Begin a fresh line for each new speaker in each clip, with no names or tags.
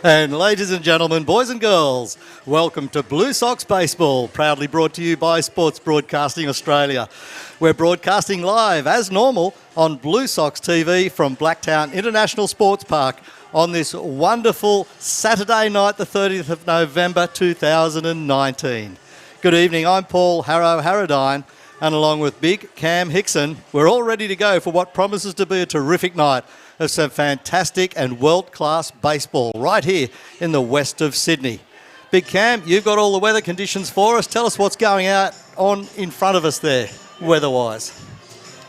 And ladies and gentlemen, boys and girls, welcome to Blue Sox Baseball, proudly brought to you by Sports Broadcasting Australia. We're broadcasting live, as normal, on Blue Sox TV from Blacktown International Sports Park on this wonderful Saturday night, the 30th of November 2019. Good evening, I'm Paul Harrow-Harradine, and along with Big Cam Hickson, we're all ready to go for what promises to be a terrific night of some fantastic and world-class baseball right here in the west of Sydney. Big Cam, you've got all the weather conditions for us. Tell us what's going on in front of us there, weather-wise.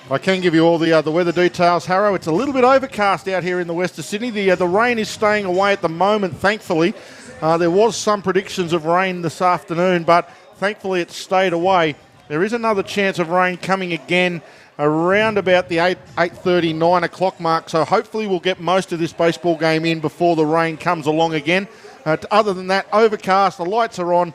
I can give you all the weather details, Harrow. It's a little bit overcast out here in the west of Sydney. The rain is staying away at the moment, thankfully. There was some predictions of rain this afternoon, but thankfully it stayed away. There is another chance of rain coming again around about the 8:30, 9 o'clock mark. So hopefully we'll get most of this baseball game in before the rain comes along again. Other than that, overcast, the lights are on,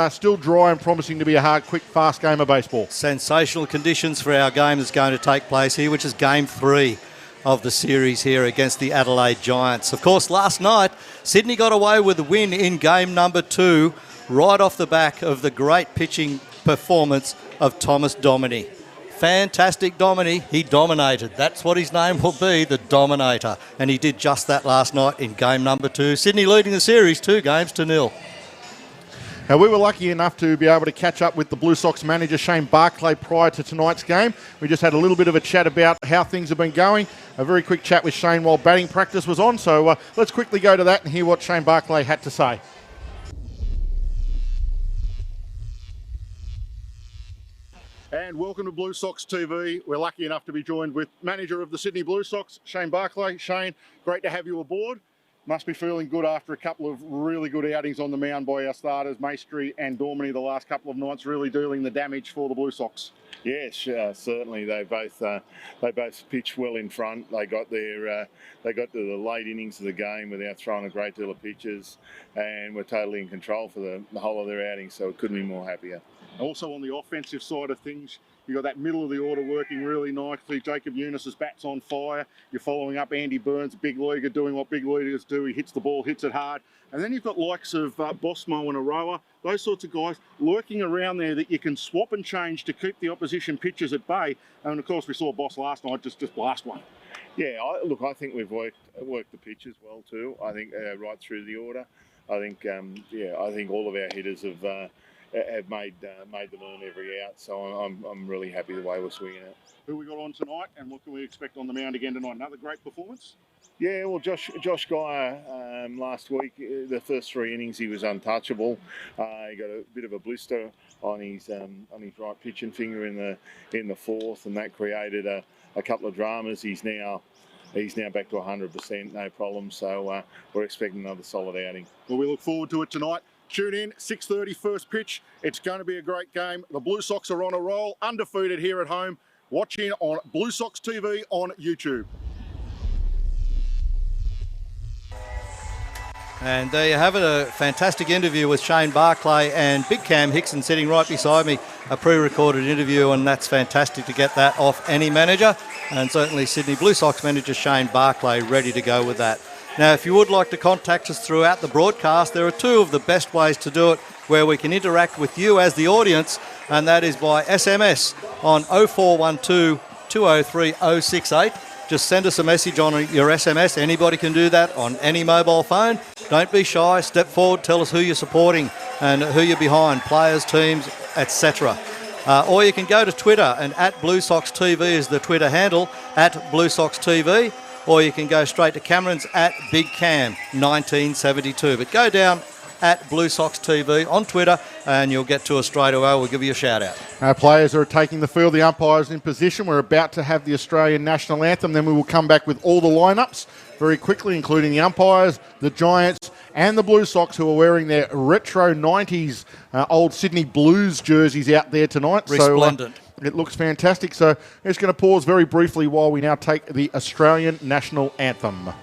still dry and promising to be a hard, quick, fast game of baseball.
Sensational conditions for our game that's going to take place here, which is Game 3 of the series here against the Adelaide Giants. Of course, last night, Sydney got away with the win in game number 2, right off the back of the great pitching performance of Thomas Dominy. Fantastic Dominy. He dominated. That's what his name will be, the Dominator. And he did just that last night in game number 2. Sydney leading the series 2-0.
Now, we were lucky enough to be able to catch up with the Blue Sox manager, Shane Barclay, prior to tonight's game. We just had a little bit of a chat about how things have been going. A very quick chat with Shane while batting practice was on. So let's quickly go to that and hear what Shane Barclay had to say. And welcome to Blue Sox TV. We're lucky enough to be joined with manager of the Sydney Blue Sox, Shane Barclay. Shane, great to have you aboard. Must be feeling good after a couple of really good outings on the mound by our starters, Maestri and Dormany, the last couple of nights, really dealing the damage for the Blue Sox.
Yes, certainly. They both pitched well in front. They got to the late innings of the game without throwing a great deal of pitches, and were totally in control for the whole of their outing. So it couldn't be more happier.
Also on the offensive side of things, you've got that middle of the order working really nicely. Jacob Eunice's bat's on fire. You're following up Andy Burns, big leaguer, doing what big leaguers do. He hits the ball, hits it hard. And then you've got likes of Bosmo and Aroa, those sorts of guys lurking around there that you can swap and change to keep the opposition pitchers at bay. And of course, we saw Boss last night just blast one.
Yeah, I think we've worked the pitches well too. I think right through the order. I think all of our hitters have made them earn every out, so I'm really happy the way we're swinging it.
Who we got on tonight, and what can we expect on the mound again tonight? Another great performance?
Yeah, well, Josh Geyer last week, the first 3 innings he was untouchable. He got a bit of a blister on his right pitching finger in the 4th, and that created a couple of dramas. He's now back to 100%, no problem. So we're expecting another solid outing.
Well, we look forward to it tonight. Tune in, 6:30 first pitch. It's going to be a great game. The Blue Sox are on a roll, undefeated here at home. Watching on Blue Sox TV on YouTube.
And there you have it, a fantastic interview with Shane Barclay and Big Cam Hickson sitting right beside me, a pre-recorded interview, and that's fantastic to get that off any manager, and certainly Sydney Blue Sox manager Shane Barclay ready to go with that. Now, if you would like to contact us throughout the broadcast, there are two of the best ways to do it where we can interact with you as the audience, and that is by SMS on 0412 203 068. Just send us a message on your SMS. Anybody can do that on any mobile phone. Don't be shy. Step forward. Tell us who you're supporting and who you're behind, players, teams, etc. Or you can go to Twitter, and at Blue Sox TV is the Twitter handle, at Blue Sox TV. Or you can go straight to Cameron's at Big Cam 1972. But go down at Blue Sox TV on Twitter and you'll get to us straight away. We'll give you a shout out.
Our players are taking the field, the umpires in position. We're about to have the Australian national anthem. Then we will come back with all the lineups very quickly, including the umpires, the Giants and the Blue Sox, who are wearing their retro 90s old Sydney Blues jerseys out there tonight.
Resplendent.
So, it looks fantastic. So I'm just going to pause very briefly while we now take the Australian national anthem.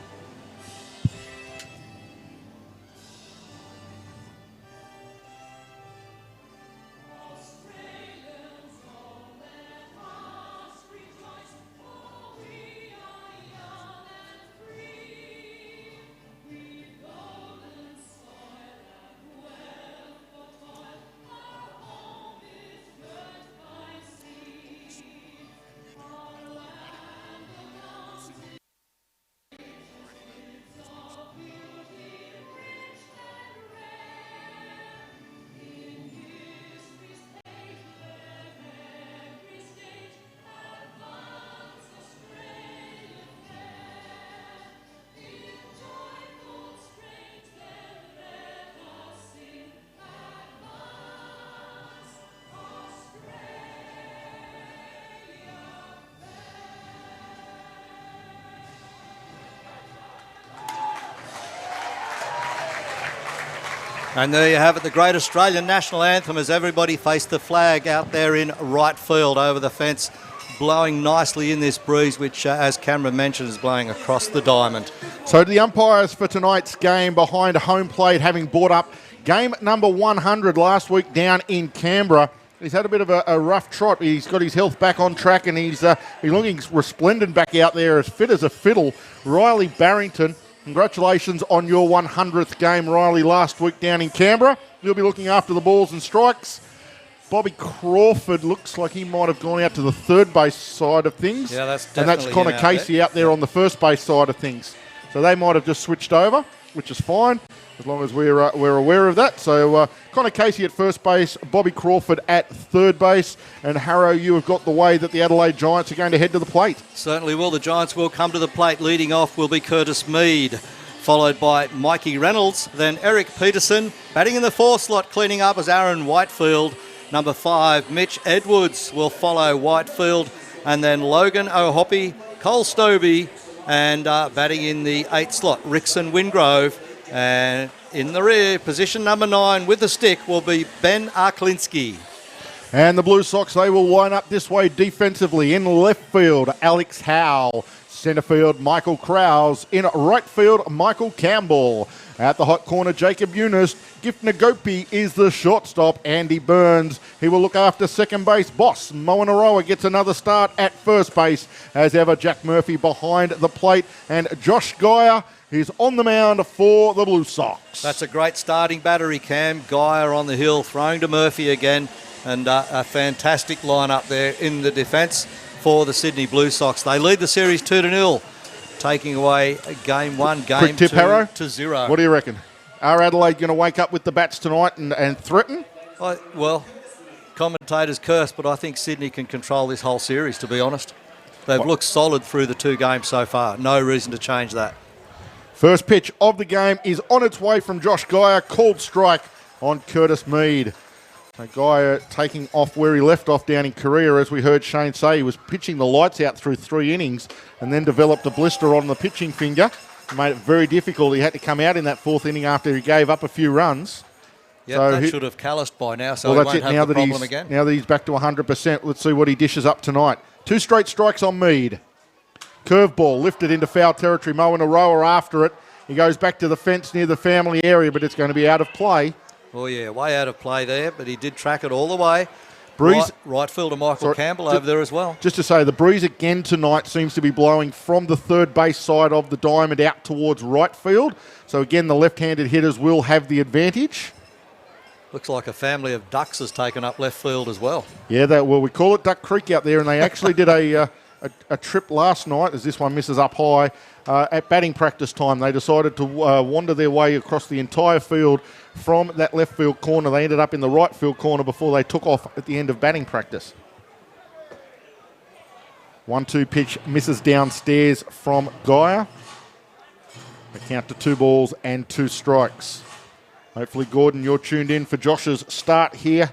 And there you have it, the great Australian national anthem as everybody faced the flag out there in right field over the fence, blowing nicely in this breeze, which, as Cameron mentioned, is blowing across the diamond.
So the umpires for tonight's game behind home plate, having brought up game number 100 last week down in Canberra. He's had a bit of a rough trot. He's got his health back on track and he's looking resplendent back out there, as fit as a fiddle. Riley Barrington, congratulations on your 100th game, Riley, last week down in Canberra. You'll be looking after the balls and strikes. Bobby Crawford looks like he might have gone out to the third base side of things.
Yeah, that's
and
definitely
that's Connor Casey out there on the first base side of things. So they might have just switched over, which is fine, as long as we're aware of that. So Connor Casey at first base, Bobby Crawford at third base. And Harrow, you have got the way that the Adelaide Giants are going to head to the plate.
Certainly will. The Giants will come to the plate. Leading off will be Curtis Mead, followed by Mikey Reynolds, then Eric Peterson. Batting in the fourth slot, cleaning up, as Aaron Whitefield. Number 5, Mitch Edwards will follow Whitefield, and then Logan O'Hoppy, Cole Stobie, and batting in the 8th slot, Rickson Wingrove. And in the rear, position number 9 with the stick will be Ben Arklinski.
And the Blue Sox, they will line up this way defensively. In left field, Alex Howe. Centre field, Michael Krause. In right field, Michael Campbell. At the hot corner, Jacob Eunice. Gift Nagopi is the shortstop, Andy Burns. He will look after second base. Boss Moanaroa gets another start at first base. As ever, Jack Murphy behind the plate. And Josh Geyer is on the mound for the Blue Sox.
That's a great starting battery, Cam. Geyer on the hill, throwing to Murphy again. And a fantastic lineup there in the defence for the Sydney Blue Sox. They lead the series 2-0, taking away game 1, game
Quick tip,
2
Harrow?
to 0.
What do you reckon? Are Adelaide going to wake up with the bats tonight and threaten?
Well, commentators curse, but I think Sydney can control this whole series, to be honest. They've looked solid through the 2 games so far. No reason to change that.
First pitch of the game is on its way from Josh Geyer. Called strike on Curtis Mead. A guy taking off where he left off down in Korea, as we heard Shane say. He was pitching the lights out through 3 innings and then developed a blister on the pitching finger. It made it very difficult. He had to come out in that 4th inning after he gave up a few runs.
Yep,
so
that should have calloused by now, so he won't have the problem again.
Now that he's back to 100%, let's see what he dishes up tonight. 2 straight strikes on Mead. Curveball lifted into foul territory. Moanaroa after it. He goes back to the fence near the family area, but it's going to be out of play.
Oh, yeah, way out of play there, but he did track it all the way.
Breeze,
right fielder Michael Campbell over there as well.
Just to say, the breeze again tonight seems to be blowing from the third base side of the diamond out towards right field. So again, the left-handed hitters will have the advantage.
Looks like a family of ducks has taken up left field as well.
Yeah, we call it Duck Creek out there, and they actually did a trip last night, as this one misses up high. At batting practice time, they decided to wander their way across the entire field from that left field corner. They ended up in the right field corner before they took off at the end of batting practice. 1-2 pitch misses downstairs from Geyer. The count to 2 balls and 2 strikes. Hopefully, Gordon, you're tuned in for Josh's start here.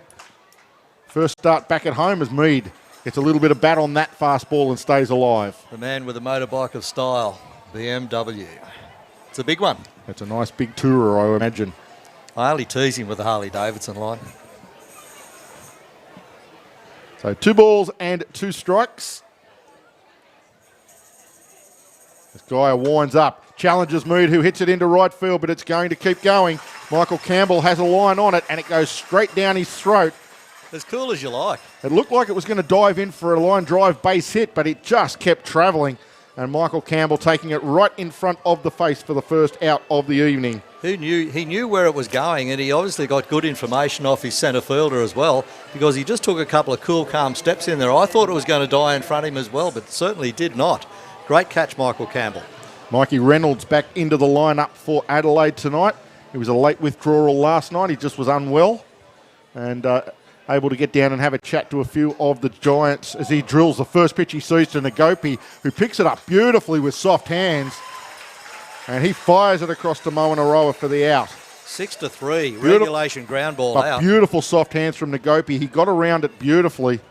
First start back at home as Mead gets a little bit of bat on that fast ball and stays alive.
The man with a motorbike of style, BMW. It's a big one.
It's a nice big tourer, I imagine.
I only tease him with the Harley Davidson line.
So 2 balls and 2 strikes. This guy winds up, challenges Mead, who hits it into right field, but it's going to keep going. Michael Campbell has a line on it, and it goes straight down his throat.
As cool as you like.
It looked like it was going to dive in for a line drive base hit, but it just kept travelling. And Michael Campbell taking it right in front of the face for the first out of the evening.
He knew where it was going, and he obviously got good information off his centre fielder as well, because he just took a couple of cool, calm steps in there. I thought it was going to die in front of him as well, but certainly did not. Great catch, Michael Campbell.
Mikey Reynolds back into the lineup for Adelaide tonight. He was a late withdrawal last night. He just was unwell, and able to get down and have a chat to a few of the Giants as he drills the first pitch he sees to Nagopi, who picks it up beautifully with soft hands. And he fires it across to Moanaroa for the out.
6-3, regulation ground ball out.
Beautiful soft hands from Nagopi. He got around it beautifully.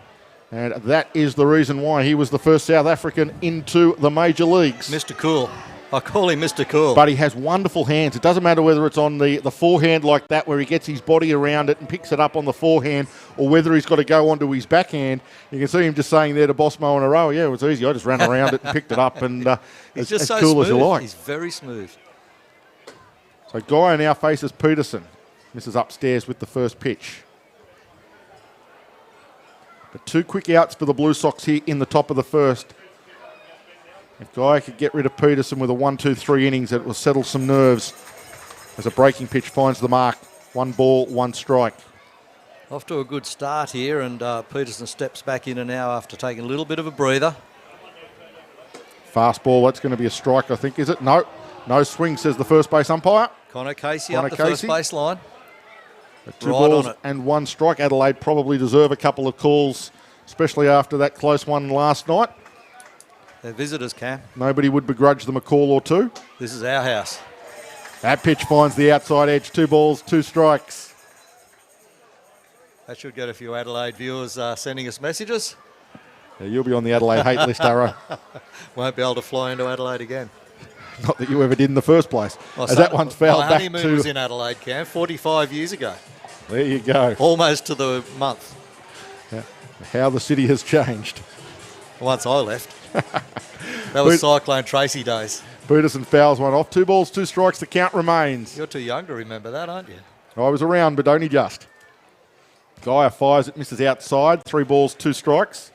And that is the reason why he was the first South African into the major leagues.
Mr. Cool. I call him Mr. Cool.
But he has wonderful hands. It doesn't matter whether it's on the forehand like that, where he gets his body around it and picks it up on the forehand, or whether he's got to go onto his backhand. You can see him just saying there to Boss Mo in a row, yeah, it was easy. I just ran around it and picked it up, and
he's
as
just so
cool
smooth.
as you like.
He's very smooth.
So Guy now faces Peterson. Misses upstairs with the first pitch. But 2 quick outs for the Blue Sox here in the top of the first. If Guy could get rid of Peterson with a 1-2-3 innings, it will settle some nerves as a breaking pitch finds the mark. 1 ball, 1 strike.
Off to a good start here, and Peterson steps back in and now after taking a little bit of a breather.
Fastball, that's going to be a strike, I think, is it? No. No swing, says the first base umpire.
Connor Casey up the first base line.
2 balls and 1 strike. Adelaide probably deserve a couple of calls, especially after that close one last night.
They're visitors, Cam.
Nobody would begrudge them a call or 2.
This is our house.
That pitch finds the outside edge. 2 balls, 2 strikes.
That should get a few Adelaide viewers sending us messages.
Yeah, you'll be on the Adelaide hate list, Arrow.
Won't be able to fly into Adelaide again.
Not that you ever did in the first place. As that one's fouled back to...
My honeymoon was in Adelaide, Cam, 45 years ago.
There you go.
Almost to the month.
Yeah. How the city has changed.
Once I left. That was Cyclone Tracy days.
Peterson fouls one off. 2 balls, 2 strikes. The count remains.
You're too young to remember that, aren't you?
I was around, but only just. Geyer fires it, misses outside. 3 balls, 2 strikes.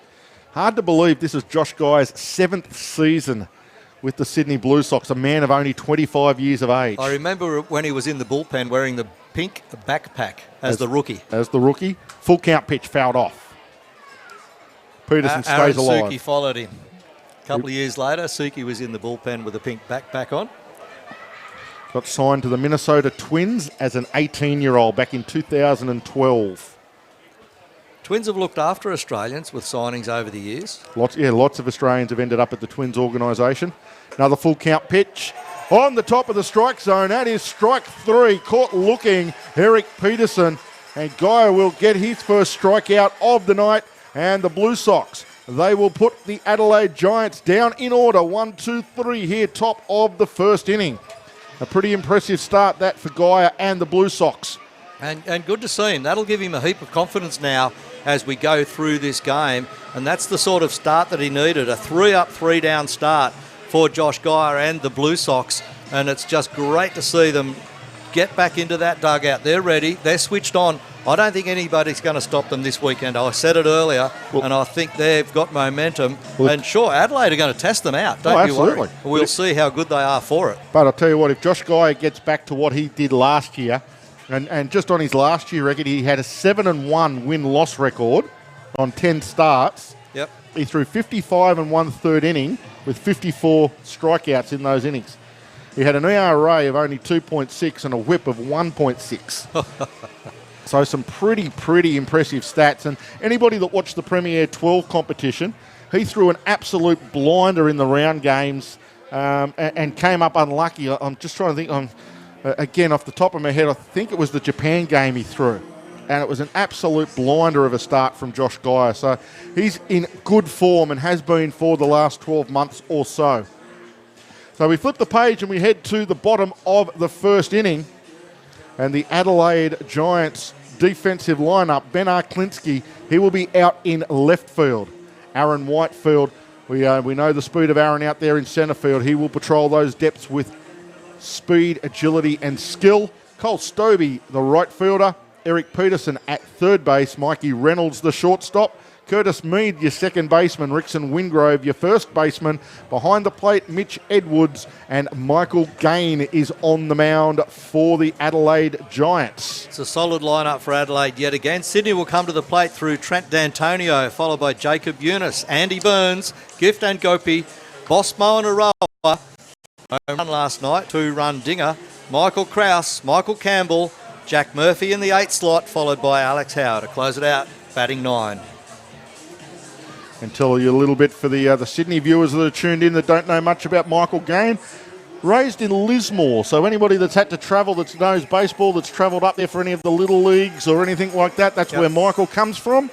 Hard to believe this is Josh Guy's 7th season with the Sydney Blue Sox, a man of only 25 years of age.
I remember when he was in the bullpen wearing the pink backpack as the rookie.
As the rookie. Full count pitch fouled off. Peterson stays alive.
Suki followed him. A couple of years later, Suki was in the bullpen with a pink backpack on.
Got signed to the Minnesota Twins as an 18-year-old back in 2012.
Twins have looked after Australians with signings over the years.
Lots of Australians have ended up at the Twins organisation. Another full count pitch on the top of the strike zone. That is strike 3. Caught looking, Eric Peterson. And Geyer will get his first strikeout of the night. And the Blue Sox, they will put the Adelaide Giants down in order. 1-2-3 here, top of the first inning. A pretty impressive start that for Geyer and the Blue Sox.
And good to see him. That'll give him a heap of confidence now as we go through this game. And that's the sort of start that he needed. A 3-up, 3-down start for Josh Geyer and the Blue Sox. and it's just great to see them get back into that dugout. They're ready. They're switched on. I don't think anybody's going to stop them this weekend. I said it earlier, and I think they've got momentum. And sure, Adelaide are going to test them out. Don't you worry. We'll see how good they are for it.
But I'll tell you what, if Josh Guy gets back to what he did last year, and just on his last year record, he had a 7-1 win-loss record on 10 starts.
Yep.
He threw 55 and 1/3 inning with 54 strikeouts in those innings. He had an ERA of only 2.6 and a whip of 1.6. So some pretty impressive stats. And anybody that watched the Premier 12 competition, he threw an absolute blinder in the round games and came up unlucky. I'm just trying to think, again, off the top of my head, I think it was the Japan game he threw. And it was an absolute blinder of a start from Josh Geyer. So he's in good form and has been for the last 12 months or so. So we flip the page and we head to the bottom of the first inning. And the Adelaide Giants defensive lineup, Ben Arklinski, he will be out in left field. Aaron Whitefield, we know the speed of Aaron out there in centre field. He will patrol those depths with speed, agility and skill. Cole Stobie, the right fielder. Eric Peterson at third base. Mikey Reynolds, the shortstop. Curtis Mead, your second baseman. Rickson Wingrove, your first baseman. Behind the plate, Mitch Edwards and Michael Gain is on the mound for the Adelaide Giants.
It's a solid lineup for Adelaide yet again. Sydney will come to the plate through Trent D'Antonio, followed by Jacob Eunice, Andy Burns, Gift and Gopi, Bosmo and Aroa. Home run last night, 2-run dinger. Michael Krause, Michael Campbell, Jack Murphy in the 8th slot, followed by Alex Howard to close it out, batting 9.
And tell you a little bit for the Sydney viewers that are tuned in that don't know much about Michael Gain. Raised in Lismore, so anybody that's had to travel that knows baseball, that's travelled up there for any of the little leagues or anything like that, that's where Michael comes from.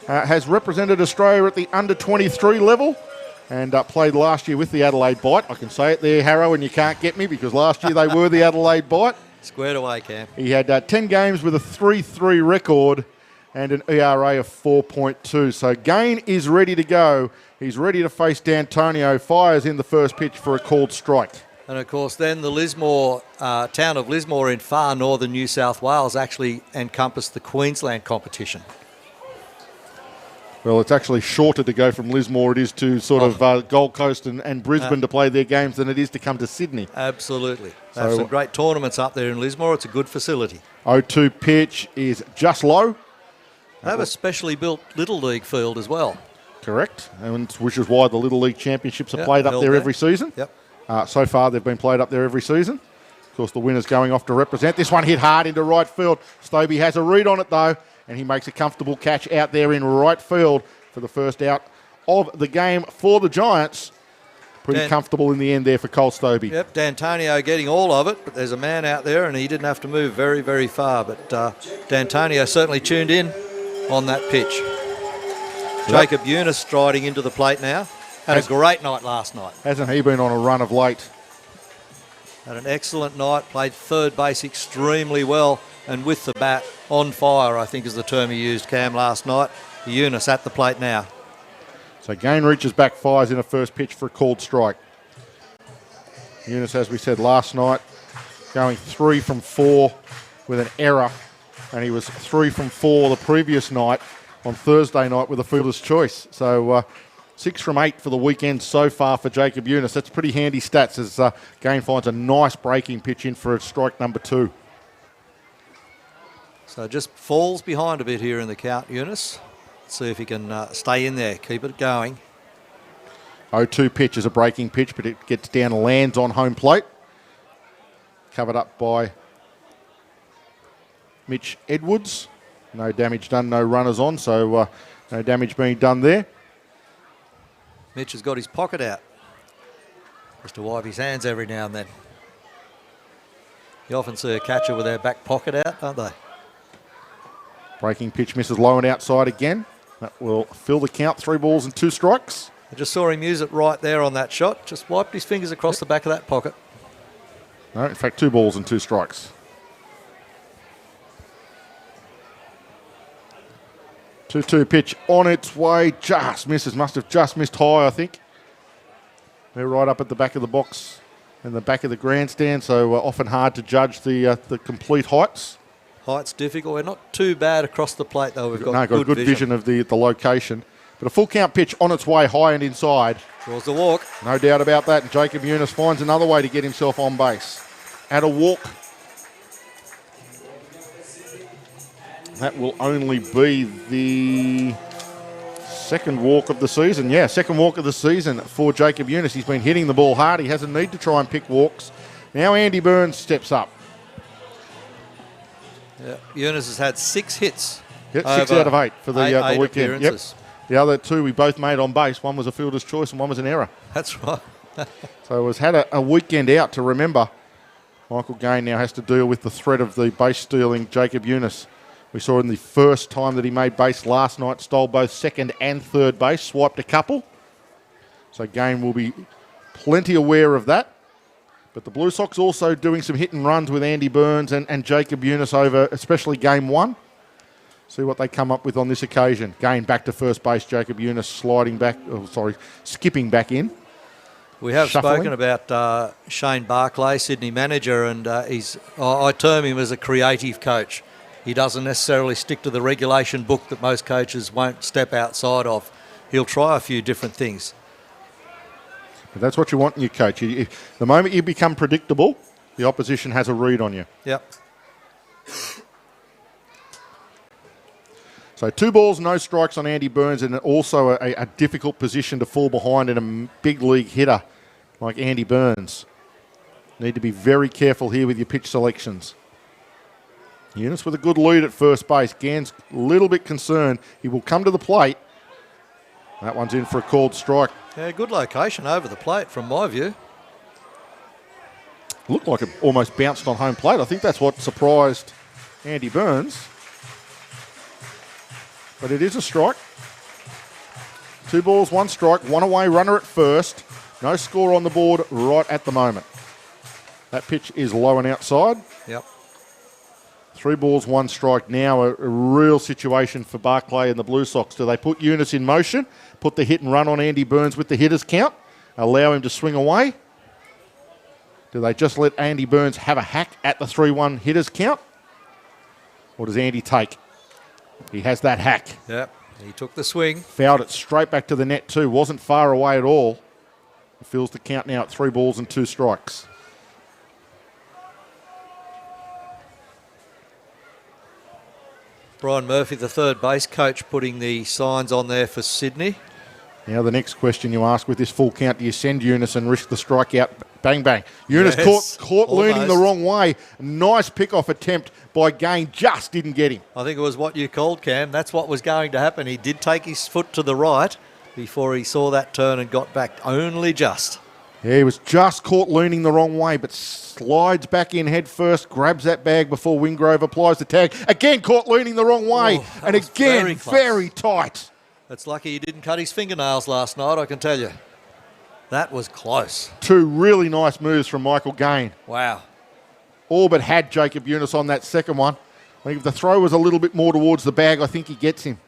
Has represented Australia at the under-23 level and played last year with the Adelaide Bite. I can say it there, Harrow, and you can't get me because last year they were the Adelaide Bite.
Squared away, Cam.
He had 10 games with a 3-3 record and an ERA of 4.2. So Gain is ready to go. He's ready to face D'Antonio. Fires in the first pitch for a called strike.
And of course then the Lismore, town of Lismore in far northern New South Wales actually encompassed the Queensland competition.
Well, it's actually shorter to go from Lismore it is to sort of Gold Coast and Brisbane to play their games than it is to come to Sydney.
Absolutely. They have some great tournaments up there in Lismore. It's a good facility.
0-2 pitch is just low.
They have a specially built Little League field as well.
Correct, and which is why the Little League Championships are played up there every season.
Yep.
So far, they've been played up there every season. Of course, the winner's going off to represent. This one hit hard into right field. Stobie has a read on it, though, and he makes a comfortable catch out there in right field for the first out of the game for the Giants. Pretty comfortable in the end there for Cole Stobie.
Yep, D'Antonio getting all of it, but there's a man out there, and he didn't have to move very, very far. But D'Antonio certainly tuned in on that pitch. Jacob Eunice striding into the plate now. Had a great night last night.
Hasn't he been on a run of late?
Had an excellent night, played third base extremely well, and with the bat on fire, I think is the term he used, Cam, last night. Eunice at the plate now.
So Gain reaches back, fires in a first pitch for a called strike. Eunice, as we said last night, going 3 from 4 with an error, and he was 3 from 4 the previous night on Thursday night with a fielder's choice. So 6 from 8 for the weekend so far for Jacob Eunice. That's pretty handy stats as Gain finds a nice breaking pitch in for strike number 2.
So just falls behind a bit here in the count, Eunice. Let's see if he can stay in there, keep it going.
0-2 pitch is a breaking pitch, but it gets down and lands on home plate. Covered up by Mitch Edwards. No damage done, no runners on, so no damage being done there.
Mitch has got his pocket out just to wipe his hands every now and then. You often see a catcher with their back pocket out, don't they?
Breaking pitch misses low and outside again. That will fill the count, 3 balls and 2 strikes.
I just saw him use it right there on that shot. Just wiped his fingers across the back of that pocket.
No, in fact, 2 balls and 2 strikes. 2-2 pitch on its way, just misses, must have just missed high, I think. They're right up at the back of the box in the back of the grandstand, so often hard to judge the complete heights.
Height's difficult. We're not too bad across the plate, though. We've got
good vision of the location. But a full count pitch on its way high and inside.
Draws the walk.
No doubt about that. And Jacob Eunice finds another way to get himself on base. At a walk. That will only be the second walk of the season. Yeah, second walk of the season for Jacob Eunice. He's been hitting the ball hard. He hasn't need to try and pick walks. Now Andy Burns steps up.
Yeah, Eunice has had 6 hits.
Yep, 6 out of 8 for the weekend. Yep. The other 2 we both made on base. One was a fielder's choice and one was an error.
That's right.
So has had a weekend out to remember. Michael Gain now has to deal with the threat of the base stealing Jacob Eunice. We saw in the first time that he made base last night, stole both second and third base, swiped a couple. So Gain will be plenty aware of that. But the Blue Sox also doing some hit and runs with Andy Burns and Jacob Eunice over, especially game 1. See what they come up with on this occasion. Gain back to first base, Jacob Eunice skipping back in.
We have
Shuffling.
spoken about Shane Barclay, Sydney manager, and I term him as a creative coach. He doesn't necessarily stick to the regulation book that most coaches won't step outside of. He'll try a few different things.
But that's what you want in your coach. The moment you become predictable, the opposition has a read on you.
Yep.
So 2 balls, no strikes on Andy Burns, and also a difficult position to fall behind in a big league hitter like Andy Burns. Need to be very careful here with your pitch selections. Eunice with a good lead at first base. Gann's a little bit concerned. He will come to the plate. That one's in for a called strike.
Yeah, good location over the plate from my view.
Looked like it almost bounced on home plate. I think that's what surprised Andy Burns. But it is a strike. 2 balls, 1 strike, 1 away runner at first. No score on the board right at the moment. That pitch is low and outside.
Yep.
3 balls, 1 strike now, a real situation for Barclay and the Blue Sox. Do they put Eunice in motion, put the hit and run on Andy Burns with the hitter's count, allow him to swing away? Do they just let Andy Burns have a hack at the 3-1 hitter's count? Or does Andy take? He has that hack.
Yep, he took the swing.
Fouled it straight back to the net too. Wasn't far away at all. He fills the count now at 3 balls and 2 strikes.
Brian Murphy, the third base coach, putting the signs on there for Sydney.
Now the next question you ask with this full count, do you send Eunice and risk the strikeout? Bang, bang. Eunice caught leaning the wrong way. Nice pick-off attempt by Gain, just didn't get him.
I think it was what you called, Cam. That's what was going to happen. He did take his foot to the right before he saw that turn and got back only just.
Yeah, he was just caught leaning the wrong way, but slides back in head first, grabs that bag before Wingrove applies the tag. Again, caught leaning the wrong way, and again, very tight.
It's lucky he didn't cut his fingernails last night, I can tell you. That was close. 2
really nice moves from Michael Gain.
Wow.
All but had Jacob Eunice on that second one. I think if the throw was a little bit more towards the bag, I think he gets him.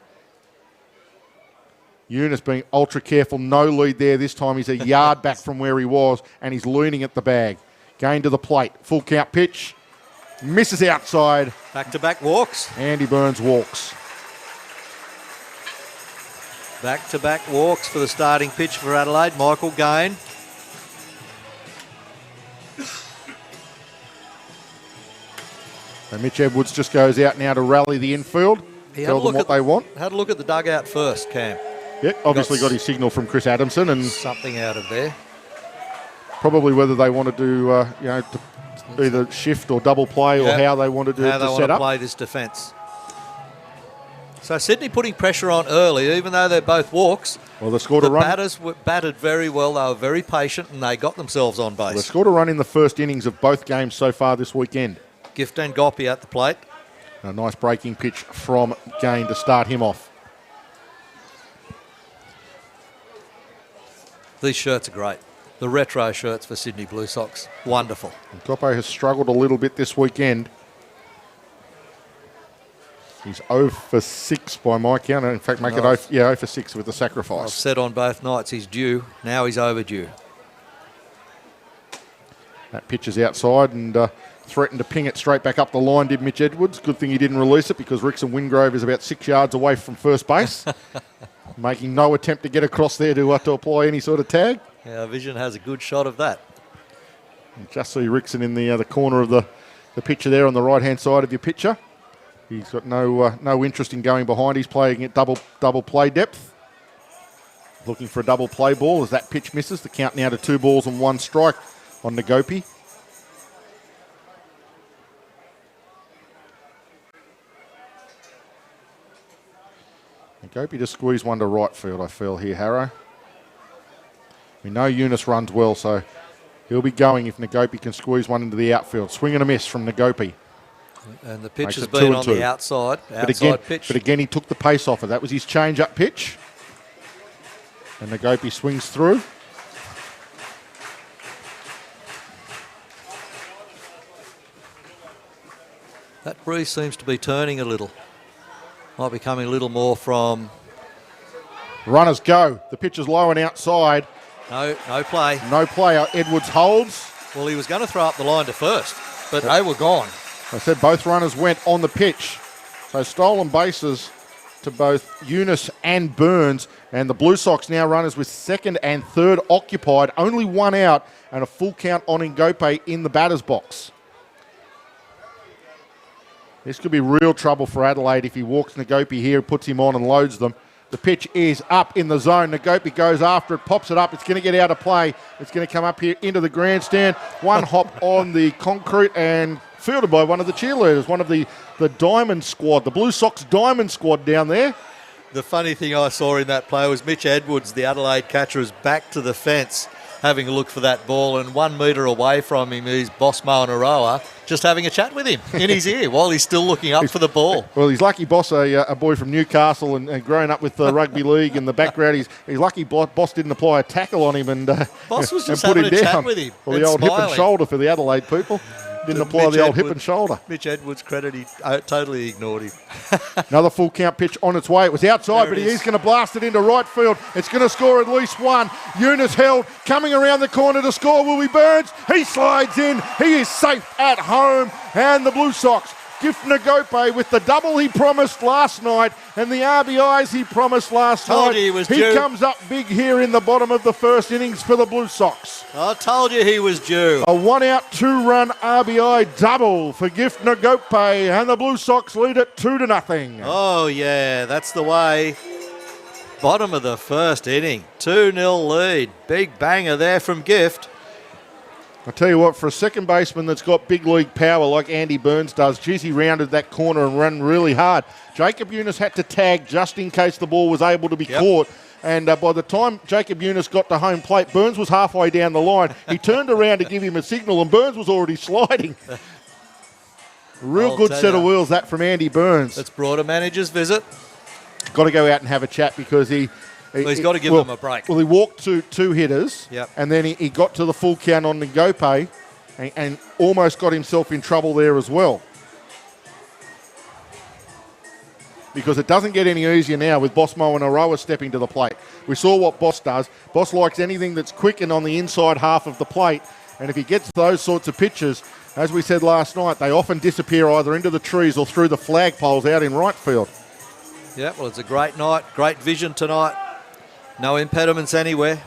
Eunice being ultra careful, no lead there. This time he's a yard back from where he was, and he's leaning at the bag. Gain to the plate, full count pitch, misses outside.
Back-to-back walks.
Andy Burns walks.
Back-to-back walks for the starting pitch for Adelaide. Michael Gain.
And Mitch Edwards just goes out now to rally the infield. Tell them what they want.
Had a look at the dugout first, Cam.
Yep, obviously got his signal from Chris Adamson and
something out of there.
Probably whether they want to do, to either shift or double play or how they want to do
how
it
they
to
want
set
to
up.
play this defence. So Sydney putting pressure on early, even though they're both walks.
Well, they scored a run.
The batters were batted very well. They were very patient and they got themselves on base.
They scored a run in the first innings of both games so far this weekend.
Gift and Goppy at the plate.
A nice breaking pitch from Gain to start him off.
These shirts are great. The retro shirts for Sydney Blue Sox. Wonderful.
And Goppo has struggled a little bit this weekend. He's 0 for 6 by my count. In fact, make it 0 for 6 with the sacrifice.
I've said on both nights he's due. Now he's overdue.
That pitch is outside and threatened to ping it straight back up the line, did Mitch Edwards. Good thing he didn't release it because Rickson Wingrove is about 6 yards away from first base, making no attempt to get across there to apply any sort of tag.
Yeah, Vision has a good shot of that.
You just see Rickson in the corner of the picture there on the right-hand side of your picture. He's got no interest in going behind. He's playing at double play depth. Looking for a double play ball as that pitch misses. The count now to 2 balls and 1 strike on Nagopi. Nagopi just squeezed one to right field, I feel here, Harrow. We know Eunice runs well, so he'll be going if Nagopi can squeeze one into the outfield. Swing and a miss from Nagopi.
And the pitch has been on the outside pitch.
But again, he took the pace off it. That was his change-up pitch. And Nagopi swings through.
That breeze seems to be turning a little. Might be coming a little more from...
Runners go. The pitch is low and outside.
No play.
No play. Edwards holds.
Well, he was going to throw up the line to first, but they were gone.
I said both runners went on the pitch. So stolen bases to both Eunice and Burns. And the Blue Sox now runners with second and third occupied. Only 1 out and a full count on Ngope in the batter's box. This could be real trouble for Adelaide if he walks Ngope here, puts him on and loads them. The pitch is up in the zone. Ngope goes after it, pops it up. It's going to get out of play. It's going to come up here into the grandstand. 1 hop on the concrete and fielded by one of the cheerleaders, one of the Diamond Squad, the Blue Sox Diamond Squad down there.
The funny thing I saw in that play was Mitch Edwards, the Adelaide catcher, is back to the fence having a look for that ball, and 1 metre away from him is Boss Moanaroa just having a chat with him in his ear while he's still looking up for the ball.
Well, he's lucky Boss, a boy from Newcastle and growing up with rugby league in the background. He's lucky Boss didn't apply a tackle on him and
Boss was just
put
having
him
a
down.
chat with him.
Well, the old
smiling.
hip and shoulder for the Adelaide people. Didn't apply the old hip and shoulder.
Mitch Edwards' credit, he totally ignored him.
Another full count pitch on its way. It was outside, but he is going to blast it into right field. It's going to score at least 1. Eunice held, coming around the corner to score will be Burns. He slides in. He is safe at home. And the Blue Sox gift Ngope with the double he promised last night and the RBIs he promised last
Told
night.
you he was
He
due.
Comes up big here in the bottom of the first innings for the Blue Sox.
I told you he was due.
A 1-out, 2-run RBI double for Gift Ngope, and the Blue Sox lead it 2-0.
Oh, yeah, that's the way. Bottom of the first inning, 2-0 lead. Big banger there from Gift.
I tell you what, for a second baseman that's got big league power like Andy Burns does, geez, he rounded that corner and ran really hard. Jacob Eunice had to tag just in case the ball was able to be caught. And by the time Jacob Eunice got to home plate, Burns was halfway down the line. He turned around to give him a signal, and Burns was already sliding. Real good set of wheels, that from Andy Burns.
It's brought a manager's visit.
Got to go out and have a chat because he's
got to give them a break.
Well, he walked to 2 hitters,
Yep.
and then he got to the full count on Ngope and almost got himself in trouble there as well. Because it doesn't get any easier now with Boss Moanaroa stepping to the plate. We saw what Boss does. Boss likes anything that's quick and on the inside half of the plate, and if he gets those sorts of pitches, as we said last night, they often disappear either into the trees or through the flagpoles out in right field.
Yeah, well, it's a great night, great vision tonight. No impediments anywhere.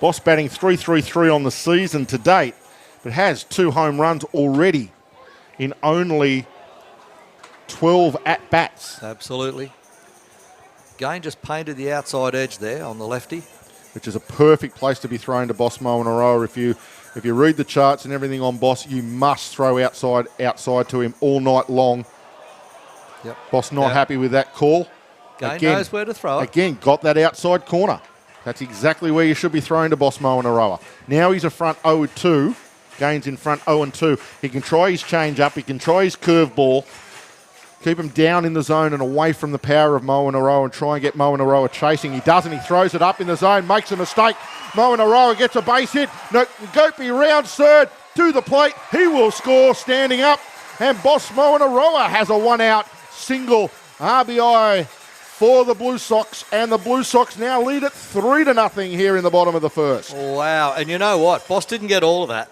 Boss batting .333 on the season to date, but has 2 home runs already in only 12 at-bats.
Absolutely. Gain just painted the outside edge there on the lefty.
Which is a perfect place to be thrown to Boss Moanaroa. If you read the charts and everything on Boss, you must throw outside to him all night long.
Yep.
Boss not happy with that call.
Gain knows where to throw it.
Again, got that outside corner. That's exactly where you should be throwing to Boss Moanaroa. Now he's a front 0-2. Gain's in front 0-2. He can try his change up. He can try his curveball. Keep him down in the zone and away from the power of Moanaroa and try and get Moanaroa chasing. He doesn't. He throws it up in the zone, makes a mistake. Moanaroa gets a base hit. Ngope rounds third to the plate. He will score standing up. And Boss Moanaroa has a 1-out single RBI for the Blue Sox. And the Blue Sox now lead it 3-0 here in the bottom of the first.
Wow. And you know what? Boss didn't get all of that.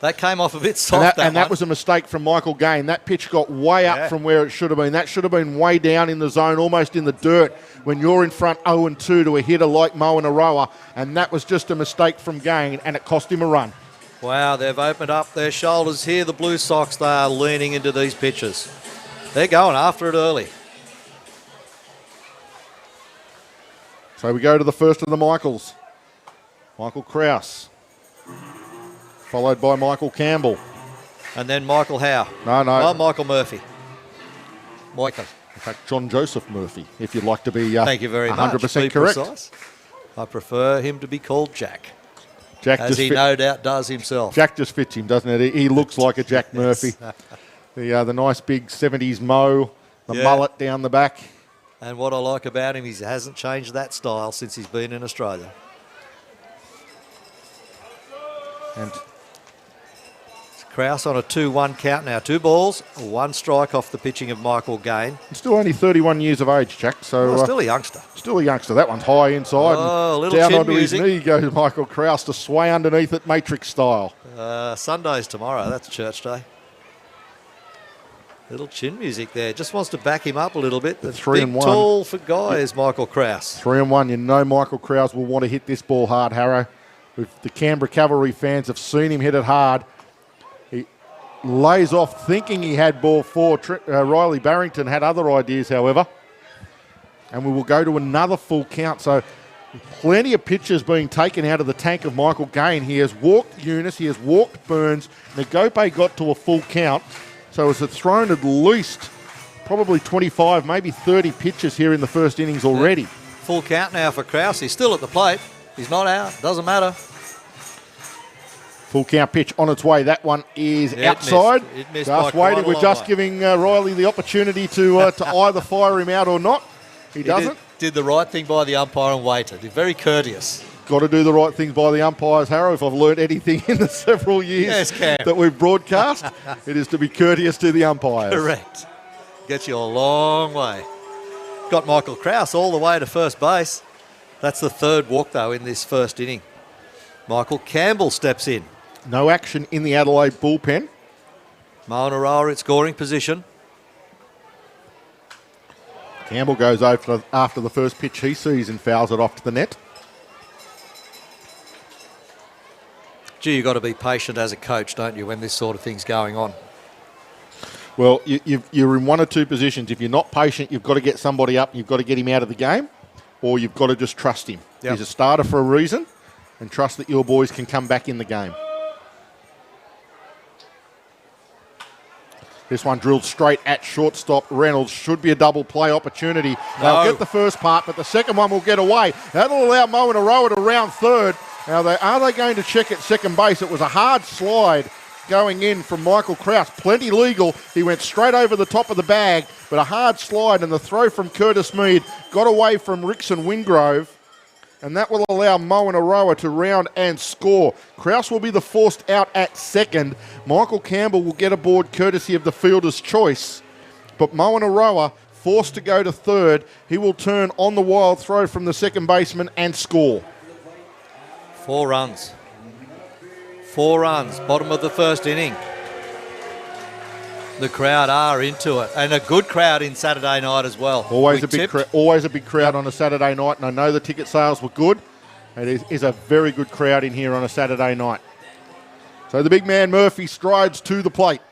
That came off a bit soft,
that was a mistake from Michael Gain. That pitch got way up from where it should have been. That should have been way down in the zone, almost in the dirt, when you're in front 0-2 to a hitter like Moen Aroa, and that was just a mistake from Gain, and it cost him a run.
Wow, they've opened up their shoulders here. The Blue Sox, they are leaning into these pitches. They're going after it early.
So we go to the first of the Michaels. Michael Krause, followed by Michael Campbell.
And then Michael Howe.
No.
Oh, Michael Murphy. Michael.
In fact, John Joseph Murphy, if you'd like to be
Thank you very
100%
much.
correct.
Precise. I prefer him to be called Jack.
Jack
as he no doubt does himself.
Jack just fits him, doesn't it? He looks like a Jack Murphy. The nice big 70s mo, the mullet down the back.
And what I like about him is he hasn't changed that style since he's been in Australia.
And
Krause on a 2-1 count now. 2 balls, 1 strike off the pitching of Michael Gain.
he's still only 31 years of age, Jack. So
Still a youngster.
Still a youngster. That one's high inside.
Oh, a little
down
chin
onto
music.
his knee goes Michael Krause to sway underneath it, Matrix style.
Sunday's tomorrow. That's church day. Little chin music there. Just wants to back him up a little bit. The
3-1.
Big, tall for guy is Michael Krause.
3-1. You know Michael Krause will want to hit this ball hard, Harrow. If the Canberra Cavalry fans have seen him hit it hard. He lays off thinking he had ball 4. Riley Barrington had other ideas, however. And we will go to another full count. So plenty of pitches being taken out of the tank of Michael Gain. He has walked Eunice. He has walked Burns. Nagope got to a full count. So it's thrown at least probably 25, maybe 30 pitches here in the first innings already.
Full count now for Krause. He's still at the plate. He's not out. Doesn't matter.
Full count pitch on its way. That one is outside.
It missed
Just
by
waiting.
quite a
We're just
long way.
giving Riley the opportunity to either fire him out or not. He doesn't.
Did the right thing by the umpire and waited. He's very courteous.
Got to do the right things by the umpires, Harrow. If I've learned anything in the several years that we've broadcast, it is to be courteous to the umpires.
Correct. Gets you a long way. Got Michael Krause all the way to first base. That's the 3rd walk, though, in this first inning. Michael Campbell steps in.
No action in the Adelaide bullpen.
Moen Aroa in scoring position.
Campbell goes after the first pitch he sees and fouls it off to the net.
Gee, you've got to be patient as a coach, don't you, when this sort of thing's going on?
Well, you're in one or two positions. If you're not patient, you've got to get somebody up, you've got to get him out of the game, or you've got to just trust him.
Yep.
He's a starter for a reason, and trust that your boys can come back in the game. This one drilled straight at shortstop. Reynolds should be a double play opportunity. They'll get the first part, but the second one will get away. That'll allow Moen Aroa to round 3rd. Now, are they going to check at second base? It was a hard slide going in from Michael Krause. Plenty legal. He went straight over the top of the bag, but a hard slide, and the throw from Curtis Mead got away from Rickson Wingrove, and that will allow Moen Aroa to round and score. Krause will be the forced out at second. Michael Campbell will get aboard courtesy of the fielder's choice, but Moen Aroa forced to go to 3rd. He will turn on the wild throw from the second baseman and score.
4 runs. 4 runs, bottom of the first inning. The crowd are into it, and a good crowd in Saturday night as well.
Always a big crowd on a Saturday night, and I know the ticket sales were good. It is a very good crowd in here on a Saturday night. So the big man Murphy strides to the plate.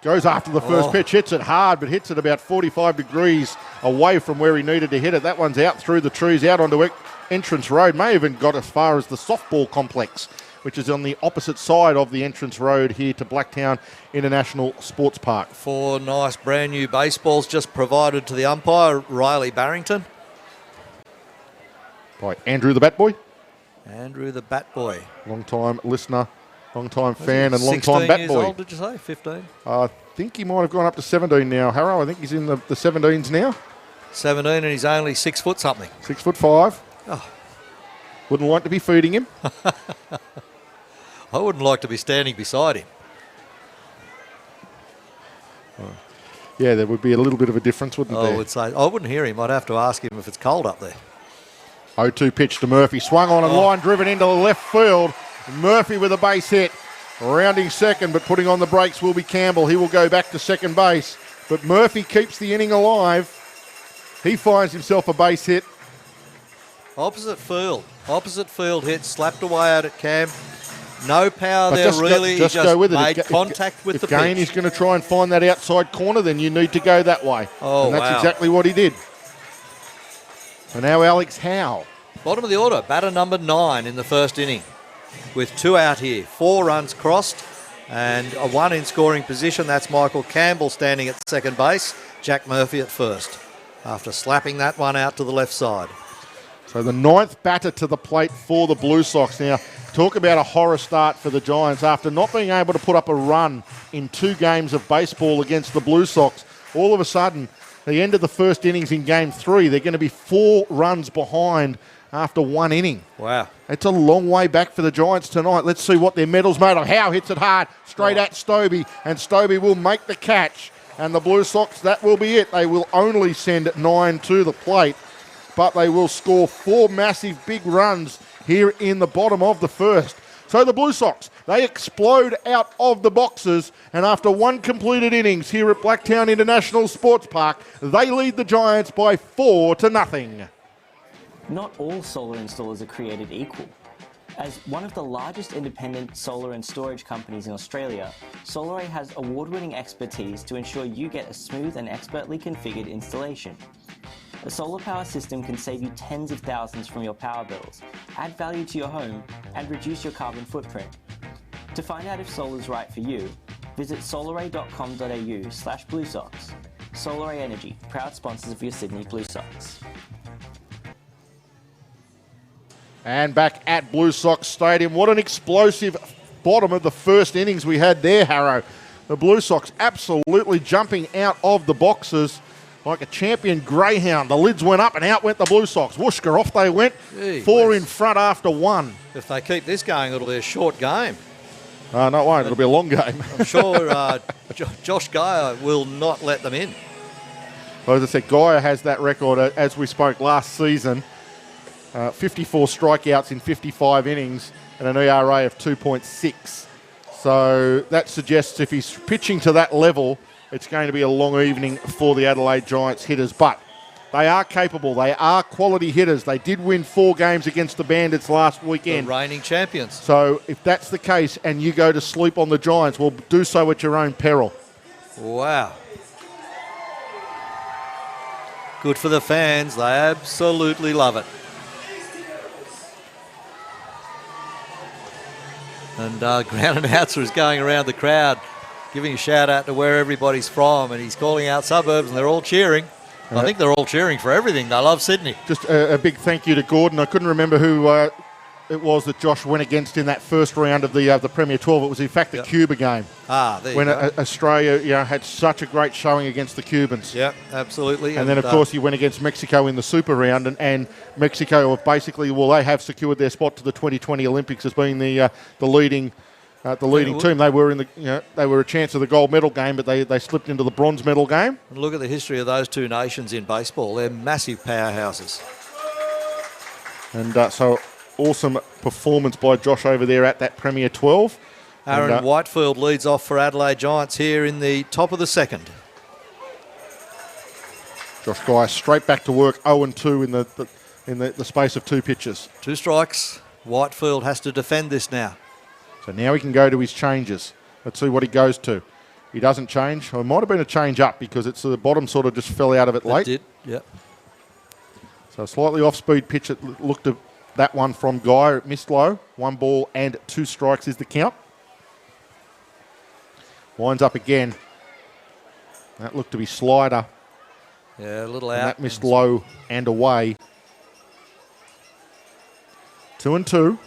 Goes after the first pitch, hits it hard, but hits it about 45 degrees away from where he needed to hit it. That one's out through the trees, out onto Entrance Road. May even got as far as the softball complex, which is on the opposite side of the entrance road here to Blacktown International Sports Park.
4 nice brand new baseballs just provided to the umpire, Riley Barrington.
By Andrew the Bat Boy.
Andrew the Bat Boy.
Long-time listener, long-time fan and long-time Bat Boy.
16 years old, did you say? 15?
I think he might have gone up to 17 now, Harrow. I think he's in the 17s now.
17, and he's only 6 foot something.
6'5".
Oh.
Wouldn't like to be feeding him.
I wouldn't like to be standing beside him.
Yeah, there would be a little bit of a difference, wouldn't there?
I would say I wouldn't hear him. I'd have to ask him if it's cold up there.
0-2 pitch to Murphy. Swung on and line driven into the left field. Murphy with a base hit. Rounding second, but putting on the brakes will be Campbell. He will go back to second base. But Murphy keeps the inning alive. He finds himself a base hit.
Opposite field hit, slapped away out at Cam. No power there, really.
Just
he
go with it.
made contact with the pitch.
If Gain is going to try and find that outside corner, then you need to go that way.
Oh,
and that's exactly what he did. So now Alex Howe.
Bottom of the order, batter number 9 in the first inning. With 2 out here, 4 runs crossed and a 1 in scoring position. That's Michael Campbell standing at second base, Jack Murphy at first, after slapping that one out to the left side.
So the 9th batter to the plate for the Blue Sox. Now, talk about a horror start for the Giants. After not being able to put up a run in 2 games of baseball against the Blue Sox, all of a sudden, the end of the first innings in Game 3, they're going to be 4 runs behind after 1 inning.
Wow.
It's a long way back for the Giants tonight. Let's see what their medal's made of. Howe hits it hard, straight at Stobie, and Stobie will make the catch. And the Blue Sox, that will be it. They will only send 9 to the plate, but they will score 4 massive big runs here in the bottom of the first. So the Blue Sox, they explode out of the boxes, and after 1 completed innings here at Blacktown International Sports Park, they lead the Giants by 4-0.
Not all solar installers are created equal. As one of the largest independent solar and storage companies in Australia, SolarAy has award-winning expertise to ensure you get a smooth and expertly configured installation. A solar power system can save you tens of thousands from your power bills, add value to your home, and reduce your carbon footprint. To find out if solar's right for you, visit solaray.com.au/BlueSox. SolarAy Energy, proud sponsors of your Sydney Blue Sox.
And back at Blue Sox Stadium, what an explosive bottom of the first innings we had there, Harrow. The Blue Sox absolutely jumping out of the boxes like a champion greyhound. The lids went up and out went the Blue Sox. Whooshka, off they went.
Gee,
4 in front after 1.
If they keep this going, it'll be a short game.
No, it won't. It'll be a long game.
I'm sure Josh Geyer will not let them in.
Well, as I said, Geyer has that record, as we spoke last season. 54 strikeouts in 55 innings and an ERA of 2.6. So that suggests if he's pitching to that level, it's going to be a long evening for the Adelaide Giants hitters. But they are capable. They are quality hitters. They did win 4 games against the Bandits last weekend.
The reigning champions.
So if that's the case and you go to sleep on the Giants, well, do so at your own peril.
Wow. Good for the fans. They absolutely love it. And ground announcer is going around the crowd, giving a shout out to where everybody's from, and he's calling out suburbs, and they're all cheering. I think they're all cheering for everything. They love Sydney.
Just a big thank you to Gordon. I couldn't remember who it was that Josh went against in that first round of the Premier 12. It was in fact the Cuba game.
There you
when
go.
Australia had such a great showing against the Cubans.
Yeah, absolutely.
And then, of course, he went against Mexico in the Super Round, and Mexico have basically, they have secured their spot to the 2020 Olympics as being the leading team. They were they were a chance of the gold medal game, but they slipped into the bronze medal game.
And look at the history of those two nations in baseball. They're massive powerhouses.
And so awesome performance by Josh over there at that Premier 12.
Aaron Whitefield leads off for Adelaide Giants here in the top of the second.
Josh Guy straight back to work, 0-2 in the space of 2 pitches.
2 strikes. Whitefield has to defend this now.
So now he can go to his changes. Let's see what he goes to. He doesn't change. Or it might have been a change up because it's the bottom sort of just fell out of it late.
It did, yep.
So a slightly off-speed pitch. It looked at that one from Guy. It missed low. 1 ball and 2 strikes is the count. Winds up again. That looked to be slider.
Yeah, a little
And
out.
that missed low and away. 2-2.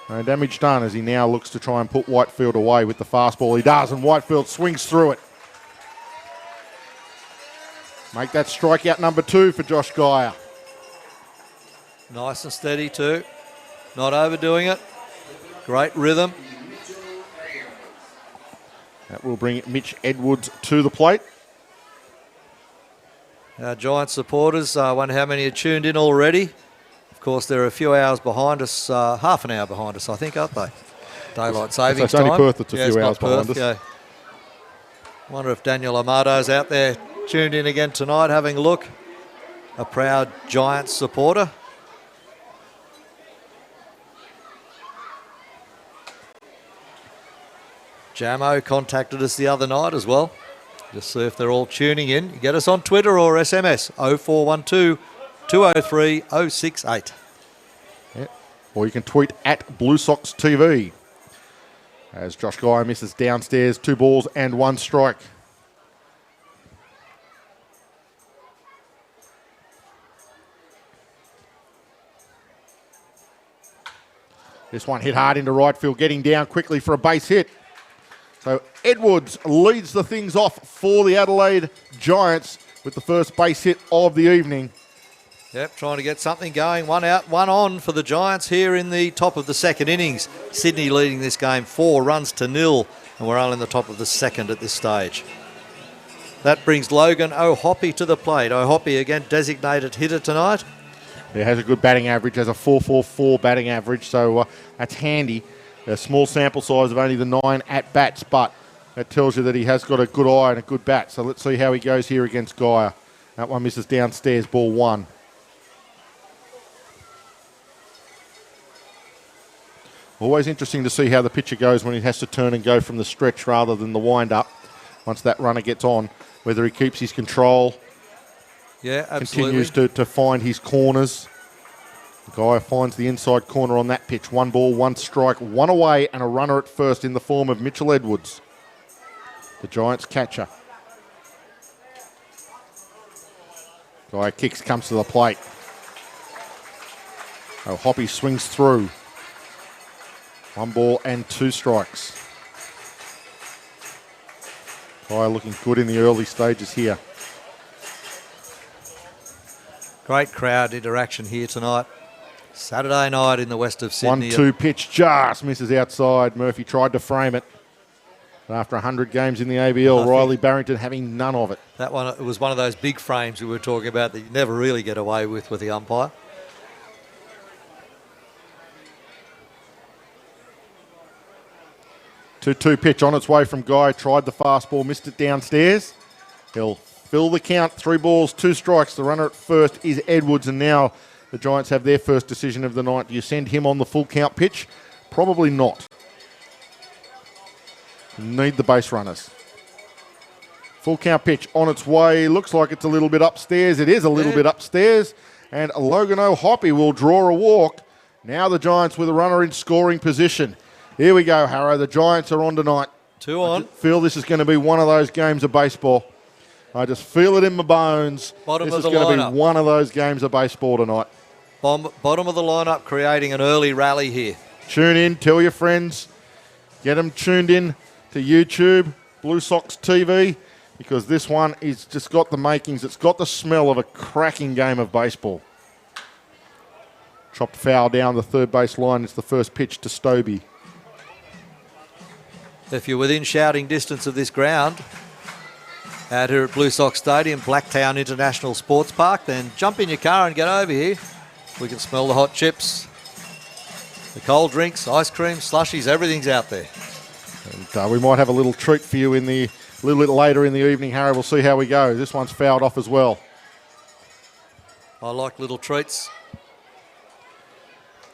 No damage done as he now looks to try and put Whitefield away with the fastball. He does, and Whitefield swings through it. Make that strikeout number 2 for Josh Geyer.
Nice and steady too. Not overdoing it. Great rhythm.
That will bring Mitch Edwards to the plate.
Our Giants supporters, I wonder how many are tuned in already. course, they're a few hours behind us, half an hour behind us, I think, aren't they? Daylight savings
it's only
time.
Perth that's a
Yeah,
few
it's
hours
not
behind
Perth,
us.
Yeah. Wonder if Daniel Amado's out there tuned in again tonight, having a look. A proud Giants supporter. Jamo contacted us the other night as well. Just see if they're all tuning in. You get us on Twitter or SMS 0412 203 068.
Yeah. Or you can tweet at Blue Sox TV. As Josh Guy misses downstairs, 2 balls and 1 strike. This one hit hard into right field, getting down quickly for a base hit. So Edwards leads the things off for the Adelaide Giants with the first base hit of the evening.
Yep, trying to get something going. 1 out, 1 on for the Giants here in the top of the second innings. Sydney leading this game 4 runs to 0, and we're only in the top of the second at this stage. That brings Logan O'Hoppe to the plate. O'Hoppe again designated hitter tonight.
He has a good batting average, has a 4.44 batting average, so that's handy. A small sample size of only the 9 at-bats, but that tells you that he has got a good eye and a good bat. So let's see how he goes here against Geyer. That one misses downstairs, ball 1. Always interesting to see how the pitcher goes when he has to turn and go from the stretch rather than the wind-up. Once that runner gets on, whether he keeps his control,
yeah, absolutely.
continues to find his corners. The guy finds the inside corner on that pitch. 1 ball, 1 strike, 1 away, and a runner at first in the form of Mitchell Edwards, the Giants catcher. Guy kicks, comes to the plate. Hoppy swings through. 1 ball and 2 strikes. Guy looking good in the early stages here.
Great crowd interaction here tonight. Saturday night in the west of Sydney.
1-2 pitch just misses outside. Murphy tried to frame it. But after 100 games in the ABL, Riley Barrington having none of it.
That one, it was one of those big frames we were talking about that you never really get away with the umpire.
Two pitch on its way from Guy. Tried the fastball, missed it downstairs. He'll fill the count. 3 balls, 2 strikes. The runner at first is Edwards, and now the Giants have their first decision of the night. Do you send him on the full count pitch? Probably not. You need the base runners. Full count pitch on its way. Looks like it's a little bit upstairs. It is a little bit upstairs. And Logan O'Hoppe will draw a walk. Now the Giants with a runner in scoring position. Here we go, Harrow. The Giants are on tonight.
2 on.
I feel this is going to be one of those games of baseball. I just feel it in my bones. This is going to be one of those games of baseball tonight.
Bottom of the lineup, creating an early rally here.
Tune in, tell your friends, get them tuned in to YouTube, Blue Sox TV, because this one is just got the makings. It's got the smell of a cracking game of baseball. Chopped foul down the third base line. It's the first pitch to Stobie.
If you're within shouting distance of this ground, out here at Blue Sox Stadium, Blacktown International Sports Park, then jump in your car and get over here. We can smell the hot chips, the cold drinks, ice cream, slushies, everything's out there.
And we might have a little treat for you a little bit later in the evening, Harry. We'll see how we go. This one's fouled off as well.
I like little treats.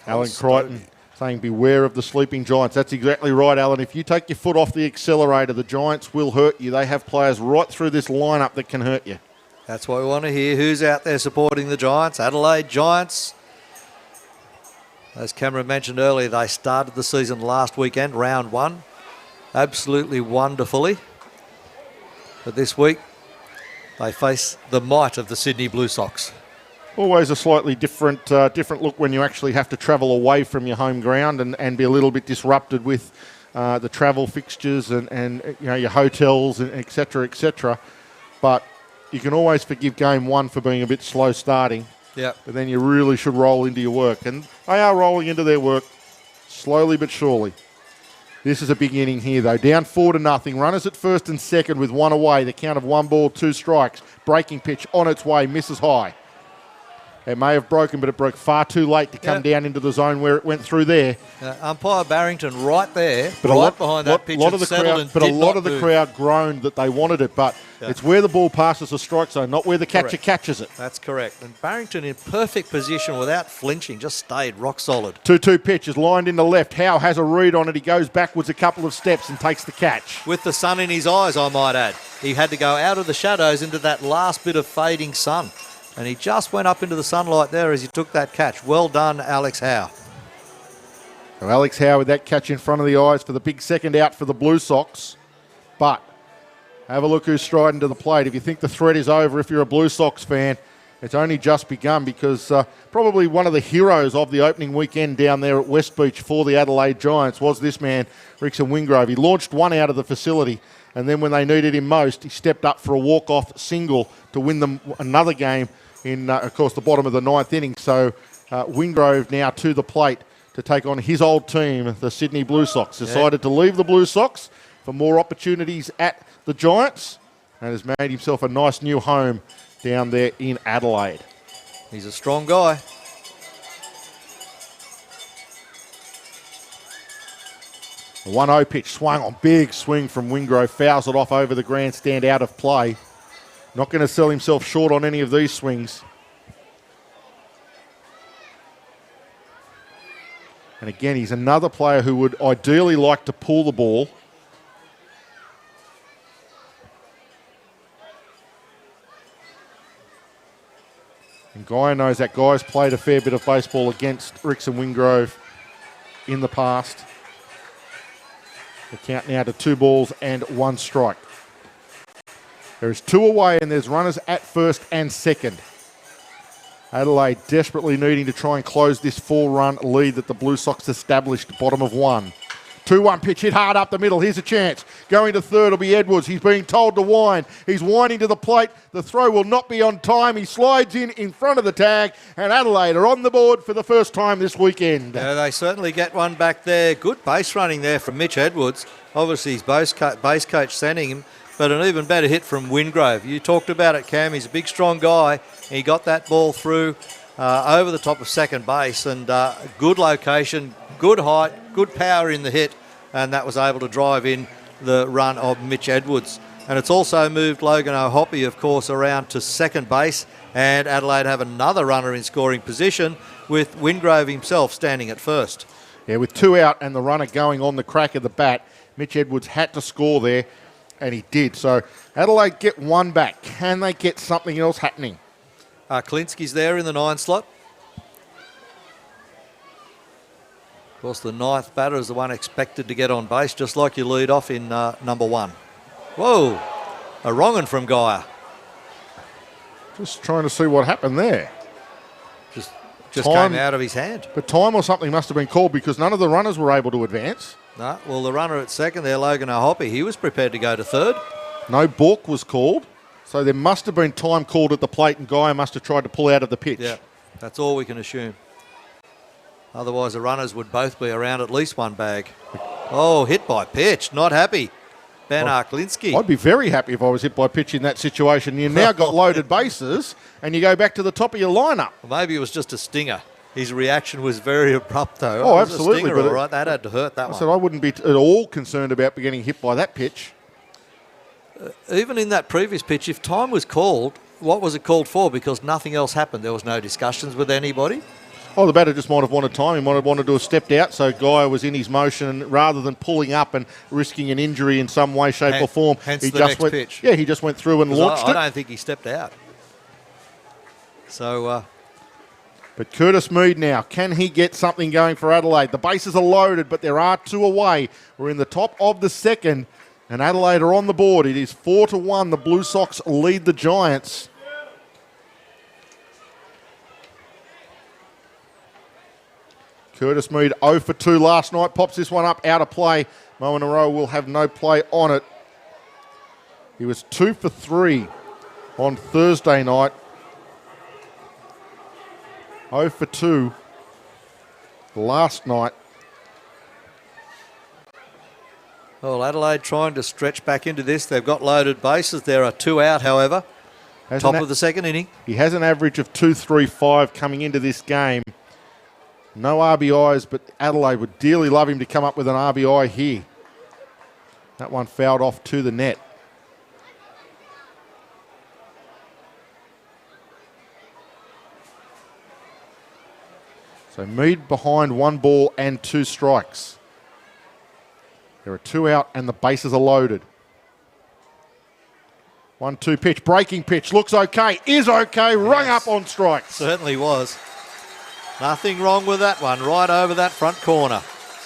Alan Crichton saying beware of the sleeping Giants. That's exactly right, Alan. If you take your foot off the accelerator, the Giants will hurt you. They have players right through this lineup that can hurt you.
That's what we want to hear. Who's out there supporting the Giants? Adelaide Giants. As Cameron mentioned earlier, they started the season last weekend, round 1. Absolutely wonderfully. But this week, they face the might of the Sydney Blue Sox.
Always a slightly different look when you actually have to travel away from your home ground and be a little bit disrupted with the travel fixtures and your hotels and et cetera. But you can always forgive game 1 for being a bit slow starting.
Yeah.
But then you really should roll into your work. And they are rolling into their work slowly but surely. This is a big inning here, though. Down 4-0. Runners at first and second with 1 away. The count of 1 ball, 2 strikes. Breaking pitch on its way. Misses high. It may have broken, but it broke far too late to come down into the zone where it went through there.
Umpire Barrington right there,
But
behind that pitch, and settled and
but a
did
lot
not
of the
move.
crowd groaned that they wanted it, but it's where the ball passes the strike zone, not where the catcher catches it.
That's correct. And Barrington in perfect position without flinching, just stayed rock solid.
2-2 pitch is lined into left. Howe has a read on it. He goes backwards a couple of steps and takes the catch.
With the sun in his eyes, I might add. He had to go out of the shadows into that last bit of fading sun. And he just went up into the sunlight there as he took that catch. Well done, Alex Howe.
So Alex Howe with that catch in front of the eyes for the big second out for the Blue Sox. But have a look who's striding to the plate. If you think the threat is over, if you're a Blue Sox fan, it's only just begun, because probably one of the heroes of the opening weekend down there at West Beach for the Adelaide Giants was this man, Rickson Wingrove. He launched one out of the facility, and then when they needed him most, he stepped up for a walk-off single to win them another game in, of course, the bottom of the ninth inning. So Wingrove now to the plate to take on his old team, the Sydney Blue Sox. Decided to leave the Blue Sox for more opportunities at the Giants, and has made himself a nice new home down there in Adelaide.
He's a strong guy.
A 1-0 pitch swung on, big swing from Wingrove, fouls it off over the grandstand out of play. Not going to sell himself short on any of these swings. And again, he's another player who would ideally like to pull the ball. And Guy knows that. Guy's played a fair bit of baseball against Rickson Wingrove in the past. The count now to 2 balls and 1 strike. There's 2 away and there's runners at first and second. Adelaide desperately needing to try and close this 4-run lead that the Blue Sox established, bottom of 1. 2-1 pitch hit hard up the middle. Here's a chance. Going to third will be Edwards. He's being told to wind. He's winding to the plate. The throw will not be on time. He slides in front of the tag, and Adelaide are on the board for the first time this weekend.
Yeah, they certainly get one back there. Good base running there from Mitch Edwards. Obviously his base coach sending him, but an even better hit from Wingrove. You talked about it, Cam. He's a big, strong guy. He got that ball through over the top of second base, and good location, good height, good power in the hit, and that was able to drive in the run of Mitch Edwards. And it's also moved Logan O'Hoppe, of course, around to second base, and Adelaide have another runner in scoring position with Wingrove himself standing at first.
Yeah, with 2 out and the runner going on the crack of the bat, Mitch Edwards had to score there, and he did. So Adelaide get 1 back. Can they get something else happening?
Klinsky's there in the 9 slot. Of course, the 9th batter is the one expected to get on base, just like you lead off in number 1. Whoa, a wrong one from Gaia.
Just trying to see what happened there.
Just
Time-
came out of his hand.
But time or something must have been called because none of the runners were able to advance.
No, well, the runner at second there, Logan O'Hoppe, he was prepared to go to third.
No balk was called. So there must have been time called at the plate and Gaia must have tried to pull out of the pitch.
Yeah, that's all we can assume. Otherwise, the runners would both be around at least 1 bag. Oh, hit by pitch. Not happy. Ben Klinsky.
I'd be very happy if I was hit by pitch in that situation. You've now got loaded bases and you go back to the top of your lineup.
Well, maybe it was just a stinger. His reaction was very abrupt, though.
Oh,
It was
absolutely,
A stinger,
but
all right. That had to hurt, that
I
one.
said I wouldn't be at all concerned about getting hit by that pitch.
Even in that previous pitch, if time was called, what was it called for? Because nothing else happened. There was no discussions with anybody.
Oh, the batter just might have wanted time. He might have wanted to have stepped out, so Gaia was in his motion rather than pulling up and risking an injury in some way, shape, or form.
Hence
he
the
just
next
went,
pitch.
Yeah, he just went through and launched
I
it.
don't think he stepped out. So,
But Curtis Mead now, can he get something going for Adelaide? The bases are loaded, but there are 2 away. We're in the top of the second, and Adelaide are on the board. It is 4-1. The Blue Sox lead the Giants. Curtis Mead 0 for 2 last night. Pops this one up out of play. Moen Rowe will have no play on it. He was 2 for 3 on Thursday night. 0 for 2 last night.
well, Adelaide trying to stretch back into this. They've got loaded bases. There are 2 out, however. Top of the second inning.
He has an average of 2.35 coming into this game. No RBIs, but Adelaide would dearly love him to come up with an RBI here. That one fouled off to the net. So Mead behind 1 ball and 2 strikes. There are 2 out and the bases are loaded. 1-2 pitch, breaking pitch, looks okay, is okay, rung up on strikes.
Certainly was. Nothing wrong with that one, right over that front corner.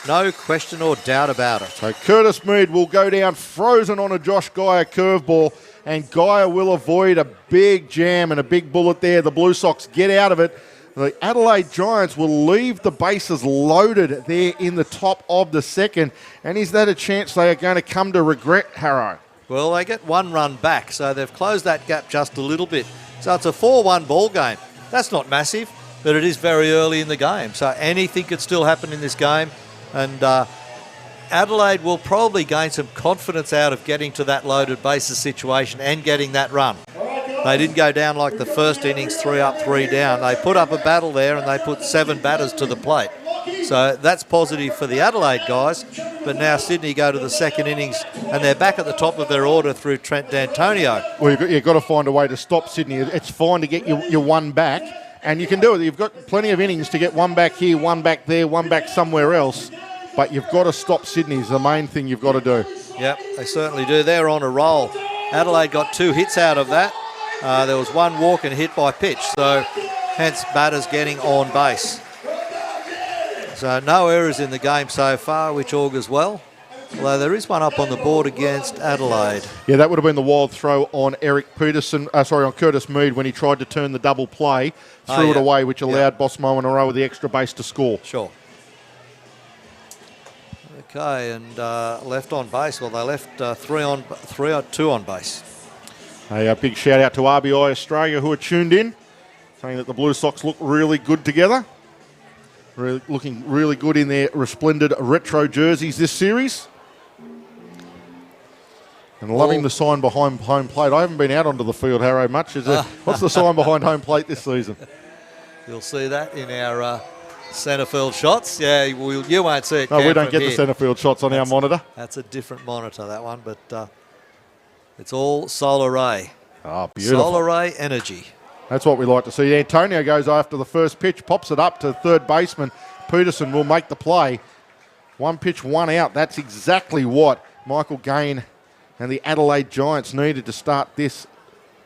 No question or doubt about it.
So Curtis Mead will go down frozen on a Josh Geyer curveball, and Geyer will avoid a big jam and a big bullet there. The Blue Sox get out of it. The Adelaide Giants will leave the bases loaded there in the top of the second. And is that a chance they are going to come to regret, Harrow?
Well, they get 1 run back, so they've closed that gap just a little bit. So it's a 4-1 ball game. That's not massive, but it is very early in the game. So anything could still happen in this game. And Adelaide will probably gain some confidence out of getting to that loaded bases situation and getting that run. They didn't go down like the first innings, 3 up, 3 down. They put up a battle there and they put 7 batters to the plate. So that's positive for the Adelaide guys. But now Sydney go to the second innings and they're back at the top of their order through Trent D'Antonio.
Well, you've got to find a way to stop Sydney. It's fine to get your 1 back, and you can do it. You've got plenty of innings to get 1 back here, 1 back there, 1 back somewhere else. But you've got to stop Sydney is the main thing you've got to do.
Yep, they certainly do. They're on a roll. Adelaide got 2 hits out of that. There was 1 walk and hit by pitch, so hence batters getting on base. So no errors in the game so far, which augurs well. Although there is one up on the board against Adelaide.
Yeah, that would have been the wild throw on on Curtis Mead when he tried to turn the double play, threw it away, which allowed Bosmo and Aroa the extra base to score.
Sure. Okay, and left on base. Well, they left 2 on base.
A big shout out to RBI Australia who are tuned in, saying that the Blue Sox look really good together. Looking really good in their resplendent retro jerseys this series. And loving the sign behind home plate. I haven't been out onto the field, Harrow, much. What's the sign behind home plate this season?
You'll see that in our centre field shots. Yeah, you won't see it.
No, we don't get the centre field shots on our monitor.
That's a different monitor, that one, but it's all solar ray.
Oh, beautiful.
Solar ray energy.
That's what we like to see. Antonio goes after the first pitch, pops it up to third baseman. Peterson will make the play. 1 pitch, 1 out. That's exactly what Michael Gain and the Adelaide Giants needed to start this,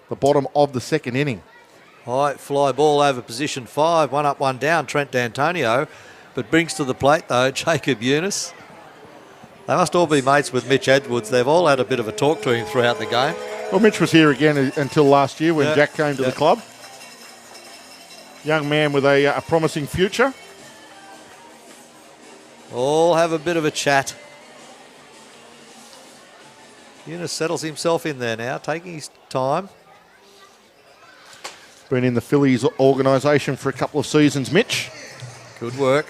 the bottom of the second inning.
High fly ball over position 5, 1 up, 1 down, Trent D'Antonio, but brings to the plate though Jacob Eunice. They must all be mates with Mitch Edwards. They've all had a bit of a talk to him throughout the game.
Well, Mitch was here again until last year when Jack came to the club. Young man with a promising future.
All have a bit of a chat. Eunice settles himself in there now, taking his time.
Been in the Phillies organisation for a couple of seasons, Mitch.
Good work.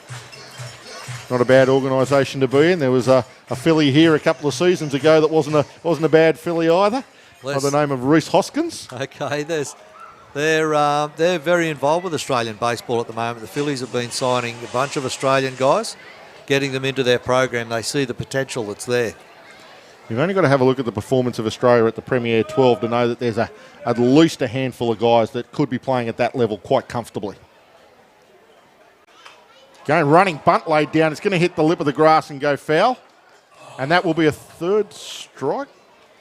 Not a bad organisation to be in. There was a Philly here a couple of seasons ago that wasn't a bad Philly either, by the name of Reese Hoskins.
Okay, they're very involved with Australian baseball at the moment. The Phillies have been signing a bunch of Australian guys, getting them into their program. They see the potential that's there.
You've only got to have a look at the performance of Australia at the Premier 12 to know that there's at least a handful of guys that could be playing at that level quite comfortably. Going running bunt laid down. It's going to hit the lip of the grass and go foul. And that will be a 3rd strike.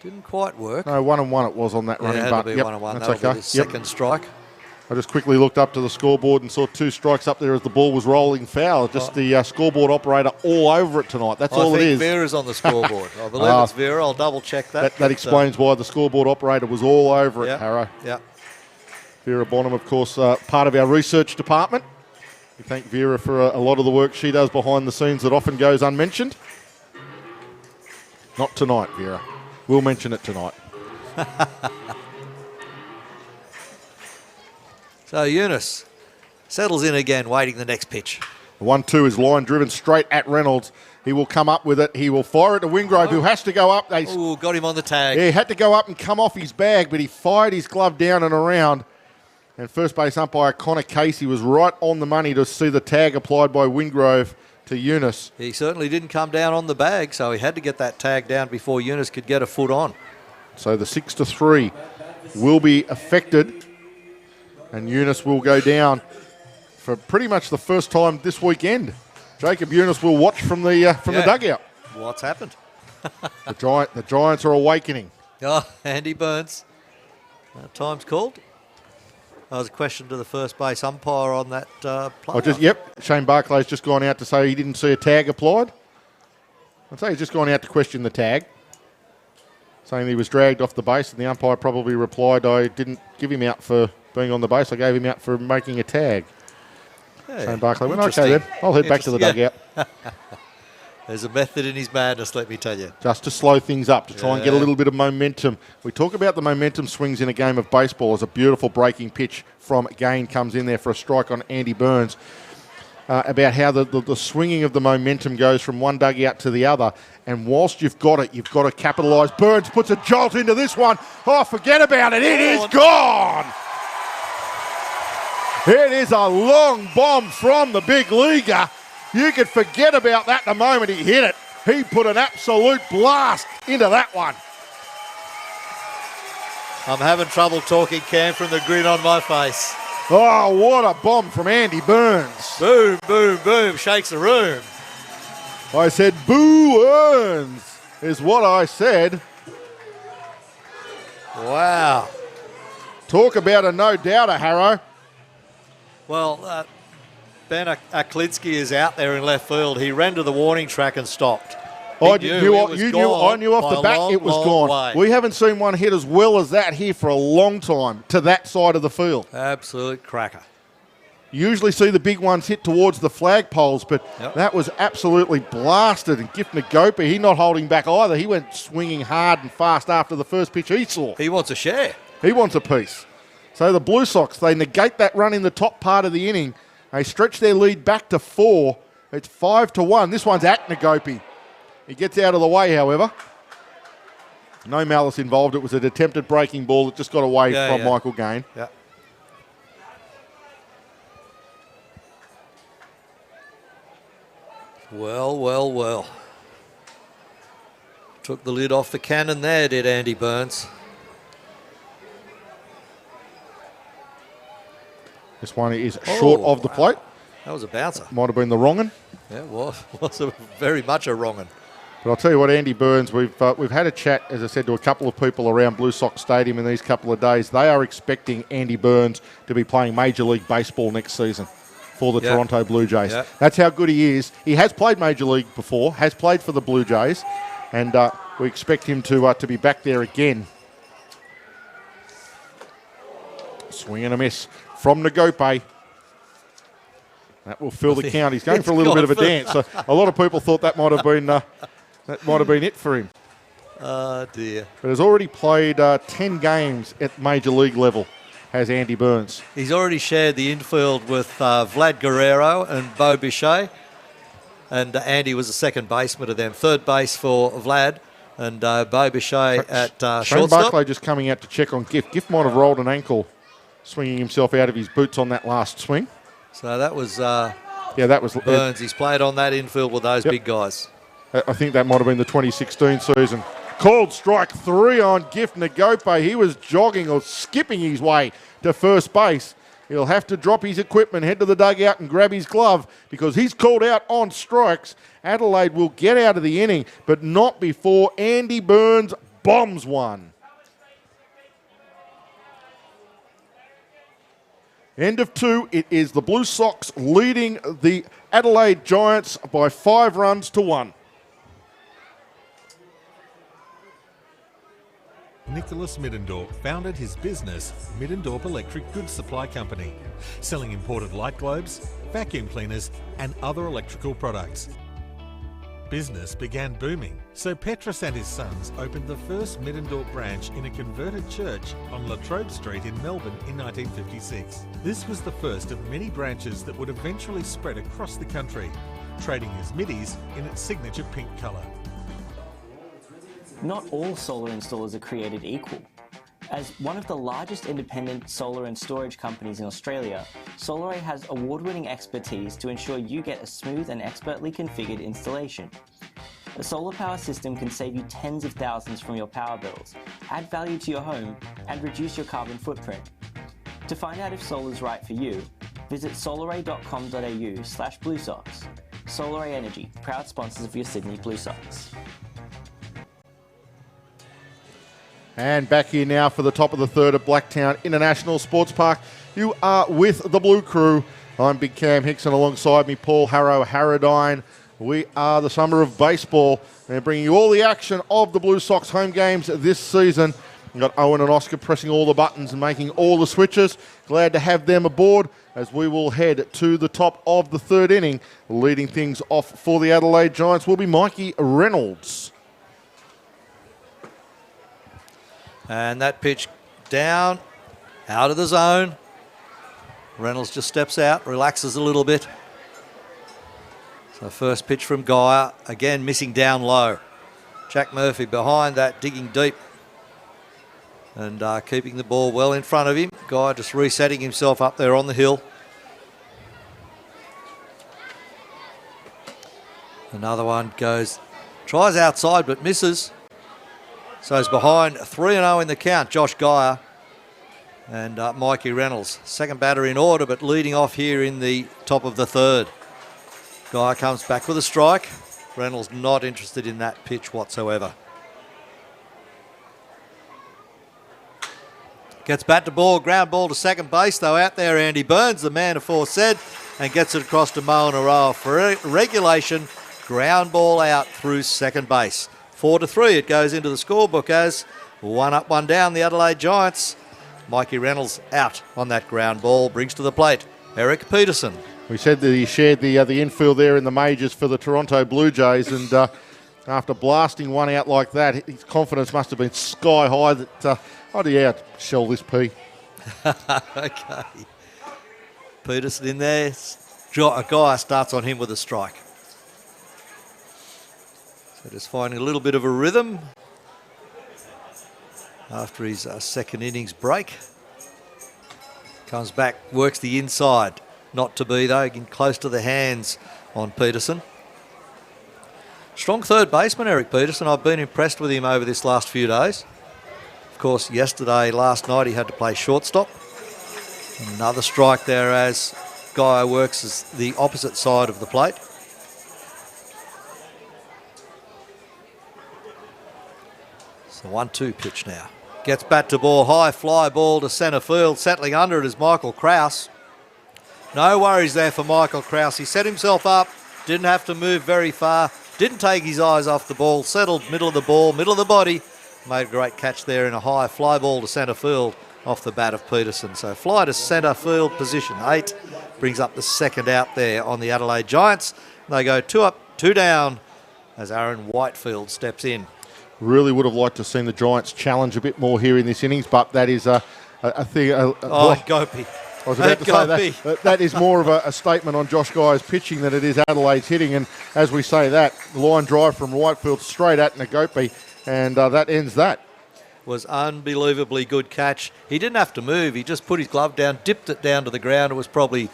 Didn't quite work.
No, 1-1 it was on that running bunt.
Yep, 1-1.
That's
That'll
okay.
be the second strike.
I just quickly looked up to the scoreboard and saw 2 strikes up there as the ball was rolling foul. Just the scoreboard operator all over it tonight. That's all it is.
I think Vera's on the scoreboard. I believe it's Vera. I'll double check that.
That explains why the scoreboard operator was all over it, Harrow.
Yeah.
Vera Bonham, of course, part of our research department. We thank Vera for a lot of the work she does behind the scenes that often goes unmentioned. Not tonight, Vera. We'll mention it tonight.
So Eunice settles in again, waiting the next pitch.
The 1-2 is line driven straight at Reynolds. He will come up with it. He will fire it to Wingrove, who has to go up.
Oh, got him on the tag.
Yeah, he had to go up and come off his bag, but he fired his glove down and around. And first base umpire Connor Casey was right on the money to see the tag applied by Wingrove to Eunice.
He certainly didn't come down on the bag, so he had to get that tag down before Eunice could get a foot on.
So the 6-3 will be affected, and Eunice will go down for pretty much the first time this weekend. Jacob Eunice will watch from the dugout.
What's happened?
The Giants are awakening.
Oh, Andy Burns. Time's called. That was a question to the first base umpire on that play.
Shane Barclay's just gone out to say he didn't see a tag applied. I'd say he's just gone out to question the tag, saying he was dragged off the base, and the umpire probably replied, I didn't give him out for being on the base, I gave him out for making a tag.
Hey,
Shane Barclay went, okay then, I'll head back to the dugout.
There's a method in his madness, let me tell you.
Just to slow things up, to try and get a little bit of momentum. We talk about the momentum swings in a game of baseball as a beautiful breaking pitch from Gain comes in there for a strike on Andy Burns. About how the swinging of the momentum goes from one dugout to the other. And whilst you've got to capitalise. Burns puts a jolt into this one. Oh, forget about it. It is gone. It is a long bomb from the big leaguer. You could forget about that the moment he hit it. He put an absolute blast into that one.
I'm having trouble talking, Cam, from the grin on my face.
Oh, what a bomb from Andy Burns.
Boom, boom, boom, shakes the room.
I said, boo Burns, is what I said.
Wow.
Talk about a no-doubter, Harrow.
Well, Ben Aklinsky is out there in left field. He ran to the warning track and stopped.
I knew off the bat it was gone. We haven't seen one hit as well as that here for a long time to that side of the field.
Absolute cracker.
You usually see the big ones hit towards the flagpoles, but that was absolutely blasted. And Gift Nagopa, he not holding back either. He went swinging hard and fast after the first pitch he saw.
He wants a share.
He wants a piece. So the Blue Sox, they negate that run in the top part of the inning. They stretch their lead back to 4. It's 5-1. This one's at Nagopi. He gets out of the way, however. No malice involved. It was an attempted breaking ball that just got away from Michael Gain.
Yeah. Well. Took the lid off the cannon there, did Andy Burns.
This one is short of the plate.
That was a bouncer.
Might have been the wrong one.
Yeah, it was very much a wrong one.
But I'll tell you what, Andy Burns, we've had a chat, as I said, to a couple of people around Blue Sox Stadium in these couple of days. They are expecting Andy Burns to be playing Major League Baseball next season for the Toronto Blue Jays. Yep. That's how good he is. He has played Major League before, has played for the Blue Jays, and we expect him to be back there again. Swing and a miss from Nagope. That will fill the count. He's going for a little bit of a dance. So a lot of people thought that might have been it for him.
Oh dear!
But has already played 10 games at Major League level. Has Andy Burns?
He's already shared the infield with Vlad Guerrero and Beau Bichet, and Andy was the second baseman of them. Third base for Vlad and Beau Bichet at
Shane
shortstop.
Barclay just coming out to check on Gift. Gift might have rolled an ankle, swinging himself out of his boots on that last swing.
So that was
that was
Burns. He's played on that infield with those big guys.
I think that might have been the 2016 season. Called strike 3 on Gift Nagope. He was jogging or skipping his way to first base. He'll have to drop his equipment, head to the dugout and grab his glove because he's called out on strikes. Adelaide will get out of the inning, but not before Andy Burns bombs one. End of 2, it is the Blue Sox leading the Adelaide Giants by 5 runs to 1.
Nicholas Middendorp founded his business, Middendorp Electric Goods Supply Company, selling imported light globes, vacuum cleaners and other electrical products. Business began booming, so Petrus and his sons opened the first Midendorp branch in a converted church on La Trobe Street in Melbourne in 1956. This was the first of many branches that would eventually spread across the country, trading as Middies in its signature pink colour.
Not all solar installers are created equal. As one of the largest independent solar and storage companies in Australia, SolarAy has award-winning expertise to ensure you get a smooth and expertly configured installation. A solar power system can save you tens of thousands from your power bills, add value to your home, and reduce your carbon footprint. To find out if solar's right for you, visit solaray.com.au/BlueSox. SolarAy Energy, proud sponsors of your Sydney Blue Sox.
And back here now for the top of the third at Blacktown International Sports Park. You are with the Blue Crew. I'm Big Cam Hickson, alongside me Paul Harrow-Harradine. We are the summer of baseball and bringing you all the action of the Blue Sox home games this season. We've got Owen and Oscar pressing all the buttons and making all the switches. Glad to have them aboard as we will head to the top of the third inning. Leading things off for the Adelaide Giants will be Mikey Reynolds.
And that pitch down, out of the zone. Reynolds just steps out, relaxes a little bit. So first pitch from Geyer, again missing down low. Jack Murphy behind that, digging deep and keeping the ball well in front of him. Geyer just resetting himself up there on the hill. Another one goes, tries outside but misses. So he's behind 3-0 in the count, Josh Geyer and Mikey Reynolds. Second batter in order, but leading off here in the top of the third. Geyer comes back with a strike. Reynolds not interested in that pitch whatsoever. Gets bat to ball, ground ball to second base, though out there Andy Burns, the man aforesaid, and gets it across to Moen Aroa for regulation. Ground ball out through second base. 4-3, it goes into the scorebook as 1 up, 1 down, the Adelaide Giants. Mikey Reynolds out on that ground ball, brings to the plate Eric Peterson.
We said that he shared the infield there in the majors for the Toronto Blue Jays, and after blasting one out like that, his confidence must have been sky high that, shell this P.
Okay. Peterson in there. A guy starts on him with a strike. So just finding a little bit of a rhythm after his second innings break. Comes back, works the inside. Not to be though, getting close to the hands on Peterson. Strong third baseman, Eric Peterson. I've been impressed with him over this last few days. Of course, last night, he had to play shortstop. Another strike there as Geyer works as the opposite side of the plate. So 1-2 pitch now. Gets bat to ball, high fly ball to centre field. Settling under it is Michael Krause. No worries there for Michael Krause. He set himself up, didn't have to move very far, didn't take his eyes off the ball, settled middle of the ball, middle of the body. Made a great catch there in a high fly ball to centre field off the bat of Peterson. So fly to centre field, position 8. Brings up the second out there on the Adelaide Giants. They go 2 up, 2 down as Aaron Whitefield steps in.
Really would have liked to have seen the Giants challenge a bit more here in this innings, but that is a thing.
Gopi.
I was about to say that is more of a statement on Josh Geyer's pitching than it is Adelaide's hitting. And as we say that, line drive from Whitefield straight at Nagopi, and that ends that.
Was unbelievably good catch. He didn't have to move. He just put his glove down, dipped it down to the ground. It was probably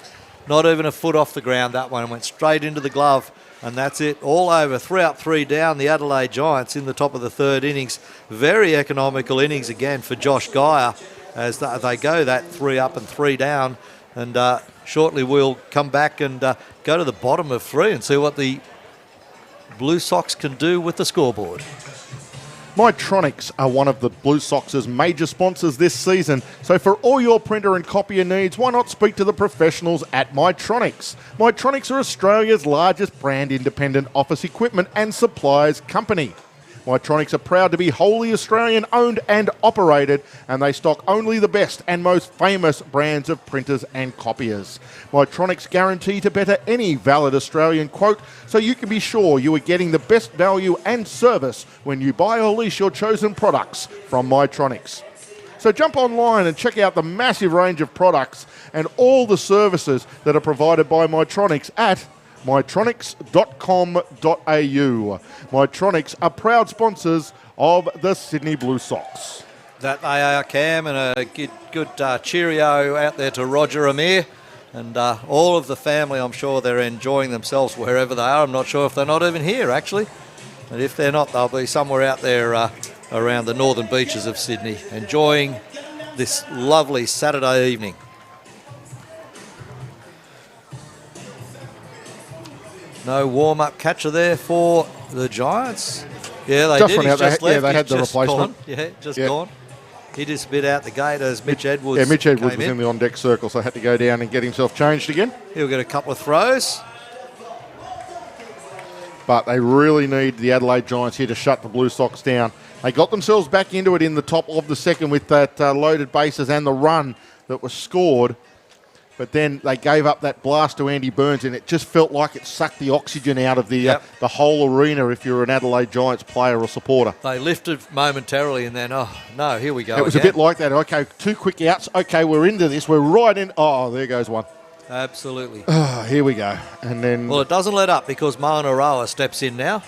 not even a foot off the ground, that one. Went straight into the glove, and that's it. All over. 3 up, 3 down. The Adelaide Giants in the top of the third innings. Very economical innings again for Josh Geyer as they go that 3 up and 3 down. And shortly we'll come back and go to the bottom of 3 and see what the Blue Sox can do with the scoreboard.
Mytronics are one of the Blue Sox's major sponsors this season, so for all your printer and copier needs, why not speak to the professionals at Mytronics? Mytronics are Australia's largest brand independent office equipment and supplies company. Mytronics are proud to be wholly Australian owned and operated, and they stock only the best and most famous brands of printers and copiers. Mytronics guarantee to better any valid Australian quote, so you can be sure you are getting the best value and service when you buy or lease your chosen products from Mytronics. So jump online and check out the massive range of products and all the services that are provided by Mytronics at mytronics.com.au. Mytronics are proud sponsors of the Sydney Blue Sox.
That they are, Cam, and a good cheerio out there to Roger Amir and all of the family. I'm sure they're enjoying themselves wherever they are. I'm not sure if they're not even here, actually. And if they're not, they'll be somewhere out there around the northern beaches of Sydney, enjoying this lovely Saturday evening. No warm-up catcher there for the Giants. Yeah, they
Just
did.
went
He's
out.
just left.
They had
He's
the
just
replacement.
Gone. Gone. He just bit out the gate as Mitch Edwards
Yeah, Mitch Edwards
came
was in the on-deck circle, so had to go down and get himself changed again.
He'll get a couple of throws.
But they really need the Adelaide Giants here to shut the Blue Sox down. They got themselves back into it in the top of the second with that loaded bases and the run that was scored. But then they gave up that blast to Andy Burns, and it just felt like it sucked the oxygen out of the whole arena if you're an Adelaide Giants player or supporter.
They lifted momentarily and then, oh, no, here we go.
It was a bit like that. Okay, 2 quick outs. Okay, we're into this. We're right in. Oh, there goes one.
Absolutely.
Oh, here we go. And then...
Well, it doesn't let up because Moen Aroa steps in now.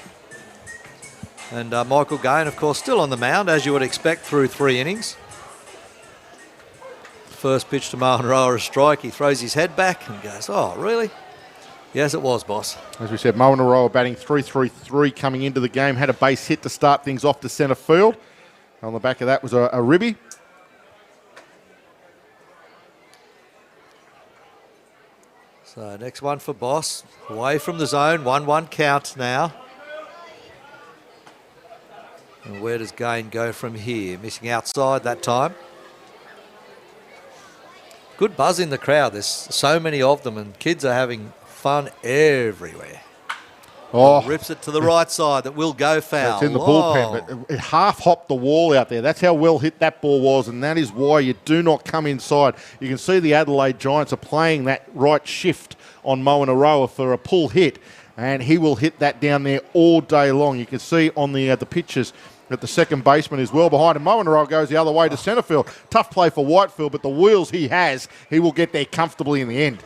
And Michael Gain, of course, still on the mound, as you would expect, through 3 innings. First pitch to Moen Aroa, a strike. He throws his head back and goes, oh, really? Yes, it was, boss.
As we said, Moen Aroa batting 3-3-3 coming into the game. Had a base hit to start things off to centre field. On the back of that was a ribby.
So next one for Boss. Away from the zone. 1-1 count now. And where does Gain go from here? Missing outside that time. Good buzz in the crowd. There's so many of them and kids are having fun everywhere.
Oh,
rips it to the right side. That will go foul.
It's in the bullpen, but it half hopped the wall out there. That's how well hit that ball was, and that is why you do not come inside. You can see the Adelaide Giants are playing that right shift on Moen Aroa for a pull hit, and he will hit that down there all day long. You can see on the pictures that the second baseman is well behind, and Moen Aroa goes the other way to centre field. Tough play for Whitefield, but the wheels he has, he will get there comfortably in the end.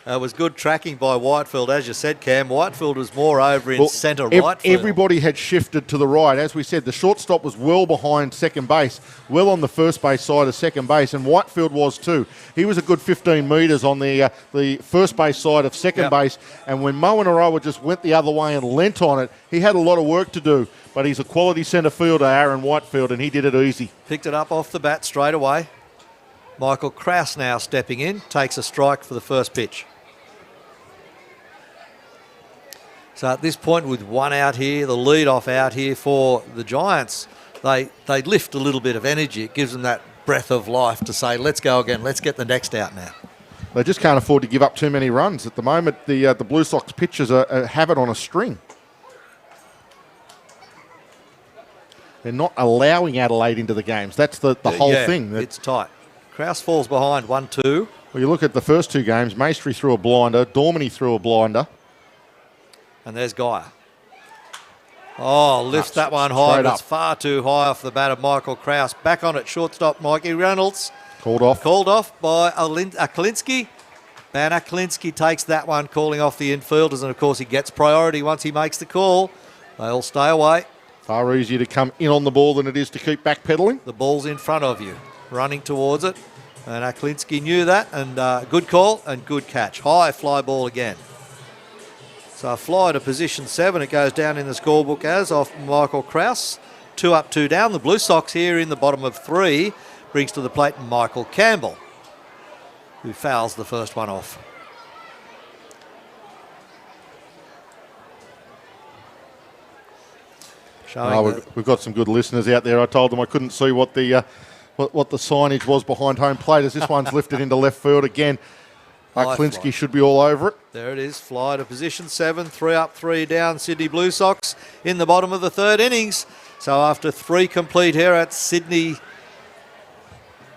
It was good tracking by Whitefield, as you said, Cam. Whitefield was more over in centre right field.
Everybody had shifted to the right. As we said, the shortstop was well behind second base, well on the first base side of second base, and Whitefield was too. He was a good 15 metres on the first base side of second base, and when Moen Aroa just went the other way and leant on it, he had a lot of work to do. But he's a quality centre fielder, Aaron Whitefield, and he did it easy.
Picked it up off the bat straight away. Michael Krause now stepping in, takes a strike for the first pitch. So at this point, with one out here, the lead-off out here for the Giants, they lift a little bit of energy. It gives them that breath of life to say, let's go again, let's get the next out now.
They just can't afford to give up too many runs. At the moment, the Blue Sox pitchers have it on a string. They're not allowing Adelaide into the games. That's the whole thing.
It's tight. Krause falls behind 1-2.
Well, you look at the first 2 games, Maestri threw a blinder, Dormany threw a blinder.
And there's Geyer. Oh, lifts that one high, but it's far too high off the bat of Michael Krause. Back on it, shortstop Mikey Reynolds.
Called off.
Called off by Aklinski. Ben Aklinski takes that one, calling off the infielders, and of course he gets priority once he makes the call. They all stay away.
Far easier to come in on the ball than it is to keep backpedaling.
The ball's in front of you, running towards it. And Aklinski knew that, and good call and good catch. High fly ball again. So a fly to position 7. It goes down in the scorebook as off Michael Krause. 2 up, 2 down. The Blue Sox here in the bottom of 3 brings to the plate Michael Campbell, who fouls the first one off.
We've got some good listeners out there. I told them I couldn't see what the signage was behind home plate as this one's lifted into left field again. Klinsky should be all over it.
There it is, fly to position 7, 3 up, 3 down, Sydney Blue Sox in the bottom of the third innings. So after 3 complete here at Sydney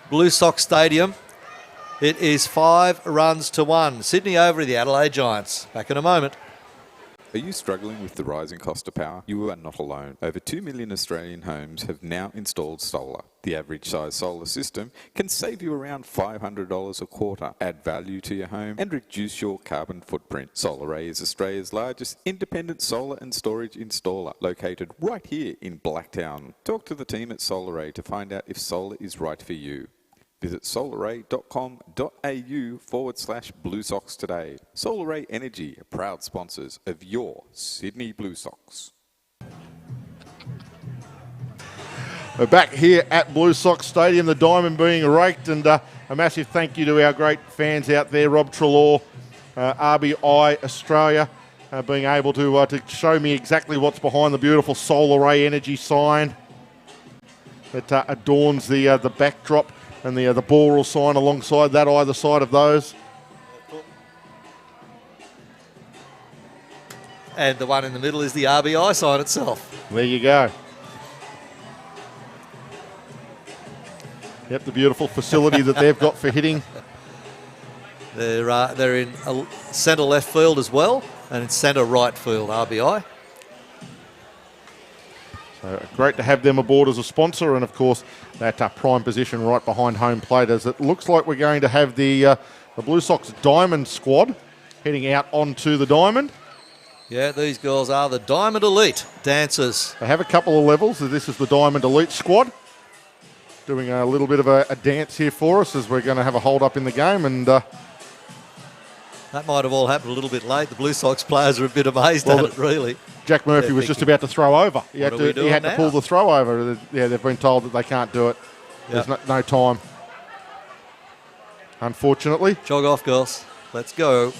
Blue Sox Stadium, it is 5 runs to 1. Sydney over the Adelaide Giants. Back in a moment.
Are you struggling with the rising cost of power? You are not alone. Over 2 million Australian homes have now installed solar. The average size solar system can save you around $500 a quarter, add value to your home and reduce your carbon footprint. SolarAy is Australia's largest independent solar and storage installer, located right here in Blacktown. Talk to the team at SolarAy to find out if solar is right for you. Visit solaray.com.au/Blue Sox today. SolarAy Energy, proud sponsors of your Sydney Blue Sox.
We're back here at Blue Sox Stadium, the diamond being raked, and a massive thank you to our great fans out there, Rob Trelaw, RBI Australia, being able to show me exactly what's behind the beautiful SolarAy Energy sign that adorns the backdrop. And the Boral sign alongside that, either side of those.
And the one in the middle is the RBI sign itself.
There you go. Yep, the beautiful facility that they've got for hitting.
They're in centre left field as well, and in centre right field, RBI.
So great to have them aboard as a sponsor, and of course that prime position right behind home plate, as it looks like we're going to have the Blue Sox Diamond squad heading out onto the diamond.
Yeah, these girls are the Diamond Elite dancers.
They have a couple of levels. This is the Diamond Elite squad, doing a little bit of a dance here for us as we're going to have a hold up in the game, and
that might have all happened a little bit late. The Blue Sox players are a bit amazed at it, really.
Jack Murphy was just about to throw over. He had to pull the throw over. Yeah, they've been told that they can't do it. Yep. There's no time, unfortunately.
Jog off, girls. Let's go.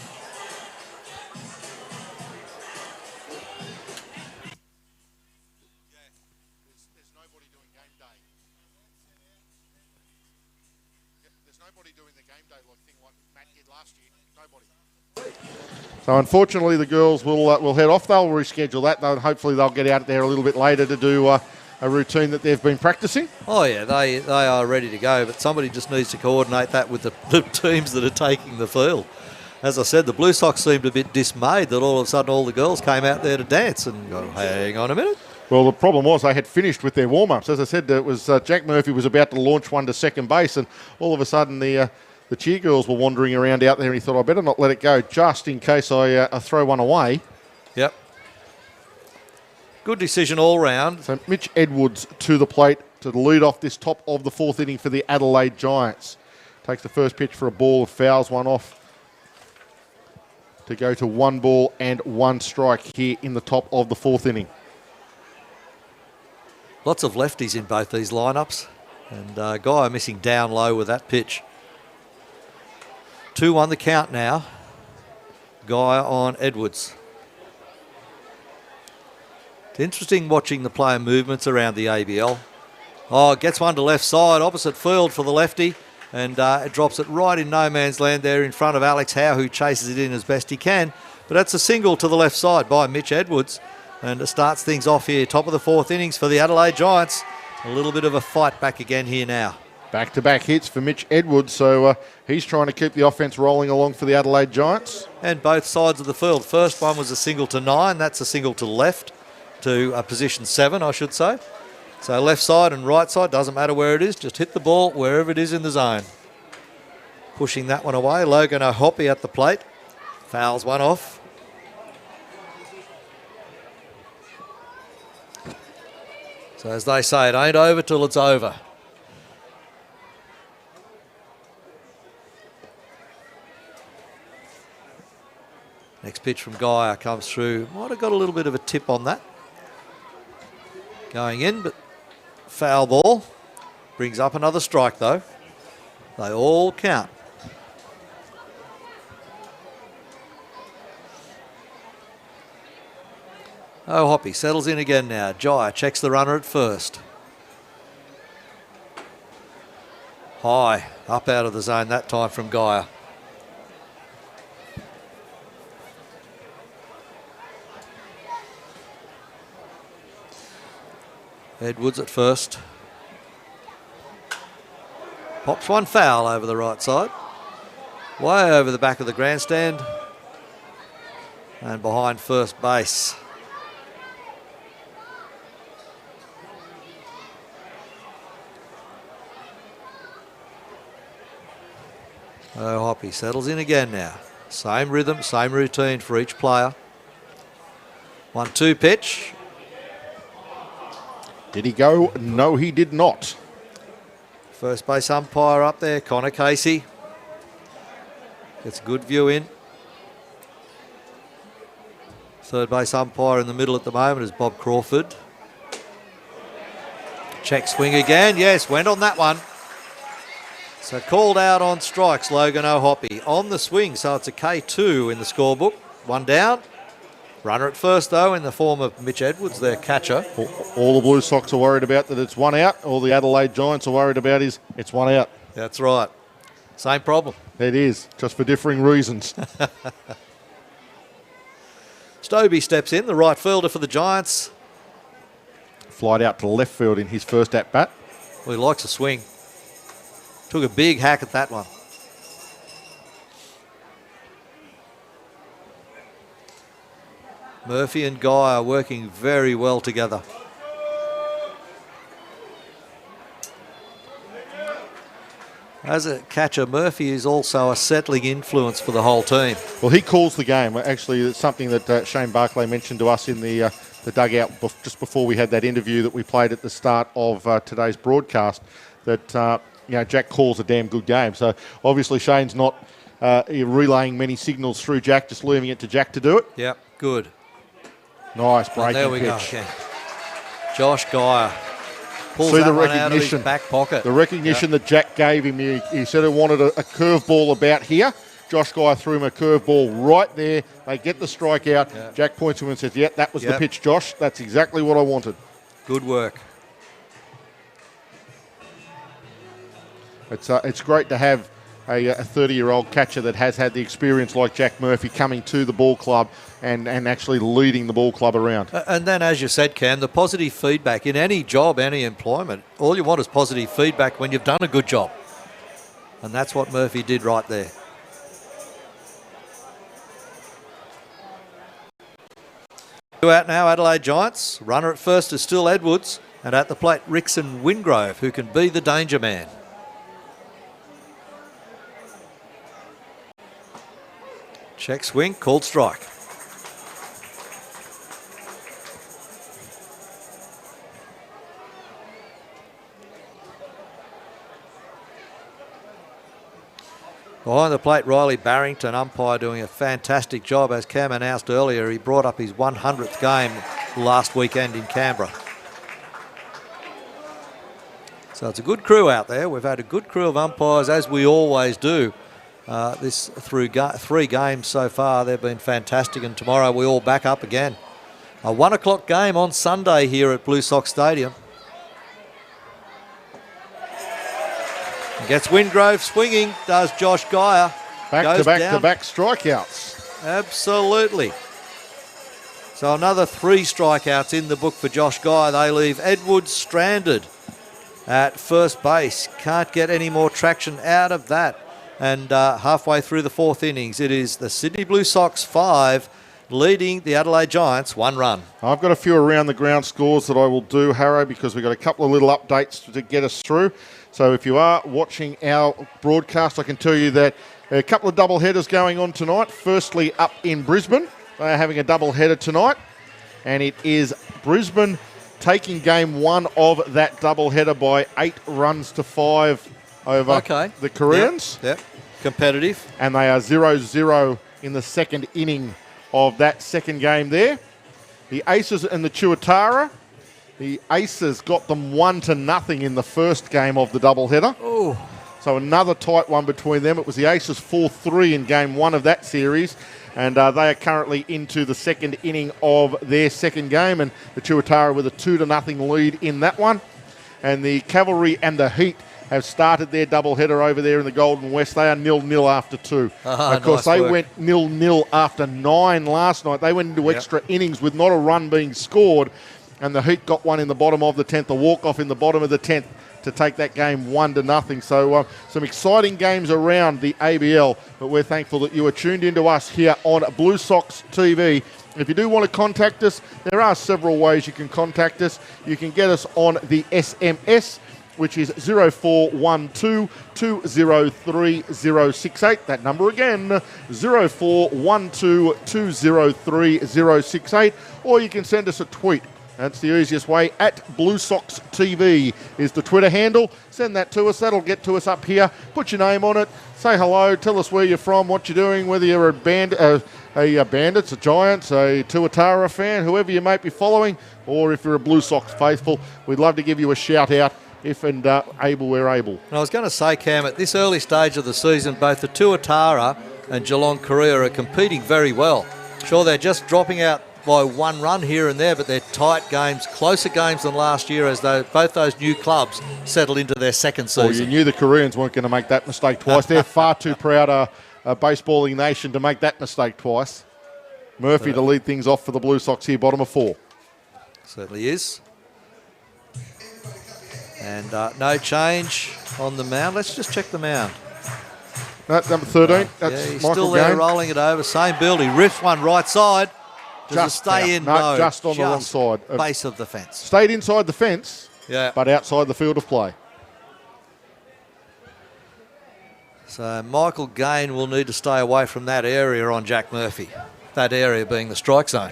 So unfortunately, the girls will head off. They'll reschedule that, though. Hopefully, they'll get out there a little bit later to do a routine that they've been practicing.
Oh yeah, they are ready to go, but somebody just needs to coordinate that with the teams that are taking the field. As I said, the Blue Sox seemed a bit dismayed that all of a sudden all the girls came out there to dance, and go, hang on a minute.
Well, the problem was they had finished with their warm-ups. As I said, it was Jack Murphy was about to launch one to second base, and all of a sudden the cheer girls were wandering around out there, and he thought, I better not let it go just in case I throw one away.
Yep. Good decision all round.
So Mitch Edwards to the plate to lead off this top of the fourth inning for the Adelaide Giants. Takes the first pitch for a ball, fouls one off to go to 1 ball and 1 strike here in the top of the fourth inning.
Lots of lefties in both these lineups, and Guy missing down low with that pitch. 2-1 the count now. Guy on Edwards. It's interesting watching the player movements around the ABL. Oh, gets one to left side, opposite field for the lefty, and it drops it right in no man's land there in front of Alex Howe, who chases it in as best he can. But that's a single to the left side by Mitch Edwards, and it starts things off here. Top of the fourth innings for the Adelaide Giants. A little bit of a fight back again here now.
Back-to-back hits for Mitch Edwards, so he's trying to keep the offense rolling along for the Adelaide Giants.
And both sides of the field. First one was a single to 9. That's a single to left, to position 7, I should say. So left side and right side, doesn't matter where it is, just hit the ball wherever it is in the zone. Pushing that one away. Logan O'Hoppy at the plate. Fouls one off. So as they say, it ain't over till it's over. Next pitch from Gaia comes through. Might have got a little bit of a tip on that. Going in, but foul ball. Brings up another strike, though. They all count. Oh, Hoppy settles in again now. Jaya checks the runner at first. High, up out of the zone that time from Gaia. Edwards at first. Pops one foul over the right side. Way over the back of the grandstand. And behind first base. Oh, Hoppy settles in again now. Same rhythm, same routine for each player. 1-2 pitch.
Did he go? No, he did not.
First base umpire up there, Connor Casey. Gets a good view in. Third base umpire in the middle at the moment is Bob Crawford. Check swing again. Yes, went on that one. So called out on strikes, Logan O'Hoppy. On the swing, so it's a K2 in the scorebook. One down. Runner at first, though, in the form of Mitch Edwards, their catcher.
All the Blue Sox are worried about that it's one out. All the Adelaide Giants are worried about is it's one out.
That's right. Same problem.
It is, just for differing reasons.
Stobie steps in, the right fielder for the Giants.
Flied out to left field in his first at-bat.
Well, he likes a swing. Took a big hack at that one. Murphy and Guy are working very well together. As a catcher, Murphy is also a settling influence for the whole team.
Well, he calls the game. Actually, it's something that Shane Barclay mentioned to us in the dugout just before we had that interview that we played at the start of today's broadcast, that Jack calls a damn good game. So obviously Shane's not relaying many signals through Jack, just leaving it to Jack to do it.
Yep, good.
Nice breaking
there we
pitch.
go again. Josh Geyer pulls
See
that
the
one out of his
recognition.
back pocket.
The recognition that Jack gave him. He said he wanted a curveball about here. Josh Geyer threw him a curveball right there. They get the strikeout.
Yeah.
Jack points to him and says, "Yep, that was the pitch, Josh. That's exactly what I wanted."
Good work.
It's great to have a 30-year-old catcher that has had the experience like Jack Murphy coming to the ball club and actually leading the ball club around.
And then, as you said, Cam, the positive feedback in any job, any employment, all you want is positive feedback when you've done a good job. And that's what Murphy did right there. Two out now, Adelaide Giants. Runner at first is still Edwards. And at the plate, Rickson Wingrove, who can be the danger man. Check swing, called strike. Behind the plate, Riley Barrington, umpire, doing a fantastic job. As Cam announced earlier, he brought up his 100th game last weekend in Canberra. So it's a good crew out there. We've had a good crew of umpires, as we always do. This through 3 games so far, they've been fantastic, and tomorrow we all back up again. A 1 o'clock game on Sunday here at Blue Sox Stadium. Gets Wingrove swinging, does Josh Geyer.
Back-to-back strikeouts.
Absolutely. So another 3 strikeouts in the book for Josh Geyer. They leave Edwards stranded at first base. Can't get any more traction out of that. And halfway through the 4th innings, it is the Sydney Blue Sox 5 leading the Adelaide Giants 1 run.
I've got a few around the ground scores that I will do, Harrow, because we've got a couple of little updates to get us through. So if you are watching our broadcast, I can tell you that a couple of double headers going on tonight. Firstly, up in Brisbane, they are having a double header tonight, and it is Brisbane taking game 1 of that double header by 8 runs to 5 over the Koreans.
Yep. Competitive.
And they are 0-0 in the second inning of that second game there. The Aces and the Tuatara. The Aces got them 1-0 in the first game of the doubleheader.
Oh.
So another tight one between them. It was the Aces 4-3 in game 1 of that series. And they are currently into the second inning of their second game. And the Tuatara with a 2-0 lead in that one. And the Cavalry and the Heat have started their doubleheader over there in the Golden West. They are 0-0 after 2. Of course, they went 0-0 after 9 last night. They went into extra innings with not a run being scored. and the Heat got one in the bottom of the 10th, a walk-off in the bottom of the 10th to take that game 1-0. So some exciting games around the ABL, but we're thankful that you are tuned into us here on Blue Sox TV. If you do want to contact us, there are several ways you can contact us. You can get us on the SMS, which is 0412 203 068. That number again, 0412 203 068. Or you can send us a tweet. That's the easiest way. At Blue Sox TV is the Twitter handle. Send that to us. That'll get to us up here. Put your name on it. Say hello. Tell us where you're from, what you're doing, whether you're a Bandits, a Giants, a Tuatara fan, whoever you might be following, or if you're a Blue Sox faithful. We'd love to give you a shout out if and able we're able.
And I was going to say, Cam, at this early stage of the season, both the Tuatara and Geelong Korea are competing very well. Sure, they're just dropping out by one run here and there, but they're tight games, closer games than last year as though both those new clubs settled into their second season.
Well, you knew the Koreans weren't going to make that mistake twice. They're far too proud a baseballing nation to make that mistake twice. Murphy to lead things off for the Blue Sox here, bottom of 4.
Certainly is. And no change on the mound. Let's just check the mound.
No, number 13. That's
yeah, he's
Michael
still there
Gain.
rolling it over. Same build. He rips one right side. Does
Just
it stay
out.
in?
No, just on the wrong side.
Base of the fence.
Stayed inside the fence,
Yeah.
but outside the field of play.
So Michael Gain will need to stay away from that area on Jack Murphy. That area being the strike zone.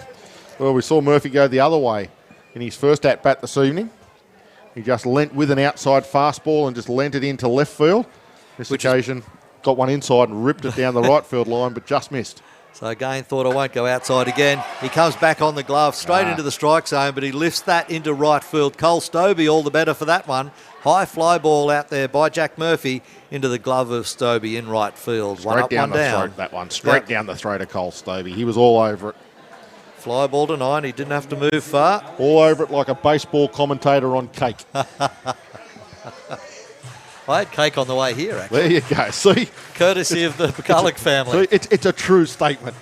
Well, we saw Murphy go the other way in his first at-bat this evening. He just lent with an outside fastball and just lent it into left field. This occasion got one inside and ripped it down the right field line, but just missed.
So Gain thought, I won't go outside again. He comes back on the glove, straight into the strike zone, but he lifts that into right field. Cole Stobie, all the better for that one. High fly ball out there by Jack Murphy into the glove of Stobie in right field.
Straight
One up,
down
one
the
down.
throat, that one. Straight down the throat of Cole Stobie. He was all over it.
Fly ball to 9. He didn't have to move far.
All over it like a baseball commentator on cake.
I had cake on the way here, actually.
There you go. See?
Courtesy of the McCulloch family.
It's a true statement.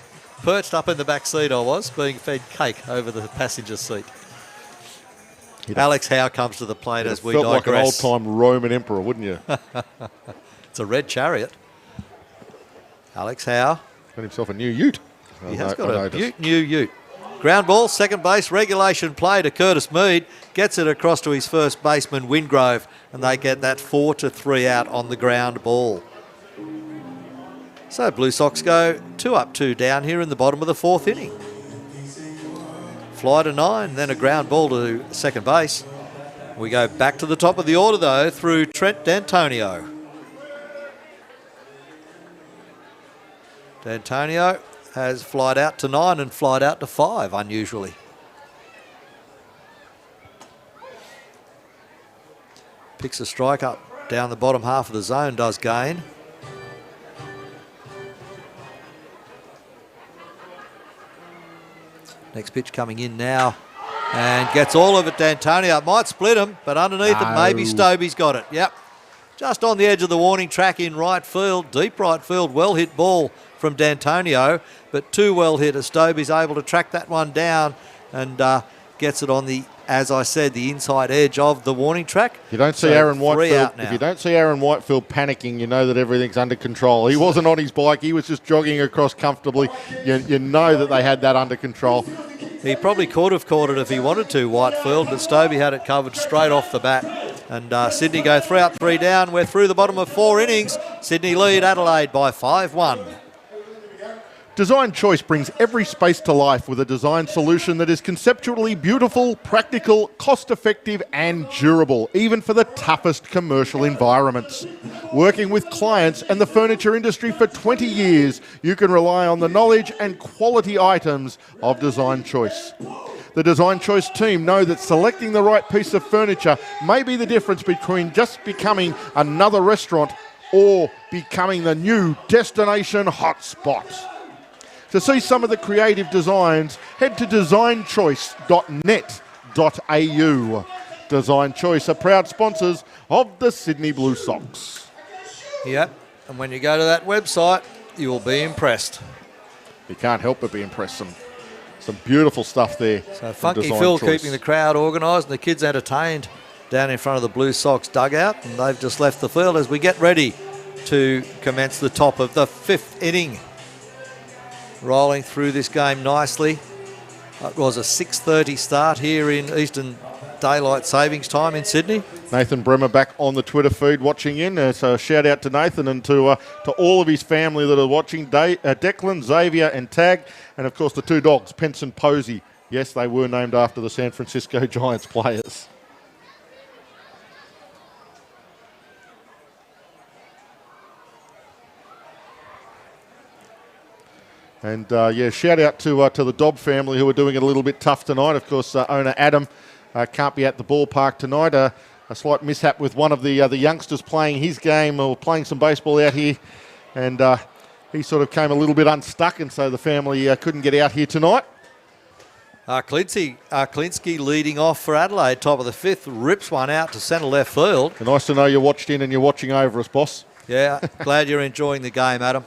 Perched up in the back seat I was, being fed cake over the passenger seat. Alex Howe comes to the plate as we
felt like an
digress.
old-time Roman emperor, wouldn't you?
It's a red chariot. Alex Howe.
Got himself a new ute.
He has got a new ute. Ground ball, second base, regulation play to Curtis Mead. Gets it across to his first baseman, Wingrove, and they get that 4-3 out on the ground ball. So Blue Sox go 2 up, 2 down here in the bottom of the 4th inning. Fly to 9, then a ground ball to second base. We go back to the top of the order, though, through Trent D'Antonio. D'Antonio has flied out to 9 and flied out to 5, unusually. Picks a strike up down the bottom half of the zone, does Gain. Next pitch coming in now and gets all of it, D'Antonio. It might split him, but underneath it, maybe Stobie's got it. Yep. Just on the edge of the warning track in right field, deep right field, well hit ball from D'Antonio, but too well hit as Stobie's able to track that one down and gets it on the, as I said, the inside edge of the warning track.
You don't see Aaron Whitefield. If you don't see Aaron Whitefield panicking, you know that everything's under control. He wasn't on his bike. He was just jogging across comfortably. You know that they had that under control.
He probably could have caught it if he wanted to, Whitefield, but Stobie had it covered straight off the bat. And Sydney go 3 up, 3 down. We're through the bottom of 4 innings. Sydney lead Adelaide by 5-1.
Design Choice brings every space to life with a design solution that is conceptually beautiful, practical, cost-effective and durable, even for the toughest commercial environments. Working with clients and the furniture industry for 20 years, you can rely on the knowledge and quality items of Design Choice. The Design Choice team know that selecting the right piece of furniture may be the difference between just becoming another restaurant or becoming the new destination hotspot. To see some of the creative designs, head to designchoice.net.au. Design Choice are proud sponsors of the Sydney Blue Sox.
Yep, and when you go to that website, you will be impressed.
You can't help but be impressed. Some Some beautiful stuff there.
So
from
Funky
Design
Phil
Choice.
keeping the crowd organised and the kids entertained down in front of the Blue Sox dugout, and they've just left the field as we get ready to commence the top of the 5th inning. Rolling through this game nicely. It was a 6:30 start here in Eastern Daylight Savings Time in Sydney.
Nathan Bremer back on the Twitter feed watching in. So a shout out to Nathan and to all of his family that are watching. Declan, Xavier and Tag. And of course the 2 dogs, Pence and Posey. Yes, they were named after the San Francisco Giants players. And shout out to the Dobb family who are doing it a little bit tough tonight. Of course, owner Adam can't be at the ballpark tonight. A slight mishap with one of the youngsters playing his game or playing some baseball out here. And he sort of came a little bit unstuck, and so the family couldn't get out here tonight.
Klinsky leading off for Adelaide, top of the 5th, rips one out to centre left field.
Nice to know you watched in and you're watching over us, boss.
Yeah, glad you're enjoying the game, Adam.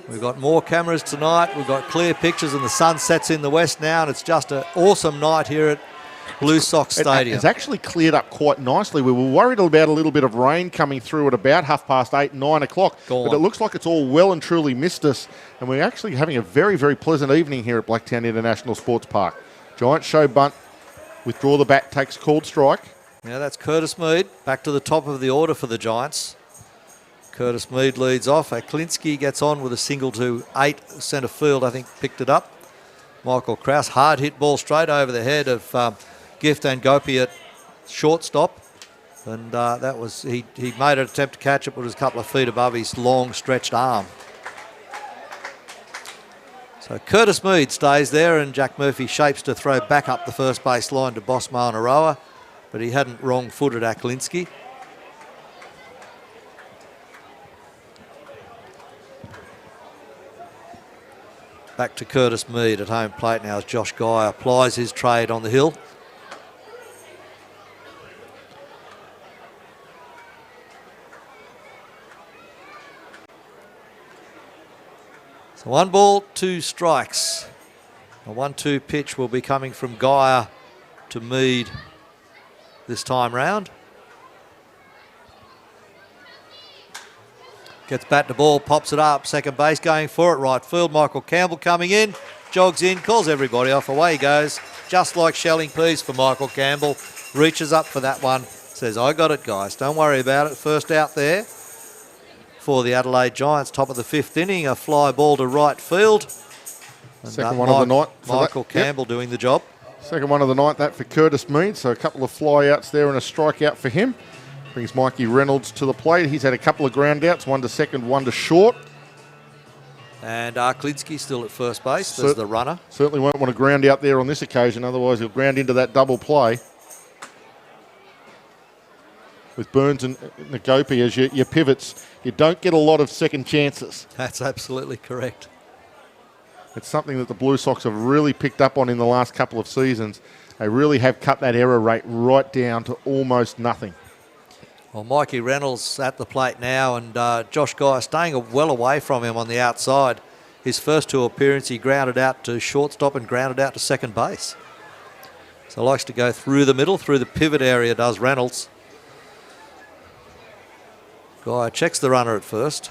We've got more cameras tonight. We've got clear pictures and the sun sets in the west now, and it's just an awesome night here at Blue Sox Stadium.
It's actually cleared up quite nicely. We were worried about a little bit of rain coming through at about 8:30, 9 o'clock. But it looks like it's all well and truly missed us. And we're actually having a very, very pleasant evening here at Blacktown International Sports Park. Giants show bunt. Withdraw the bat, takes called strike.
Yeah, that's Curtis Mead. Back to the top of the order for the Giants. Curtis Mead leads off. Klinsky gets on with a single to 8. Centre field, I think, picked it up. Michael Krause, hard hit ball straight over the head of Gift and Gopi at shortstop. And that was he made an attempt to catch it, but it was a couple of feet above his long stretched arm. So Curtis Mead stays there, and Jack Murphy shapes to throw back up the first base line to Bosmo and Aroa, but he hadn't wrong-footed Klinsky. Back to Curtis Mead at home plate now as Josh Guy applies his trade on the hill. So 1 ball, 2 strikes. A 1-2 pitch will be coming from Guy to Mead this time round. Gets bat to ball, pops it up, second base going for it, right field. Michael Campbell coming in, jogs in, calls everybody off, away he goes. Just like shelling peas for Michael Campbell. Reaches up for that one, says, I got it, guys, don't worry about it. First out there for the Adelaide Giants, top of the 5th inning, a fly ball to right field. And
Second one of the night.
Michael Campbell doing the job.
Second one of the night, that for Curtis Mead. So a couple of fly-outs there and a strikeout for him. Brings Mikey Reynolds to the plate. He's had a couple of ground outs, 1 to second, 1 to short.
And Klinsky still at first base. There's the runner.
Certainly won't want to ground out there on this occasion, otherwise he'll ground into that double play. With Burns and Nagopi as your pivots, you don't get a lot of second chances.
That's absolutely correct.
It's something that the Blue Sox have really picked up on in the last couple of seasons. They really have cut that error rate right down to almost nothing.
Well, Mikey Reynolds at the plate now, and Josh Guy staying well away from him on the outside. His first 2 appearances, he grounded out to shortstop and grounded out to second base. So likes to go through the middle, through the pivot area, does Reynolds. Guy checks the runner at first.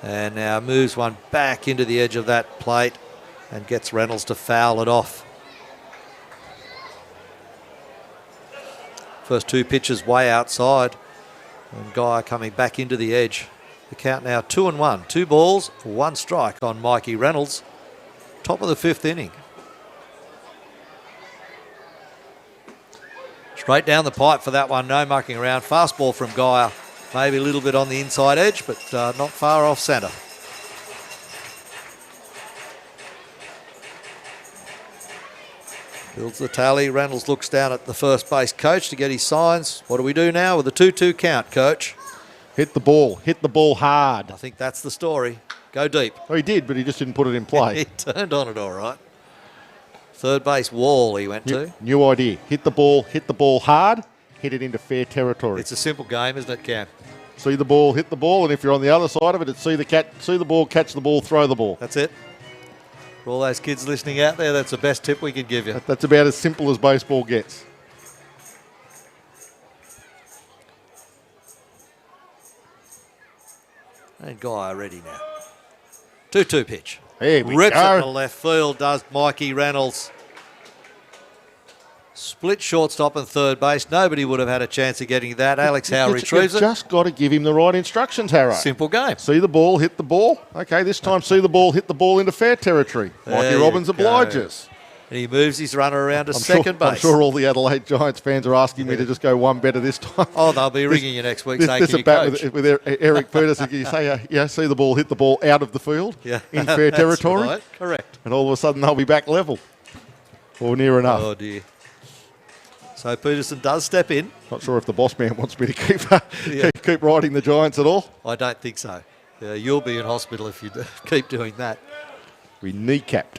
And now moves one back into the edge of that plate and gets Reynolds to foul it off. First 2 pitches way outside, and Guy coming back into the edge. The count now 2-1. 2 balls, 1 strike on Mikey Reynolds. Top of the 5th inning. Straight down the pipe for that one, no mucking around. Fastball from Guy, maybe a little bit on the inside edge, but not far off centre. Builds the tally. Reynolds looks down at the first base coach to get his signs. What do we do now with a 2-2 count, coach?
Hit the ball hard.
I think that's the story. Go deep.
Oh, he did, but he just didn't put it in play.
He turned on it all right. Third base wall he went to.
New idea. Hit the ball hard, hit it into fair territory.
It's a simple game, isn't it, Cam?
See the ball, hit the ball, and if you're on the other side of it, it's see the ball, catch the ball, throw the ball.
That's it. For all those kids listening out there, that's the best tip we could give you.
That's about as simple as baseball gets.
And Guy ready now. 2-2 pitch.
There we
Rips
go.
it to left field, does Mikey Reynolds. Split shortstop and third base. Nobody would have had a chance of getting that. Alex Howe retrieves
You've
it.
just got to give him the right instructions, Harrow.
Simple game.
See the ball, hit the ball. Okay, this time see the ball, hit the ball into fair territory. Mikey
There
Robbins
you
obliges.
And he moves his runner around to second base.
I'm sure all the Adelaide Giants fans are asking me to just go one better this time.
Oh, they'll be ringing you next week saying,
This
can you
about
coach?
with Eric Peterson. You say, see the ball, hit the ball out of the field in fair
That's
territory.
right. Correct.
And all of a sudden they'll be back level. Or near enough.
Oh, dear. So Peterson does step in.
Not sure if the boss man wants me to keep riding the Giants at all.
I don't think so. You'll be in hospital if you keep doing that.
We kneecapped.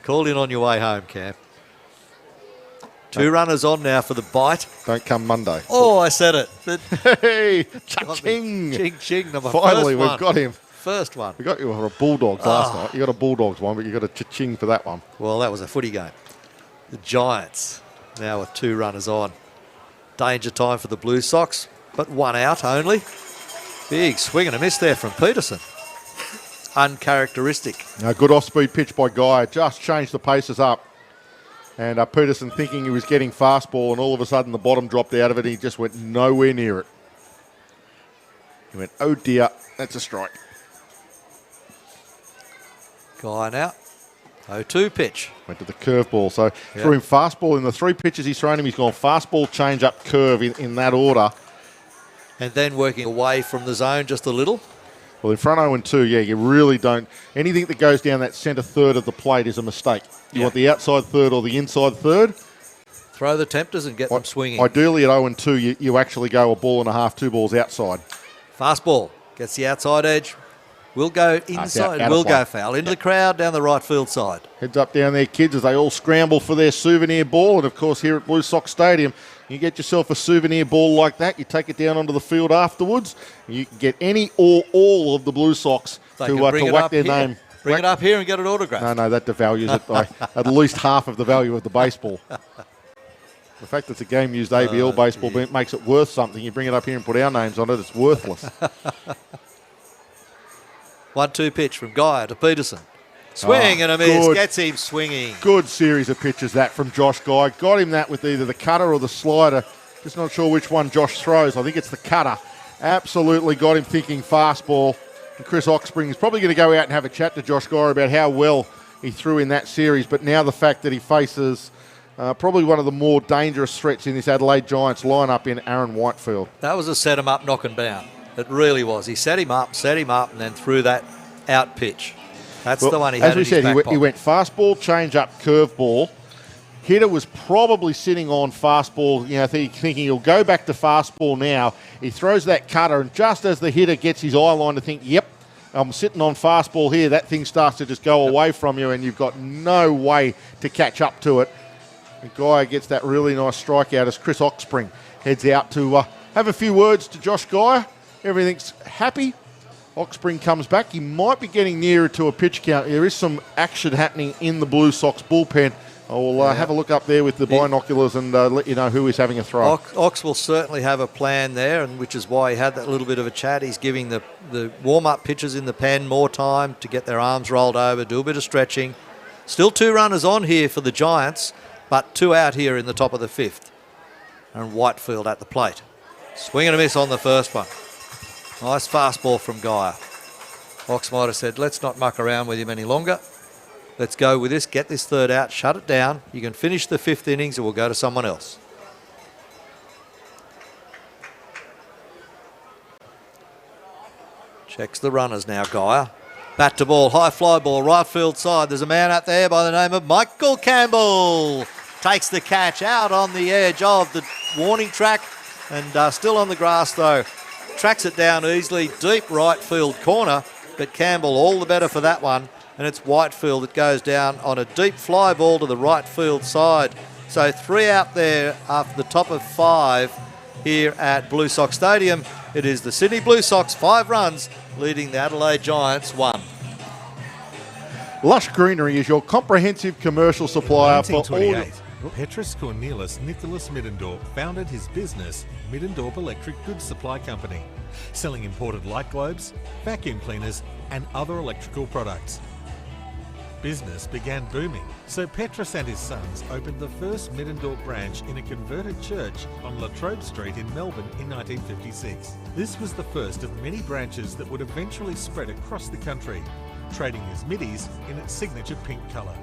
Call in on your way home, Cam. 2 runners on now for the bite.
Don't come Monday.
Oh, I said it.
Hey,
Got
ching.
me. Ching, number
Finally,
first
we've
one.
got him.
First one.
We got you for a Bulldogs last night. You got a Bulldogs one, but you got a cha-ching for that one.
Well, that was a footy game. The Giants now with 2 runners on. Danger time for the Blue Sox, but 1 out only. Big swing and a miss there from Peterson. Uncharacteristic.
A good off-speed pitch by Guy. Just changed the paces up. And Peterson thinking he was getting fastball, and all of a sudden the bottom dropped out of it, and he just went nowhere near it. He went, oh dear, that's a strike.
Guy now. 0-2 pitch.
Went to the curveball. So threw him fastball in the 3 pitches he's thrown him. He's gone fastball, change up, curve in that order.
And then working away from the zone just a little.
Well, in front 0-2, you really don't. Anything that goes down that centre third of the plate is a mistake. You want the outside third or the inside third.
Throw the tempters and get them swinging.
Ideally at 0-2, you actually go a ball and a half, 2 balls outside.
Fastball. Gets the outside edge. Will go inside.
out of
Will
play.
go foul. Into the crowd down the right field side.
Heads up down there, kids, as they all scramble for their souvenir ball. And, of course, here at Blue Sox Stadium, you get yourself a souvenir ball like that. You take it down onto the field afterwards. And you can get any or all of the Blue Sox to whack their name.
Bring it up here and get it autographed.
No, that devalues it by at least half of the value of the baseball. The fact that it's a game-used ABL baseball makes it worth something. You bring it up here and put our names on it, it's worthless.
1-2 pitch from Guy to Peterson. Swing and a miss. Gets him swinging.
Good series of pitches that from Josh Guy. Got him that with either the cutter or the slider. Just not sure which one Josh throws. I think it's the cutter. Absolutely got him thinking fastball. And Chris Oxspring is probably going to go out and have a chat to Josh Guy about how well he threw in that series. But now the fact that he faces probably one of the more dangerous threats in this Adelaide Giants lineup in Aaron Whitefield.
That was a set him up, knock and bound. It really was. He set him up, and then threw that out pitch. That's the one he had.
As we said, he went fastball, change up, curveball. Hitter was probably sitting on fastball, thinking he'll go back to fastball now. He throws that cutter, and just as the hitter gets his eye line to think, yep, I'm sitting on fastball here, that thing starts to just go away from you, and you've got no way to catch up to it. The guy gets that really nice strikeout as Chris Oxspring heads out to have a few words to Josh Guy. Everything's happy. Oxspring comes back. He might be getting nearer to a pitch count. There is some action happening in the Blue Sox bullpen. I will have a look up there with the binoculars and let you know who is having a throw.
Ox will certainly have a plan there, and which is why he had that little bit of a chat. He's giving the warm-up pitchers in the pen more time to get their arms rolled over, do a bit of stretching. Still 2 runners on here for the Giants, but 2 out here in the top of the 5th. And Whitefield at the plate. Swing and a miss on the first one. Nice fastball from Guy. Ox might have said, let's not muck around with him any longer. Let's go with this, get this 3rd out, shut it down. You can finish the 5th innings and we'll go to someone else. Checks the runners now, Guy. Bat to ball, high fly ball, right field side. There's a man out there by the name of Michael Campbell. Takes the catch out on the edge of the warning track and still on the grass though. Tracks it down easily, deep right field corner, but Campbell all the better for that one. And it's Whitefield that goes down on a deep fly ball to the right field side. So 3 out there after the top of 5 here at Blue Sox Stadium. It is the Sydney Blue Sox 5 runs leading the Adelaide Giants 1.
Lush Greenery is your comprehensive commercial supplier for all your...
1928, Petrus Cornelis Nicholas Middendorp founded his business, Middendorp Electric Goods Supply Company, selling imported light globes, vacuum cleaners and other electrical products. Business began booming, so Petrus and his sons opened the first Middendorp branch in a converted church on Latrobe Street in Melbourne in 1956. This was the first of many branches that would eventually spread across the country, trading as Middies in its signature pink colour.
Are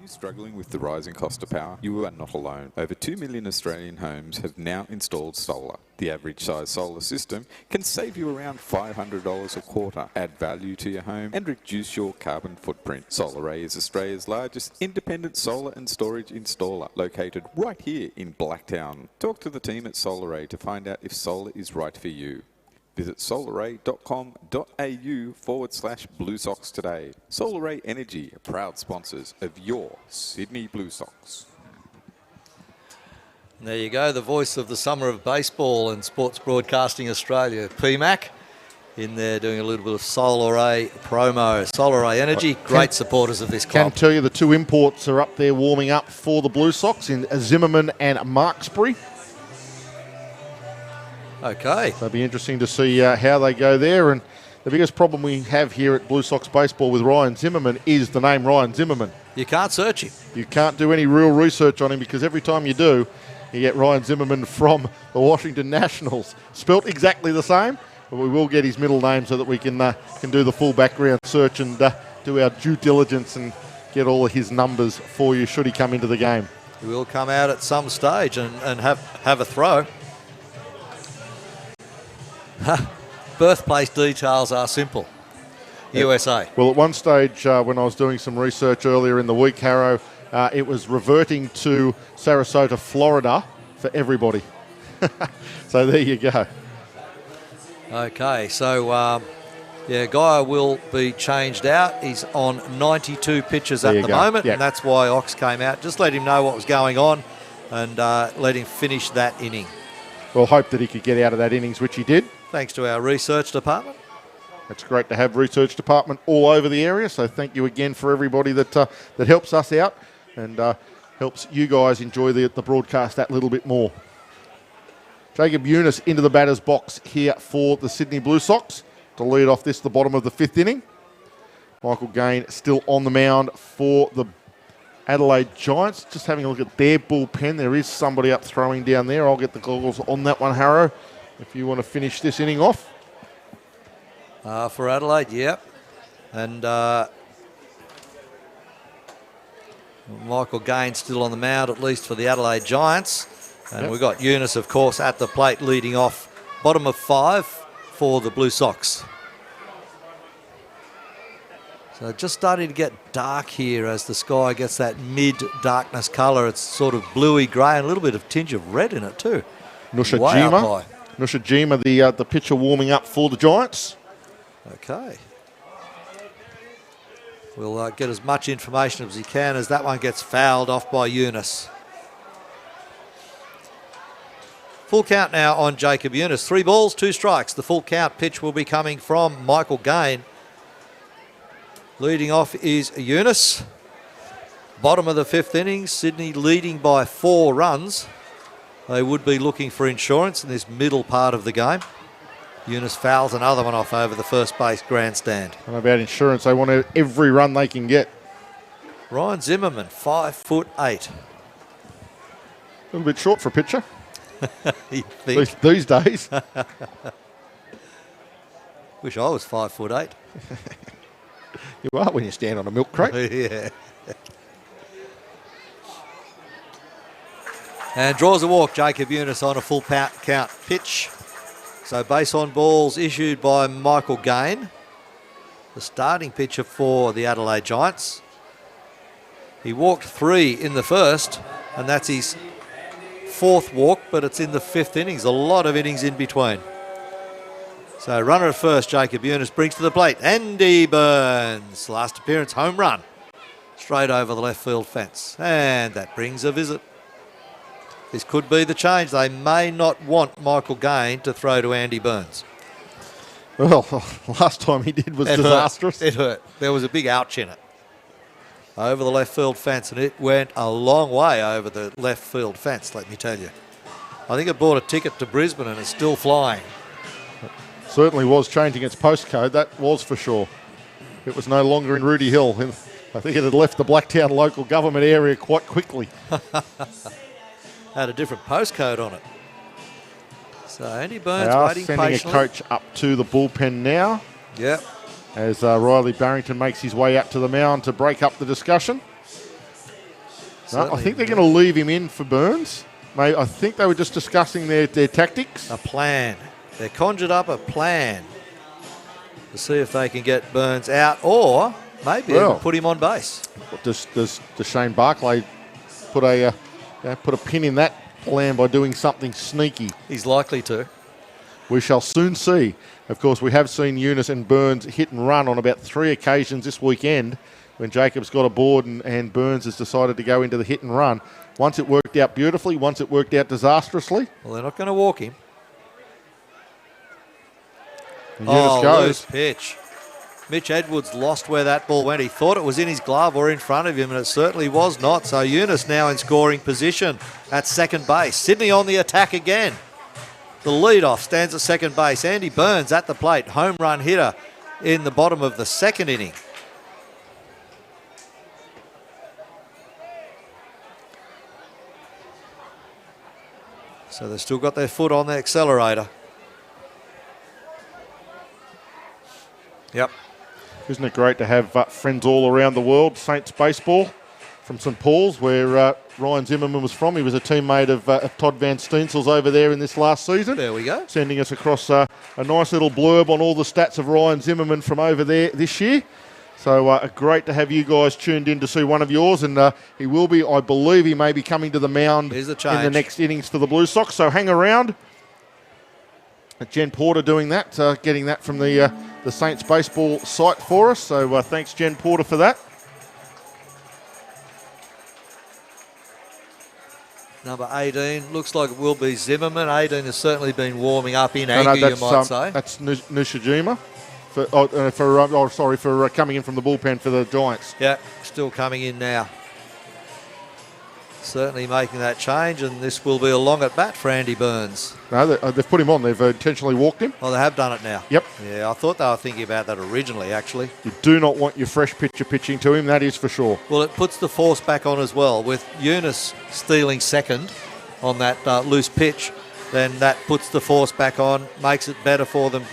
you struggling with the rising cost of power? You are not alone. Over 2 million Australian homes have now installed solar. The average size solar system can save you around $500 a quarter, add value to your home and reduce your carbon footprint. SolarAy is Australia's largest independent solar and storage installer, located right here in Blacktown. Talk to the team at SolarAy to find out if solar is right for you. Visit solaray.com.au/Blue Sox today. SolarAy Energy, proud sponsors of your Sydney Blue Sox.
There you go, the voice of the summer of baseball and Sports Broadcasting Australia, PMAC, in there doing a little bit of SolarAy promo. SolarAy Energy, great supporters of this club.
Can tell you the 2 imports are up there warming up for the Blue Sox in Zimmerman and Marksbury.
Okay.
So it'll be interesting to see how they go there. And the biggest problem we have here at Blue Sox Baseball with Ryan Zimmerman is the name Ryan Zimmerman.
You can't search him.
You can't do any real research on him because every time you do, you get Ryan Zimmerman from the Washington Nationals. Spelt exactly the same, but we will get his middle name so that we can do the full background search and do our due diligence and get all of his numbers for you should he come into the game.
He will come out at some stage and have a throw. Birthplace details are simple. USA.
Well, at one stage when I was doing some research earlier in the week, Harrow, it was reverting to Sarasota, Florida for everybody. So there you go.
Okay, so Guy will be changed out. He's on 92 pitches at the moment, and that's why Ox came out. Just let him know what was going on and let him finish that inning.
Well, hope that he could get out of that innings, which he did.
Thanks to our research department.
It's great to have research department all over the area, so thank you again for everybody that helps us out and helps you guys enjoy the broadcast that little bit more. Jacob Eunice into the batter's box here for the Sydney Blue Sox to lead off the bottom of the 5th inning. Michael Gain still on the mound for the Adelaide Giants. Just having a look at their bullpen. There is somebody up throwing down there. I'll get the goggles on that one, Harrow, if you want to finish this inning off.
For Adelaide, yep. And Michael Gain still on the mound, at least for the Adelaide Giants. And we've got Eunice, of course, at the plate leading off. Bottom of 5 for the Blue Sox. So just starting to get dark here as the sky gets that mid-darkness colour. It's sort of bluey grey and a little bit of tinge of red in it too.
Nushajima, the pitcher warming up for the Giants.
Okay. We'll get as much information as he can as that one gets fouled off by Eunice. Full count now on Jacob Eunice. 3 balls, 2 strikes. The full count pitch will be coming from Michael Gain. Leading off is Eunice. Bottom of the 5th inning, Sydney leading by 4 runs. They would be looking for insurance in this middle part of the game. Eunice fouls another one off over the first base grandstand.
I don't know about insurance. They want every run they can get.
Ryan Zimmerman, 5'8".
A little bit short for a pitcher. These days.
Wish I was 5'8".
You are when you stand on a milk crate.
Yeah. And draws a walk, Jacob Eunice on a full count pitch. So base on balls issued by Michael Gain, the starting pitcher for the Adelaide Giants. He walked 3 in the first, and that's his 4th walk, but it's in the 5th innings. A lot of innings in between. So runner at first, Jacob Eunice brings to the plate. Andy Burns, last appearance, home run. Straight over the left field fence. And that brings a visit. This could be the change. They may not want Michael Gain to throw to Andy Burns.
Well, last time he did was disastrous.
It hurt. There was a big ouch in it. Over the left field fence, and it went a long way over the left field fence, let me tell you. I think it bought a ticket to Brisbane and it's still flying.
Certainly was changing its postcode, that was for sure. It was no longer in Rudy Hill. I think it had left the Blacktown local government area quite quickly.
Had a different postcode on it. So Andy Burns
They are
waiting
sending
patiently.
a coach up to the bullpen now.
Yep.
As Riley Barrington makes his way out to the mound to break up the discussion. No, I think they're going to leave him in for Burns. I think they were just discussing their tactics.
A plan. They conjured up a plan to see if they can get Burns out or maybe even put him on base.
Does Shane Barclay put a pin in that plan by doing something sneaky?
He's likely to.
We shall soon see. Of course, we have seen Eunice and Burns hit and run on about 3 occasions this weekend when Jacobs got aboard and Burns has decided to go into the hit and run. Once it worked out beautifully, once it worked out disastrously.
Well, they're not going to walk him.
And Eunice goes.
Loose pitch. Mitch Edwards lost where that ball went. He thought it was in his glove or in front of him, and it certainly was not. So Eunice now in scoring position at second base. Sydney on the attack again. The leadoff stands at second base. Andy Burns at the plate. Home run hitter in the bottom of the second inning. So they've still got their foot on the accelerator. Yep.
Isn't it great to have friends all around the world? Saints baseball from St Paul's, where Ryan Zimmerman was from. He was a teammate of Todd Van Steensel's over there in this last season.
There we go.
Sending us across a nice little blurb on all the stats of Ryan Zimmerman from over there this year. So great to have you guys tuned in to see one of yours. And he will be, I believe he may be coming to the mound in the next innings for the Blue Sox. So hang around. Jen Porter doing that, getting that from the Saints baseball site for us. So thanks, Jen Porter, for that.
Number 18, looks like it will be Zimmerman. 18 has certainly been warming up in anger, you might say.
That's Nishijima for coming in from the bullpen for the Giants.
Yeah, still coming in now. Certainly making that change, and this will be a long at bat for Andy Burns.
No, they've put him on. They've intentionally walked him.
Oh, they have done it now.
Yep.
Yeah, I thought they were thinking about that originally, actually.
You do not want your fresh pitcher pitching to him, that is for sure.
Well, it puts the force back on as well. With Eunice stealing second on that loose pitch, then that puts the force back on, makes it better for them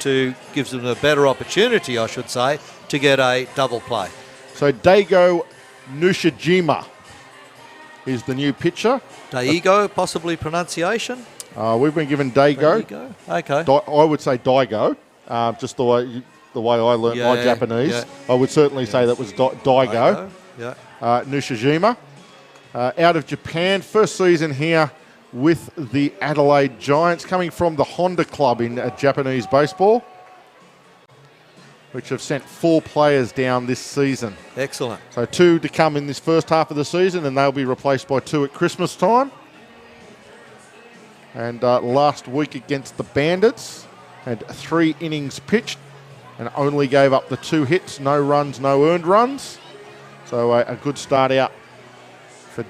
gives them a better opportunity, I should say, to get a double play.
So Daigo Nushijima is the new pitcher.
Daigo, possibly pronunciation?
We've been given Daigo.
Okay.
I would say Daigo, just the way I learnt my Japanese.
Yeah.
I would certainly say that was Daigo.
Yeah.
Nushijima. Out of Japan, first season here with the Adelaide Giants, coming from the Honda Club in Japanese baseball, which have sent 4 players down this season.
Excellent.
So 2 to come in this first half of the season, and they'll be replaced by 2 at Christmas time. And last week against the Bandits, had 3 innings pitched and only gave up the 2 hits, no runs, no earned runs. So a good start out for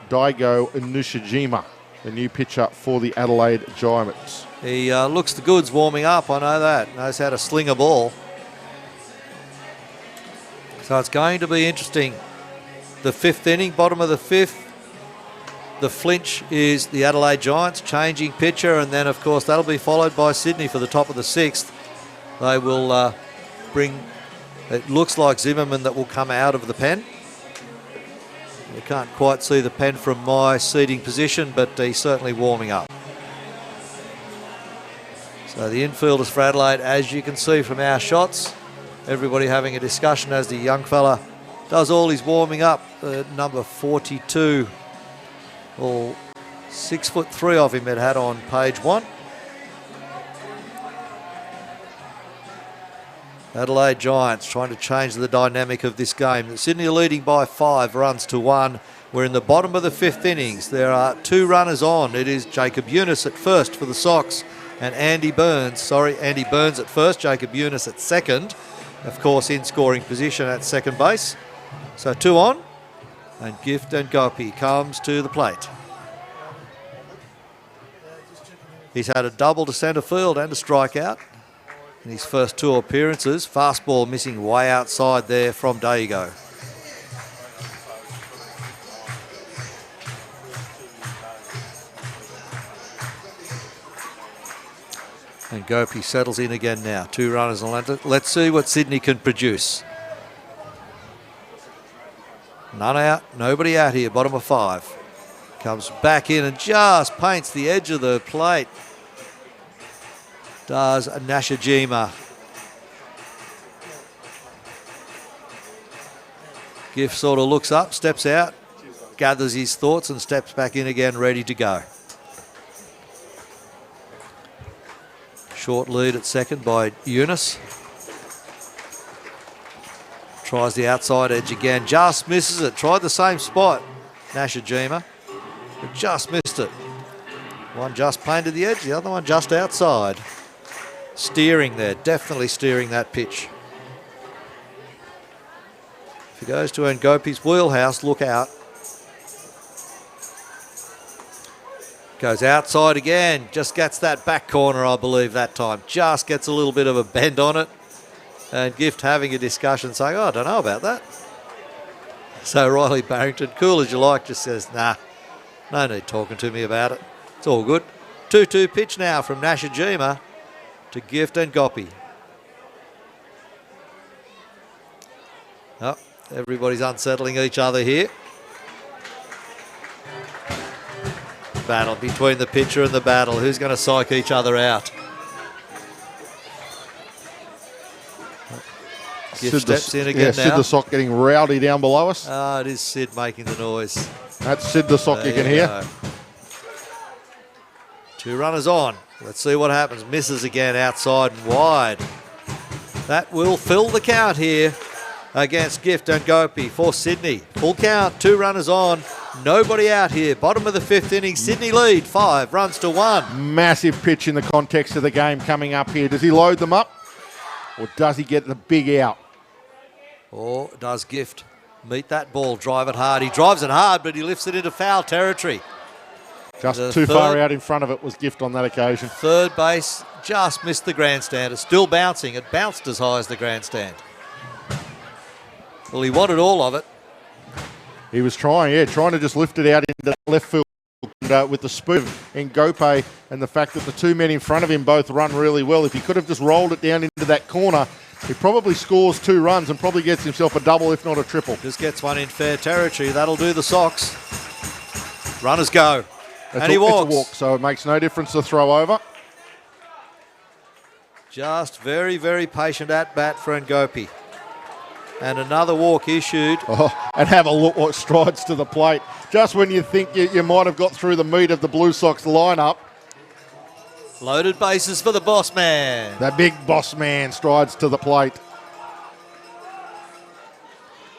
Daigo Nushijima, the new pitcher for the Adelaide Giants.
He looks the goods warming up, I know that. Knows how to sling a ball. So it's going to be interesting. The 5th inning, bottom of the 5th. The flinch is the Adelaide Giants changing pitcher, and then of course that'll be followed by Sydney for the top of the 6th. They will bring, it looks like Zimmerman that will come out of the pen. You can't quite see the pen from my seating position, but he's certainly warming up. So the infielders for Adelaide, as you can see from our shots, everybody having a discussion as the young fella does all his warming up. Number 42, all 6'3" of him it had on page 1. Adelaide Giants trying to change the dynamic of this game. Sydney are leading by 5 runs to 1 We're in the bottom of the 5th innings. There are 2 runners on. It is Jacob Eunice at first for the Sox and Andy Burns at first, Jacob Eunice at second. Of course, in scoring position at second base. So 2 on, and Gift and Gopi comes to the plate. He's had a double to centre field and a strikeout in his first 2 appearances. Fastball missing way outside there from Dago. And Gopi settles in again now. 2 runners on Lantern. Let's see what Sydney can produce. None out, nobody out here, bottom of 5. Comes back in and just paints the edge of the plate. Does Nashijima. Gift sort of looks up, steps out, gathers his thoughts and steps back in again, ready to go. Short lead at second by Eunice. Tries the outside edge again, just misses it. Tried the same spot, Nashijima, but just missed it. One just painted the edge, the other one just outside. Steering there, definitely steering that pitch. If he goes to Ngopi's wheelhouse, look out. Goes outside again, just gets that back corner, I believe, that time. Just gets a little bit of a bend on it. And Gift having a discussion saying, oh, I don't know about that. So Riley Barrington, cool as you like, just says, nah, no need talking to me about it. It's all good. 2-2 pitch now from Nashijima to Gift and Gopi. Oh, everybody's unsettling each other here. Battle between the pitcher and the battle. Who's going to psych each other out? Gift steps in again now.
Sid the Sock getting rowdy down below us.
Ah, it is Sid making the noise.
That's Sid the Sock, you can hear.
Go. 2 runners on. Let's see what happens. Misses again outside and wide. That will fill the count here against Gift and Gopi for Sydney. Full count, 2 runners on. Nobody out here. Bottom of the 5th inning. Sydney lead 5 runs to 1.
Massive pitch in the context of the game coming up here. Does he load them up or does he get the big out?
Or does Gift meet that ball, drive it hard? He drives it hard, but he lifts it into foul territory.
Just too far out in front of it was Gift on that occasion.
Third base just missed the grandstand. It's still bouncing. It bounced as high as the grandstand. Well, he wanted all of it.
He was trying to just lift it out into left field with the spoon in Gope, and the fact that the 2 men in front of him both run really well. If he could have just rolled it down into that corner, he probably scores 2 runs and probably gets himself a double, if not a triple.
Just gets one in fair territory. That'll do the Sox. Runners go. And he walks.
It's a walk, so it makes no difference to throw over.
Just very, very patient at-bat for Ngopi. And another walk issued.
Oh, and have a look what strides to the plate. Just when you think you might have got through the meat of the Blue Sox lineup.
Loaded bases for the boss man.
The big boss man strides to the plate.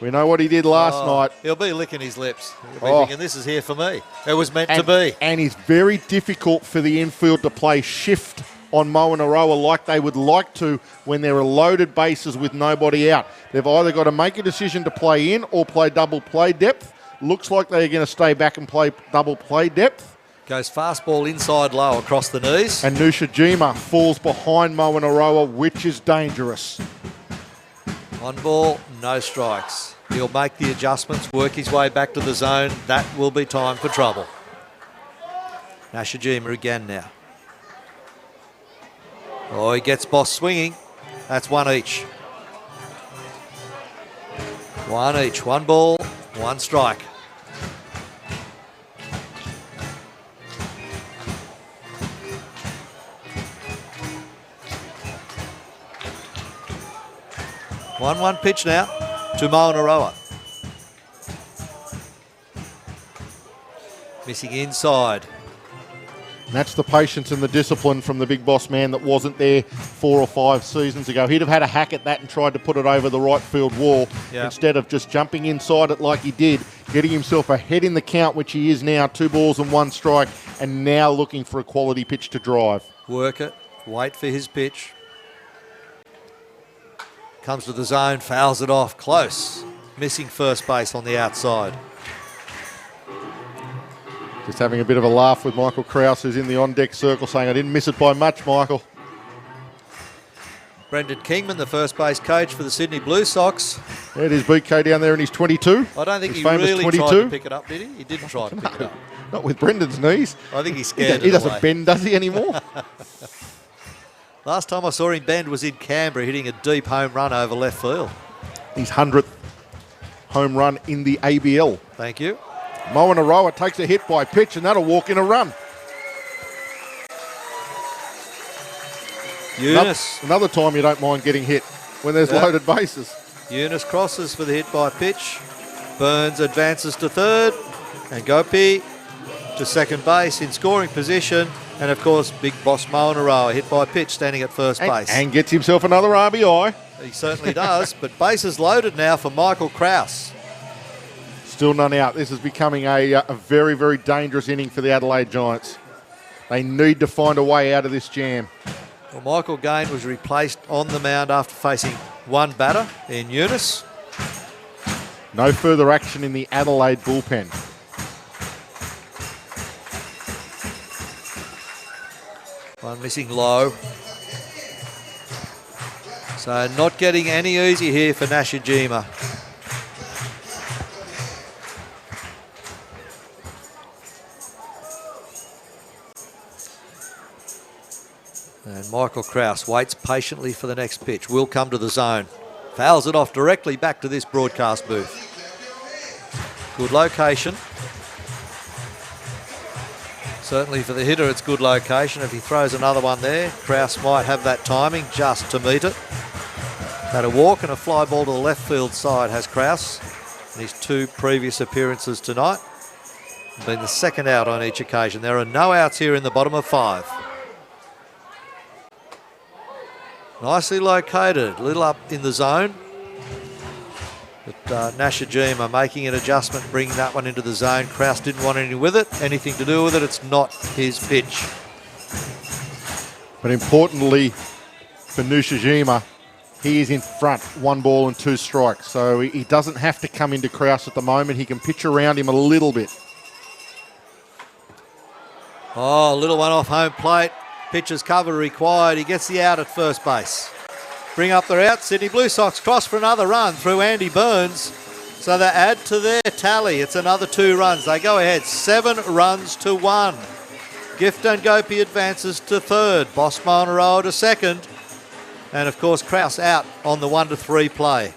We know what he did last night.
He'll be licking his lips. He'll be thinking, this is here for me. It was meant to be.
And it's very difficult for the infield to play shift on Moanaroa like they would like to when there are loaded bases with nobody out. They've either got to make a decision to play in or play double play depth. Looks like they're going to stay back and play double play depth.
Goes fastball inside low across the knees.
And Nushijima falls behind Moanaroa, which is dangerous.
1 ball, no strikes. He'll make the adjustments, work his way back to the zone. That will be time for trouble. Nashijima again now. Oh, he gets boss swinging. That's 1 each. 1 each. 1 ball, 1 strike. One pitch now to Moanaroa. Missing inside.
And that's the patience and the discipline from the big boss man that wasn't there 4 or 5 seasons ago. He'd have had a hack at that and tried to put it over the right field wall instead of just jumping inside it like he did, getting himself ahead in the count, which he is now, 2 balls and 1 strike, and now looking for a quality pitch to drive.
Work it, wait for his pitch. Comes to the zone, fouls it off, close. Missing first base on the outside.
Just having a bit of a laugh with Michael Krause, who's in the on-deck circle, saying, I didn't miss it by much, Michael.
Brendan Kingman, the first base coach for the Sydney Blue Sox.
There's his BK down there in his 22.
I don't think
his
he really
22.
tried to pick it up, did he? He didn't try to pick it up.
Not with Brendan's knees.
I think he scared
He
it
doesn't
away.
bend, does he, anymore?
Last time I saw him bend was in Canberra, hitting a deep home run over left field.
His 100th home run in the ABL.
Thank you.
Moen Aroa takes a hit by pitch, and that'll walk in a run.
Eunice.
Another time you don't mind getting hit when there's loaded bases.
Eunice crosses for the hit by pitch. Burns advances to third. And Gopi to second base in scoring position. And, of course, big boss Moen Aroa hit by pitch standing at first base.
And gets himself another RBI.
He certainly does. But bases loaded now for Michael Krause.
Still none out. This is becoming a very, very dangerous inning for the Adelaide Giants. They need to find a way out of this jam.
Well, Michael Gain was replaced on the mound after facing one batter in Eunice.
No further action in the Adelaide bullpen.
One missing low. So not getting any easy here for Nashijima. And Michael Krause waits patiently for the next pitch. Will come to the zone. Fouls it off directly back to this broadcast booth. Good location. Certainly for the hitter, it's good location. If he throws another one there, Krause might have that timing just to meet it. Had a walk and a fly ball to the left field side has Krause in his 2 previous appearances tonight. Been the second out on each occasion. There are no outs here in the bottom of 5. Nicely located, a little up in the zone. But Nashijima making an adjustment, bringing that one into the zone. Krause didn't want anything to do with it. It's not his pitch.
But importantly for Nashijima, he is in front, 1 ball and 2 strikes. So he doesn't have to come into Krause at the moment. He can pitch around him a little bit.
Oh, a little one off home plate. Pitcher's cover required. He gets the out at first base. Bring up their out. Sydney Blue Sox cross for another run through Andy Burns. So they add to their tally. It's another 2 runs. They go ahead 7 runs to 1. Gift and Gopi advances to third. Boss Moen Aroa to second. And of course Krause out on the 1-3 play.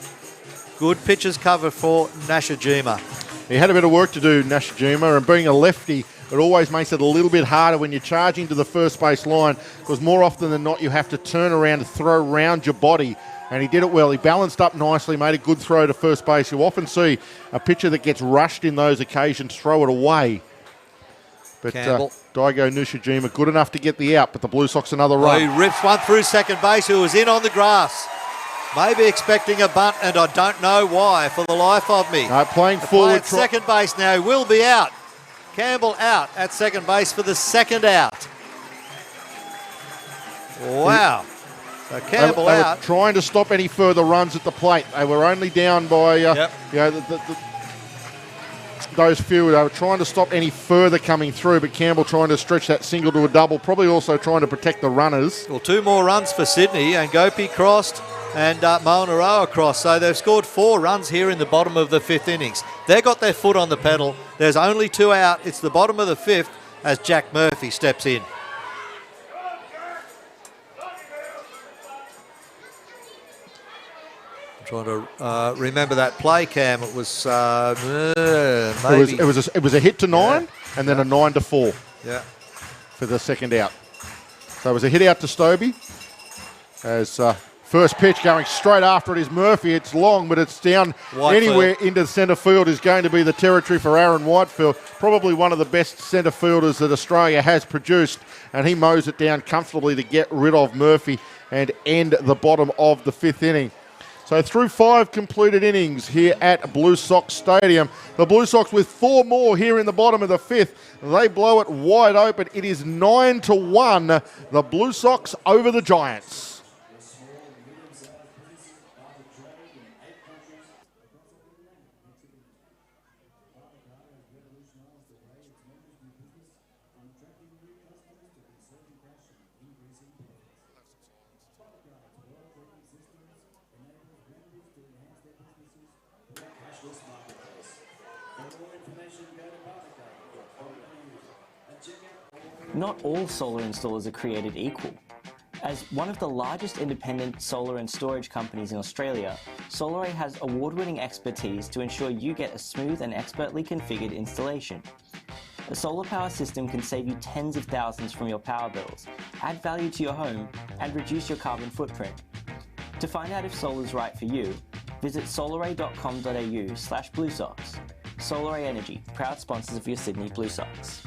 Good pitcher's cover for Nashijima.
He had a bit of work to do, Nashijima, and being a lefty, it always makes it a little bit harder when you're charging to the first base line, because more often than not you have to turn around and throw around your body, and he did it well. He balanced up nicely, made a good throw to first base. You often see a pitcher that gets rushed in those occasions throw it away. But Daigo Nishijima good enough to get the out, but the Blue Sox another run.
He rips one through second base, who was in on the grass. Maybe expecting a bunt, and I don't know why for the life of me.
No, playing
the
forward.
Play at second base now will be out. Campbell out at second base for the second out. Wow. So Campbell
they
out.
were trying to stop any further runs at the plate. They were only down by those few. They were trying to stop any further coming through, but Campbell trying to stretch that single to a double, probably also trying to protect the runners.
Well, 2 more runs for Sydney, and Gopi crossed and Moen Aroa crossed. So they've scored 4 runs here in the bottom of the 5th innings. They've got their foot on the pedal. There's only 2 out. It's the bottom of the 5th as Jack Murphy steps in. I'm trying to remember that play, Cam. It was maybe.
It was a hit to 9 and then a 9 to 4.
Yeah.
For the second out. So it was a hit out to Stobie as First pitch going straight after it is Murphy. It's long, but it's down anywhere into centre field is going to be the territory for Aaron Whitefield. Probably one of the best centre fielders that Australia has produced, and he mows it down comfortably to get rid of Murphy and end the bottom of the 5th inning. So through 5 completed innings here at Blue Sox Stadium, the Blue Sox with 4 more here in the bottom of the 5th. They blow it wide open. It is 9-1, the Blue Sox over the Giants.
Not all solar installers are created equal. As one of the largest independent solar and storage companies in Australia, SolarAy has award-winning expertise to ensure you get a smooth and expertly configured installation. A solar power system can save you tens of thousands from your power bills, add value to your home, and reduce your carbon footprint. To find out if solar is right for you, visit solaray.com.au/BlueSox. SolarAy Energy, proud sponsors of your Sydney Blue Sox.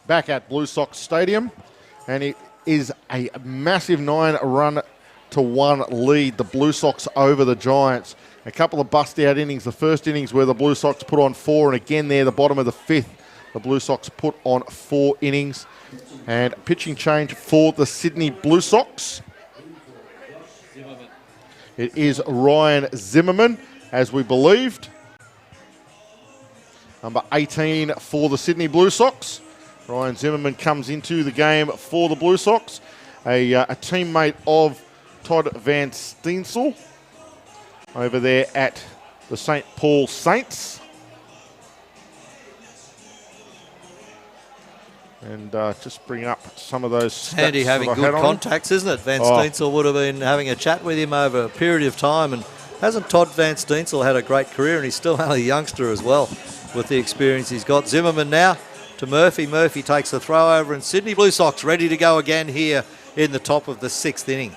Back at Blue Sox Stadium, and it is a massive 9-1 lead. The Blue Sox over the Giants. A couple of bust-out innings. The first innings where the Blue Sox put on 4, and again there, the bottom of the 5th, the Blue Sox put on 4 innings. And pitching change for the Sydney Blue Sox. It is Ryan Zimmerman, as we believed. Number 18 for the Sydney Blue Sox. Ryan Zimmerman comes into the game for the Blue Sox, a teammate of Todd Van Steensel over there at the St. Paul Saints. And just bring up some of those stats.
Handy having good contacts, isn't it? Van Steensel would have been having a chat with him over a period of time, and hasn't Todd Van Steensel had a great career, and he's still only a youngster as well with the experience he's got. Zimmerman now to Murphy. Murphy takes the throw over, and Sydney Blue Sox ready to go again here in the top of the 6th inning.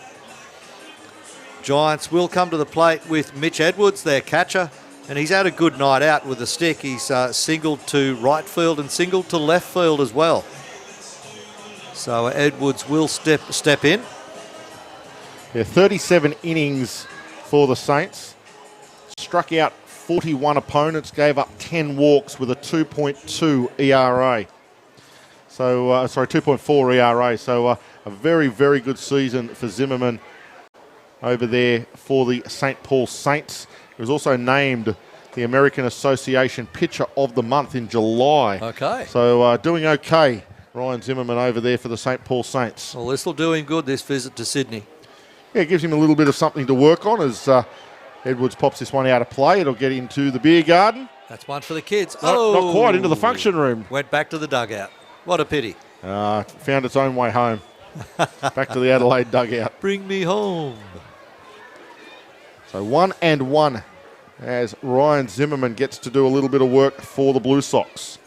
Giants will come to the plate with Mitch Edwards, their catcher, and he's had a good night out with the stick. He's singled to right field and singled to left field as well. So Edwards will step in.
Yeah, 37 innings for the Saints. Struck out 41 opponents, gave up 10 walks with a 2.2 ERA. So, 2.4 ERA. So a very, very good season for Zimmerman over there for the St. Paul Saints. He was also named the American Association Pitcher of the Month in July.
Okay.
So doing okay, Ryan Zimmerman over there for the St. Paul Saints.
Well, this will do him good, this visit to Sydney.
Yeah, it gives him a little bit of something to work on as Edwards pops this one out of play. It'll get into the beer garden.
That's one for the kids.
Not quite, into the function room.
Went back to the dugout. What a pity.
Found its own way home. Back to the Adelaide dugout.
Bring me home.
So 1-1 as Ryan Zimmerman gets to do a little bit of work for the Blue Sox.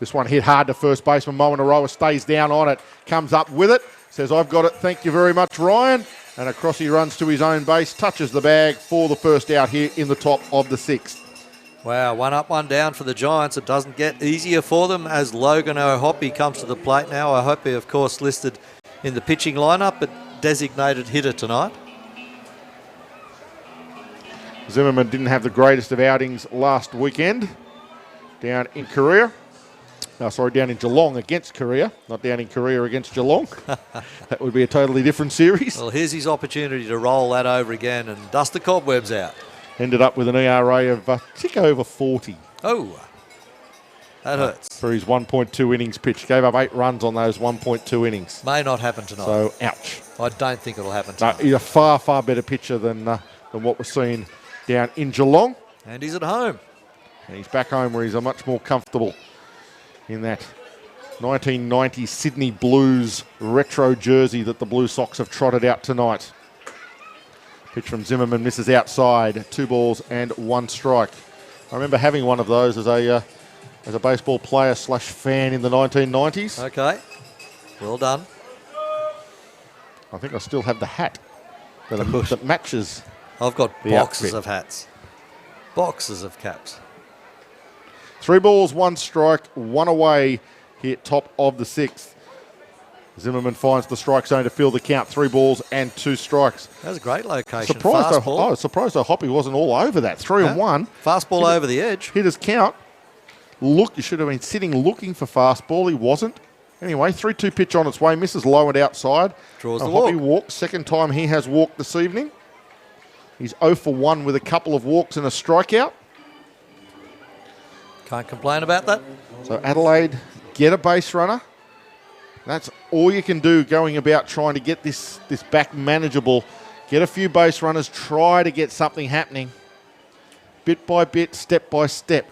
This one hit hard to first baseman. Moen Aroa stays down on it, comes up with it, says, "I've got it, thank you very much, Ryan." And across he runs to his own base, touches the bag for the first out here in the top of the 6th.
Wow, 1 up, 1 down for the Giants. It doesn't get easier for them as Logan O'Hoppe comes to the plate now. O'Hoppe, of course, listed in the pitching lineup, but designated hitter tonight.
Zimmerman didn't have the greatest of outings last weekend down in Korea. Down in Geelong against Korea, not down in Korea against Geelong. That would be a totally different series.
Well, here's his opportunity to roll that over again and dust the cobwebs out.
Ended up with an ERA of tick over 40.
Oh, that hurts.
For his 1.2 innings pitched. Gave up 8 runs on those 1.2 innings.
May not happen tonight.
So, ouch.
I don't think it'll happen tonight.
No, he's a far, far better pitcher than what we're seeing down in Geelong.
And he's at home.
And he's back home where he's much more comfortable in that 1990 Sydney Blues retro jersey that the Blue Sox have trotted out tonight. Pitch from Zimmerman misses outside. 2 balls and 1 strike. I remember having one of those as a baseball player / fan in the 1990s.
Okay. Well done.
I think I still have the hat that matches.
I've got
the
boxes
outfit.
of hats. Boxes of caps.
3 balls, 1 strike, 1 away here top of the 6th. Zimmerman finds the strike zone to fill the count. 3 balls and 2 strikes.
That was a great location.
Surprised
Fastball.
I was surprised Hoppy wasn't all over that. 3 and 1.
Fastball over the edge.
Hit his count. Look, you should have been sitting looking for fastball. He wasn't. Anyway, 3-2 pitch on its way. Misses low and outside.
Draws the
Hoppy
walk.
walks. Second time he has walked this evening. He's 0 for 1 with a couple of walks and a strikeout.
Can't complain about that.
So Adelaide get a base runner. That's all you can do going about trying to get this back manageable. Get a few base runners. Try to get something happening. Bit by bit, step by step.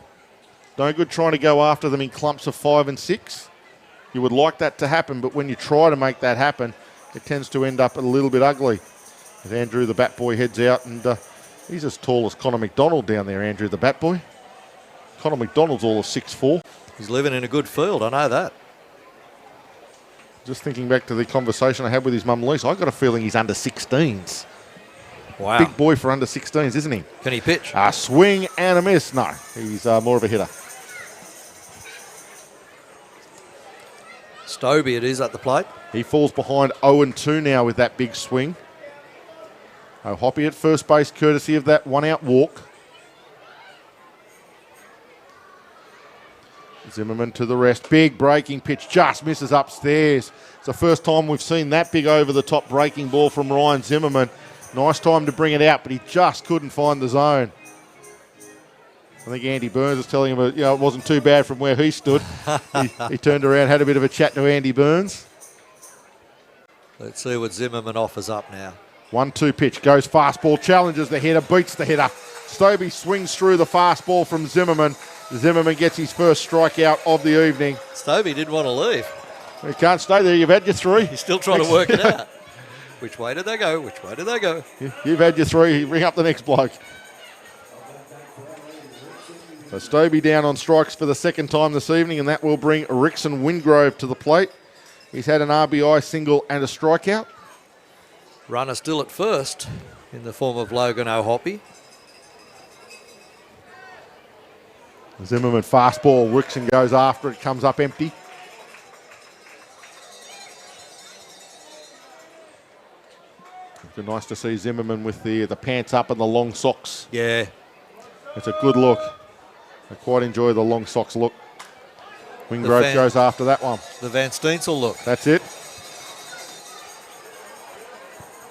No good trying to go after them in clumps of 5 and 6. You would like that to happen, but when you try to make that happen, it tends to end up a little bit ugly. As Andrew the Bat Boy heads out, and he's as tall as Connor McDonald down there, Andrew the Bat Boy. Connor McDonald's all of 6'4".
He's living in a good field, I know that.
Just thinking back to the conversation I had with his mum, Lisa, I got a feeling he's under 16s.
Wow.
Big boy for under 16s, isn't he?
Can he pitch?
A swing and a miss. No, he's more of a hitter.
Stobie it is at the plate.
He falls behind 0-2 now with that big swing. Hoppy at first base, courtesy of that 1-out walk. Zimmerman to the rest. Big breaking pitch, just misses upstairs. It's the first time we've seen that big over-the-top breaking ball from Ryan Zimmerman. Nice time to bring it out, but he just couldn't find the zone. I think Andy Burns was telling him it wasn't too bad from where he stood. he turned around, had a bit of a chat to Andy Burns.
Let's see what Zimmerman offers up now.
1-2 pitch, goes fastball, challenges the hitter, beats the hitter. Stobie swings through the fastball from Zimmerman. Zimmerman gets his first strikeout of the evening.
Stobie didn't want to leave.
You can't stay there, you've had your 3.
He's still trying to work it out. Which way did they go? Which way did they go?
You've had your 3, ring up the next bloke. So Stobie down on strikes for the second time this evening, and that will bring Rickson Wingrove to the plate. He's had an RBI single and a strikeout.
Runner still at first in the form of Logan O'Hoppy.
Zimmerman fastball, Rickson goes after it, comes up empty. It's nice to see Zimmerman with the pants up and the long socks.
Yeah.
It's a good look. I quite enjoy the long socks look. Wingrove goes after that one.
The Van Steensel look.
That's it.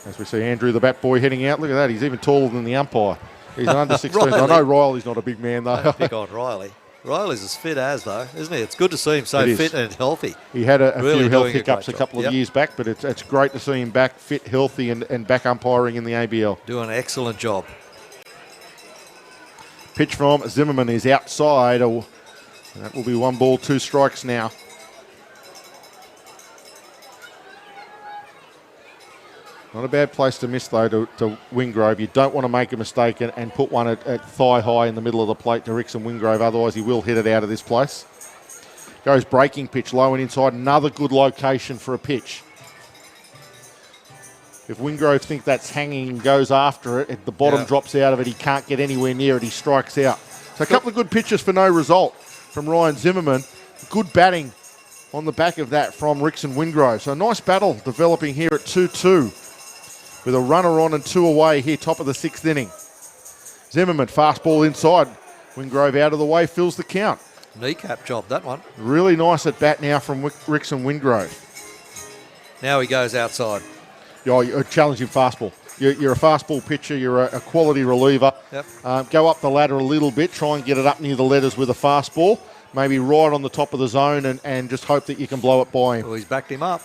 As we see Andrew the Bat Boy heading out. Look at that. He's even taller than the umpire. He's an under 16. I know Riley's not a big man though.
Big on Riley. Riley's as fit as though, isn't he? It's good to see him so fit and healthy.
He had a
Really
few health
doing a
hiccups a
great
couple
job.
of years back, but it's great to see him back fit, healthy, and back umpiring in the ABL.
Doing an excellent job.
Pitch from Zimmerman is outside. That will be 1 ball, 2 strikes now. Not a bad place to miss, though, to Wingrove. You don't want to make a mistake and put one at thigh high in the middle of the plate to Rickson Wingrove. Otherwise, he will hit it out of this place. Goes breaking pitch low and inside. Another good location for a pitch. If Wingrove thinks that's hanging and goes after it, if the bottom drops out of it, he can't get anywhere near it. He strikes out. So a couple of good pitches for no result from Ryan Zimmerman. Good batting on the back of that from Rickson Wingrove. So a nice battle developing here at 2-2 with a runner on and 2 away here, top of the 6th inning. Zimmerman, fastball inside. Wingrove out of the way, fills the count.
Kneecap job, that one.
Really nice at bat now from Rickson Wingrove.
Now he goes outside.
You're a challenging fastball. You're a fastball pitcher. You're a quality reliever.
Yep.
Go up the ladder a little bit. Try and get it up near the letters with a fastball. Maybe right on the top of the zone and just hope that you can blow it by him.
Well, he's backed him up.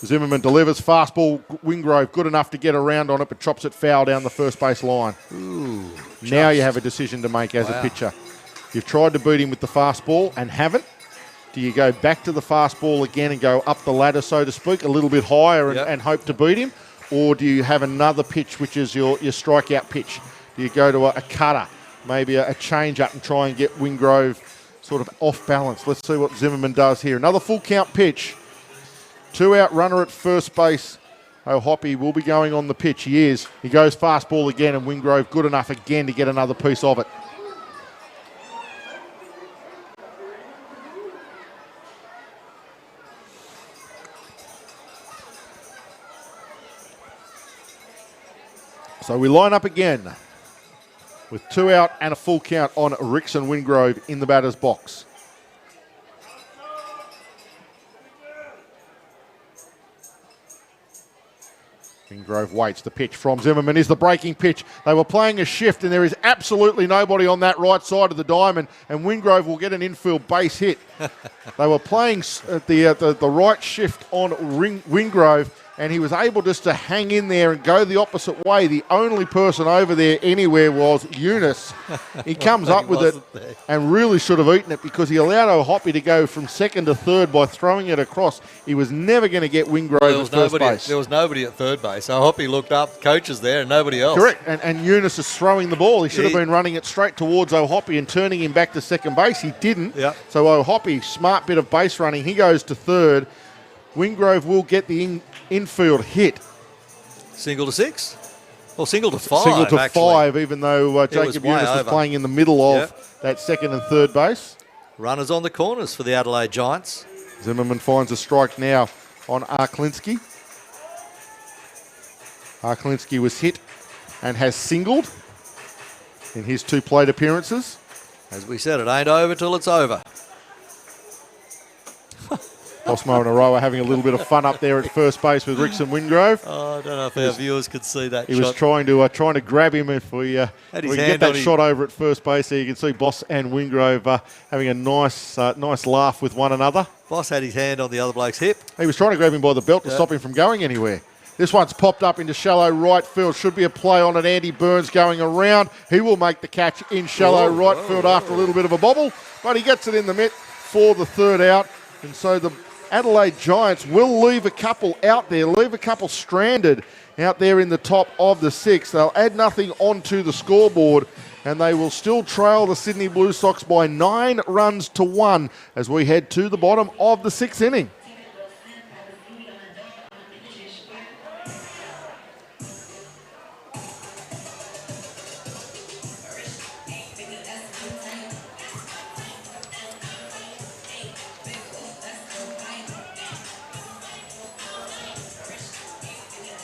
Zimmerman delivers. Fastball. Wingrove good enough to get around on it, but chops it foul down the first base line.
Ooh.
Now you have a decision to make as a pitcher. You've tried to beat him with the fastball and haven't. Do you go back to the fastball again and go up the ladder, so to speak, a little bit higher and hope to beat him? or do you have another pitch which is your strikeout pitch? Do you go to a cutter, maybe a change-up and try and get Wingrove sort of off balance? Let's see what Zimmerman does here. Another full count pitch. 2-out runner at first base. O'Hoppe will be going on the pitch. He is. He goes fast ball again, and Wingrove good enough again to get another piece of it. So we line up again with 2 out and a full count on Rickson Wingrove in the batter's box. Wingrove waits. The pitch from Zimmerman is the breaking pitch. They were playing a shift and there is absolutely nobody on that right side of the diamond, and Wingrove will get an infield base hit. They were playing the right shift on Wingrove, and he was able just to hang in there and go the opposite way. The only person over there anywhere was Eunice. He comes up with it and really should have eaten it, because he allowed O'Hoppe to go from second to third by throwing it across. He was never going to get Wingrove at first base.
There was nobody at third base. O'Hoppe looked up, coaches there, and nobody else.
Correct, and Eunice is throwing the ball. He should have been running it straight towards O'Hoppe and turning him back to second base. He didn't.
Yep.
So O'Hoppe, smart bit of base running. He goes to third. Wingrove will get the infield hit.
Single to 6? Or single to 5,
Single to
actually.
5, even though Jacob Eunice was playing in the middle of that second and third base.
Runners on the corners for the Adelaide Giants.
Zimmerman finds a strike now on Arklinski. Arklinski was hit and has singled in his 2 plate appearances.
As we said, it ain't over till it's over.
Osmo and Aroa having a little bit of fun up there at first base with Rickson Wingrove.
Oh, I don't know if our viewers could see that
He
shot.
was trying to grab him. If we can get that shot over at first base there, you can see Boss and Wingrove having a nice laugh with one another.
Boss had his hand on the other bloke's hip.
He was trying to grab him by the belt to stop him from going anywhere. This one's popped up into shallow right field. Should be a play on it. Andy Burns going around. He will make the catch in shallow right field after a little bit of a bobble, but he gets it in the mitt for the 3rd out. And so the Adelaide Giants will leave a couple out there, leave a couple stranded out there in the top of the 6th. They'll add nothing onto the scoreboard, and they will still trail the Sydney Blue Sox by 9 runs to 1 as we head to the bottom of the 6th inning.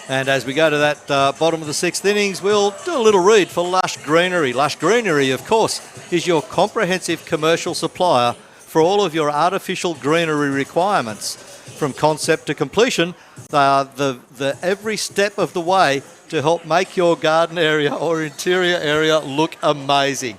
And as we go to that bottom of the 6th innings, we'll do a little read for Lush Greenery. Lush Greenery, of course, is your comprehensive commercial supplier for all of your artificial greenery requirements. From concept to completion, they are the every step of the way to help make your garden area or interior area look amazing.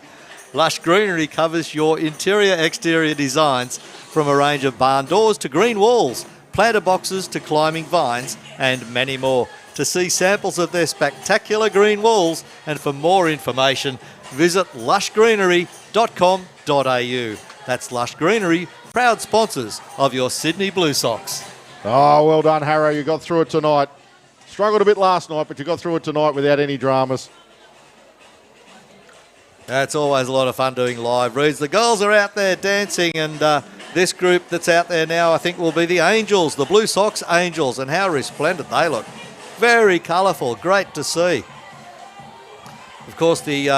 Lush Greenery covers your interior-exterior designs, from a range of barn doors to green walls, planter boxes to climbing vines, and many more. To see samples of their spectacular green walls and for more information, visit lushgreenery.com.au. That's Lush Greenery, proud sponsors of your Sydney Blue Sox.
Oh, well done, Harrow. You got through it tonight. Struggled a bit last night, but you got through it tonight without any dramas.
That's always a lot of fun doing live reads. The girls are out there dancing, and this group that's out there now, I think, will be the Angels, the Blue Sox Angels, and how resplendent they look. Very colourful, great to see. Of course, we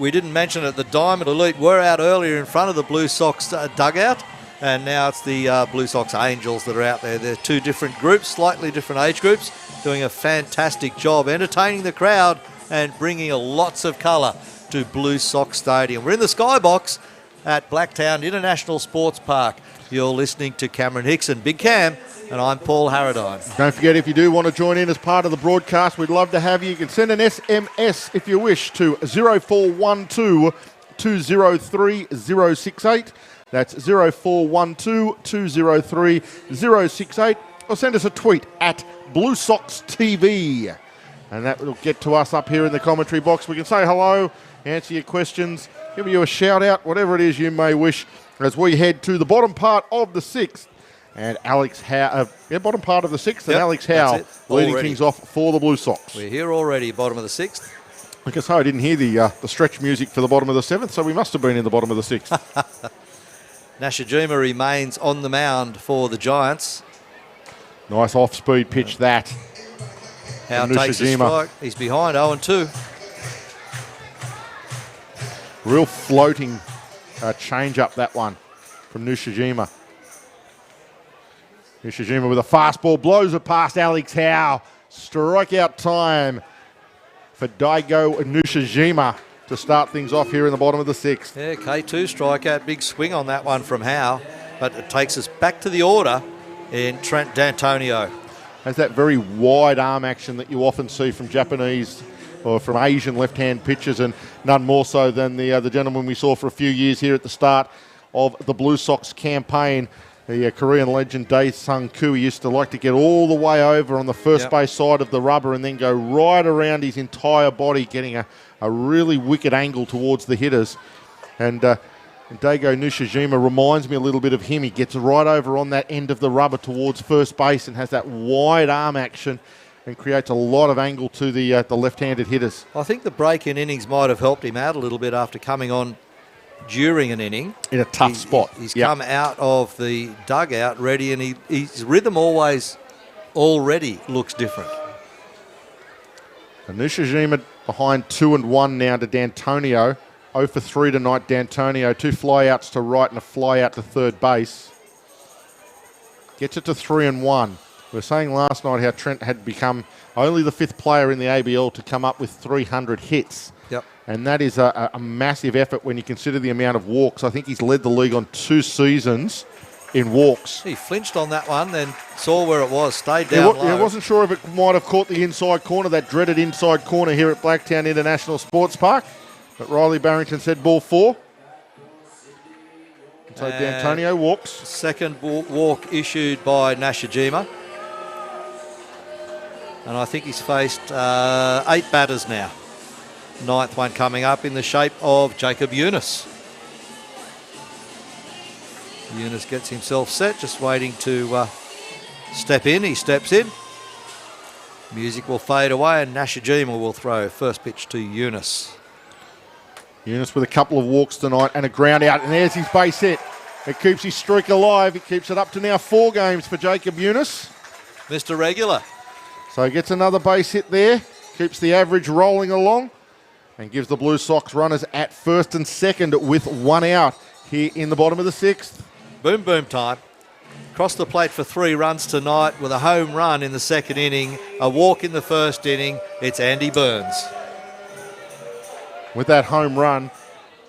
didn't mention it, the Diamond Elite were out earlier in front of the Blue Sox dugout, and now it's the Blue Sox Angels that are out there. They're 2 different groups, slightly different age groups, doing a fantastic job entertaining the crowd and bringing lots of colour to Blue Sox Stadium. We're in the Skybox at Blacktown International Sports Park. You're listening to Cameron Hickson, Big Cam, and I'm Paul Harradine.
Don't forget, if you do want to join in as part of the broadcast, we'd love to have you. You can send an SMS if you wish to 0412 203 068. That's 0412 203 068. Or send us a tweet at Blue Sox TV. And that will get to us up here in the commentary box. We can say hello, answer your questions, give you a shout out, whatever it is you may wish, as we head to the bottom part of the 6th. And Alex Howe, bottom part of the 6th, and
Yep,
Alex
that's
Howe
it.
leading
Already.
things off for the Blue Sox.
We're here already, bottom of the 6th.
I guess I didn't hear the stretch music for the bottom of the 7th, so we must have been in the bottom of the 6th.
Nashijima remains on the mound for the Giants.
Nice off-speed pitch that.
Howe
From
takes a
Nushijima.
strike. He's behind 0-2.
Real floating change-up, that one, from Nushijima. Nushijima with a fastball, blows it past Alex Howe. Strikeout time for Daigo Nushijima to start things off here in the bottom of the 6th.
Yeah, K2 strikeout. Big swing on that one from Howe. But it takes us back to the order in Trent D'Antonio.
Has that very wide arm action that you often see from Japanese or from Asian left-hand pitchers, and none more so than the gentleman we saw for a few years here at the start of the Blue Sox campaign. The Korean legend Dae-Sung Koo, he used to like to get all the way over on the first base side of the rubber and then go right around his entire body, getting a really wicked angle towards the hitters. And Daigo Nushijima reminds me a little bit of him. He gets right over on that end of the rubber towards first base and has that wide arm action and creates a lot of angle to the left-handed hitters.
I think the break in innings might have helped him out a little bit after coming on during an inning.
In a tough spot.
He's come out of the dugout ready, and his rhythm already looks different.
And Nushijima behind 2-1 now to D'Antonio. 0 for 3 tonight, D'Antonio. 2 flyouts to right and a flyout to third base. Gets it to 3-1. We were saying last night how Trent had become only the 5th player in the ABL to come up with 300 hits.
Yep.
And that is a massive effort when you consider the amount of walks. I think he's led the league on 2 seasons in walks.
He flinched on that one, then saw where it was, stayed down low.
I wasn't sure if it might have caught the inside corner, that dreaded inside corner here at Blacktown International Sports Park. But Riley Barrington said ball 4. So D'Antonio walks.
Second walk issued by Nashijima. And I think he's faced 8 batters now. 9th one coming up in the shape of Jacob Eunice. Eunice gets himself set, just waiting to step in. He steps in. Music will fade away and Nashijima will throw first pitch to Eunice.
Eunice with a couple of walks tonight and a ground out, and there's his base hit. It keeps his streak alive. It keeps it up to now 4 games for Jacob Eunice.
Mr. Regular.
So he gets another base hit there, keeps the average rolling along, and gives the Blue Sox runners at first and second with 1 out here in the bottom of the 6th.
Boom, boom time. Crossed the plate for 3 runs tonight with a home run in the second inning, a walk in the first inning. It's Andy Burns.
With that home run,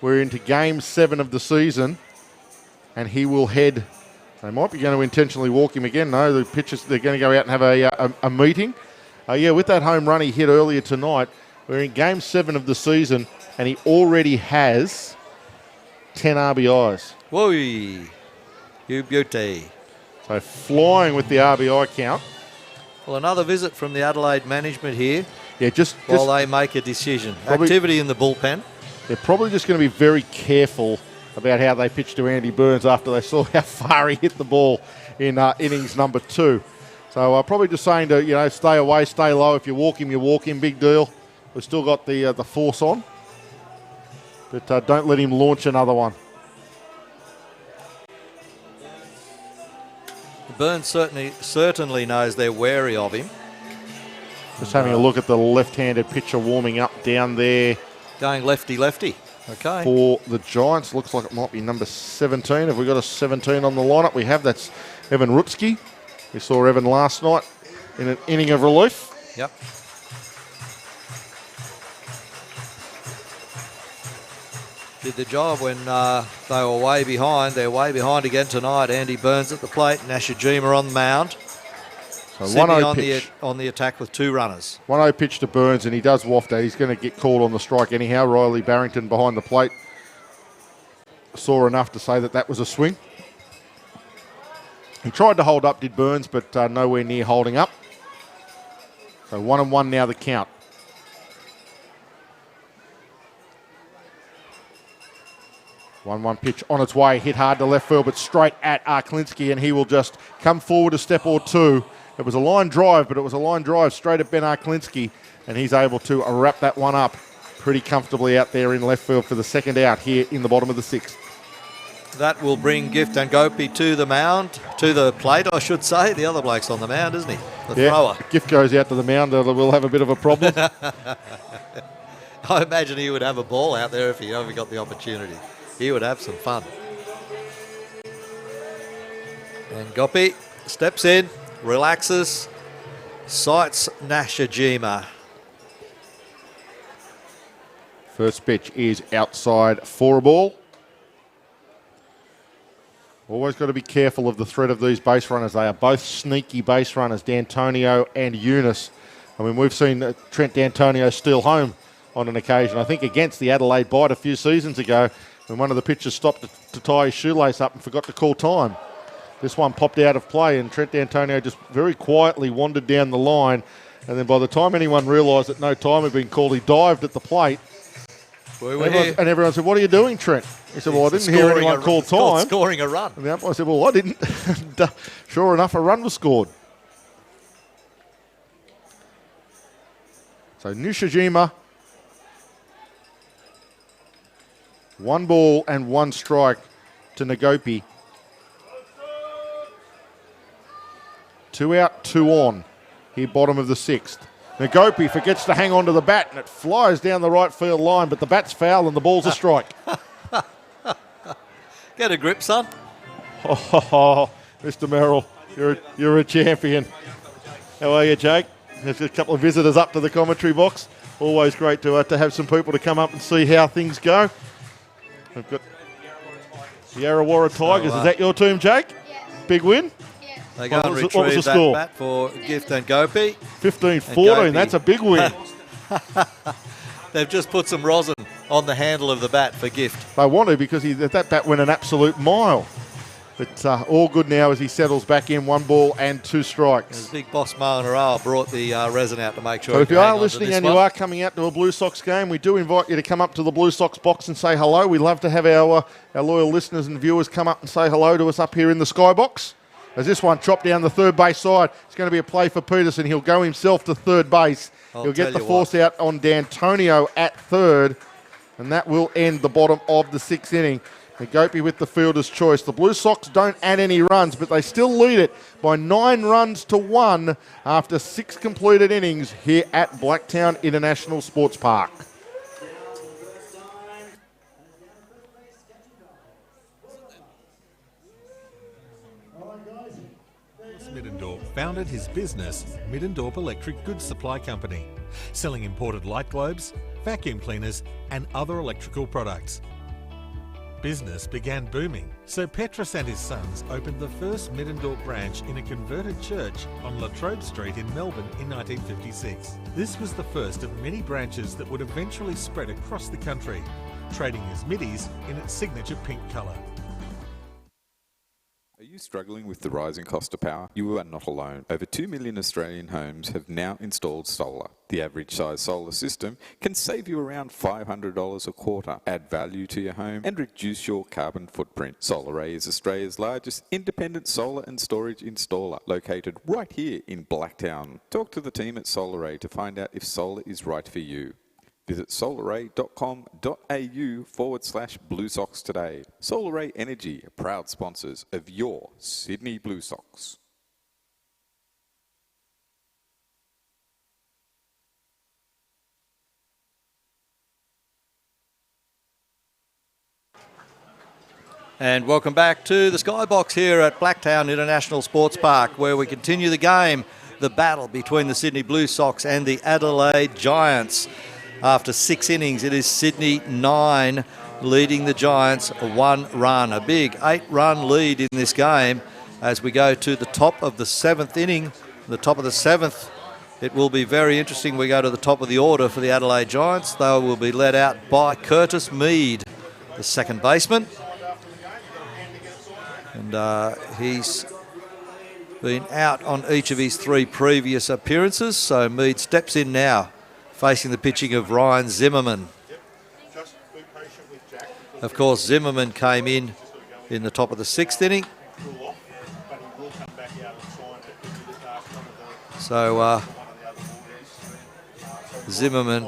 we're into game 7 of the season, and he will head. They might be going to intentionally walk him again. No, the pitchers, they're going to go out and have a meeting. With that home run he hit earlier tonight, we're in game 7 of the season, and he already has 10 RBIs.
Whoa, you beauty.
So flying with the RBI count.
Well, another visit from the Adelaide management here.
Yeah, just
while they make a decision.
Probably,
activity in the bullpen.
They're probably just going to be very careful about how they pitch to Andy Burns after they saw how far he hit the ball in innings number 2. So probably just saying to, stay away, stay low. If you walk him, big deal. We've still got the force on. But don't let him launch another one.
Burns certainly knows they're wary of him.
Just having a look at the left-handed pitcher warming up down there.
Going lefty-lefty. Okay.
For the Giants, looks like it might be number 17. Have we got a 17 on the lineup? We have. That's Evan Rutsky. We saw Evan last night in an inning of relief.
Yep. Did the job when they were way behind. They're way behind again tonight. Andy Burns at the plate. Nashijima on the mound.
So
Sydney on the attack with 2 runners.
1-0 pitch to Burns, and he does waft out. He's going to get called on the strike anyhow. Riley Barrington behind the plate saw enough to say that was a swing. He tried to hold up, did Burns, but nowhere near holding up. So 1-1 now the count. 1-1 pitch on its way, hit hard to left field, but straight at Arklinski, and he will just come forward a step or two. It was a line drive, but it was a line drive straight at Ben Arklinski, and he's able to wrap that one up pretty comfortably out there in left field for the second out here in the bottom of the sixth.
That will bring Gift and Gopi to the mound, to the plate, I should say. The other bloke's on the mound, isn't he? The thrower.
If Gift goes out to the mound, we'll have a bit of a problem.
I imagine he would have a ball out there if he ever got the opportunity. He would have some fun. And Gopi steps in, relaxes, sights Nashijima.
First pitch is outside for a ball. Always got to be careful of the threat of these base runners. They are both sneaky base runners, D'Antonio and Eunice. I mean, we've seen Trent D'Antonio steal home on an occasion. I think against the Adelaide Bite a few seasons ago, when one of the pitchers stopped to tie his shoelace up and forgot to call time. This one popped out of play, and Trent D'Antonio just very quietly wandered down the line. And then by the time anyone realised that no time had been called, he dived at the plate. And everyone said, "What are you doing, Trent?" He said, "Well, I didn't hear anyone call time."
Scoring a run.
And the umpire said, "Well, I didn't." Sure enough, a run was scored. So Nishijima, 1 ball and 1 strike to Nagopi. 2 out, 2 on here, bottom of the sixth. Nagopi forgets to hang on to the bat, and it flies down the right field line, but the bat's foul and the ball's a strike.
Get a grip, son.
Oh, Mr. Merrill, you're a champion. How are you, Jake? There's a couple of visitors up to the commentary box. Always great to have some people to come up and see how things go. We've got the Yarrawarra Tigers. Is that your team, Jake?
Yes.
Big win?
Yes.
They go and
what was
retrieve
the
that
score?
bat for Gift and Gopi.
15-14, that's a big win.
They've just put some rosin on the handle of the bat for Gift.
They want to, because that bat went an absolute mile. But all good now as he settles back in. 1 ball and 2 strikes.
As Big Boss Moanarao brought the resin out to make sure.
So if you are listening and you are coming out to a Blue Sox game, we do invite you to come up to the Blue Sox box and say hello. We love to have our loyal listeners and viewers come up and say hello to us up here in the skybox. As this one chopped down the third base side, it's going to be a play for Peterson. He'll go himself to third base. He'll get the force out on D'Antonio at third, and that will end the bottom of the 6th inning. Nagopi with the fielder's choice. The Blue Sox don't add any runs, but they still lead it by 9 runs to 1 after 6 completed innings here at Blacktown International Sports Park.
Middendorp founded his business, Middendorp Electric Goods Supply Company, selling imported light globes, vacuum cleaners and other electrical products. Business began booming, so Petrus and his sons opened the first Middendorp branch in a converted church on Latrobe Street in Melbourne in 1956. This was the first of many branches that would eventually spread across the country, trading as Middies in its signature pink colour.
Are you struggling with the rising cost of power? You are not alone. Over 2 million Australian homes have now installed solar. The average size solar system can save you around $500 a quarter, add value to your home and reduce your carbon footprint. SolarAy is Australia's largest independent solar and storage installer, located right here in Blacktown. Talk to the team at SolarAy to find out if solar is right for you. Visit solaray.com.au/Blue Sox today. SolarAy Energy, proud sponsors of your Sydney Blue Sox.
And welcome back to the Skybox here at Blacktown International Sports Park, where we continue the game, the battle between the Sydney Blue Sox and the Adelaide Giants. After 6 innings, it is Sydney 9 leading the Giants 1 run. A big 8-run lead in this game as we go to the top of the 7th inning. The top of the 7th, it will be very interesting. We go to the top of the order for the Adelaide Giants. They will be led out by Curtis Mead, the second baseman. And he's been out on each of his 3 previous appearances. So Mead steps in now, facing the pitching of Ryan Zimmerman. Of course, Zimmerman came in the top of the 6th inning. So Zimmerman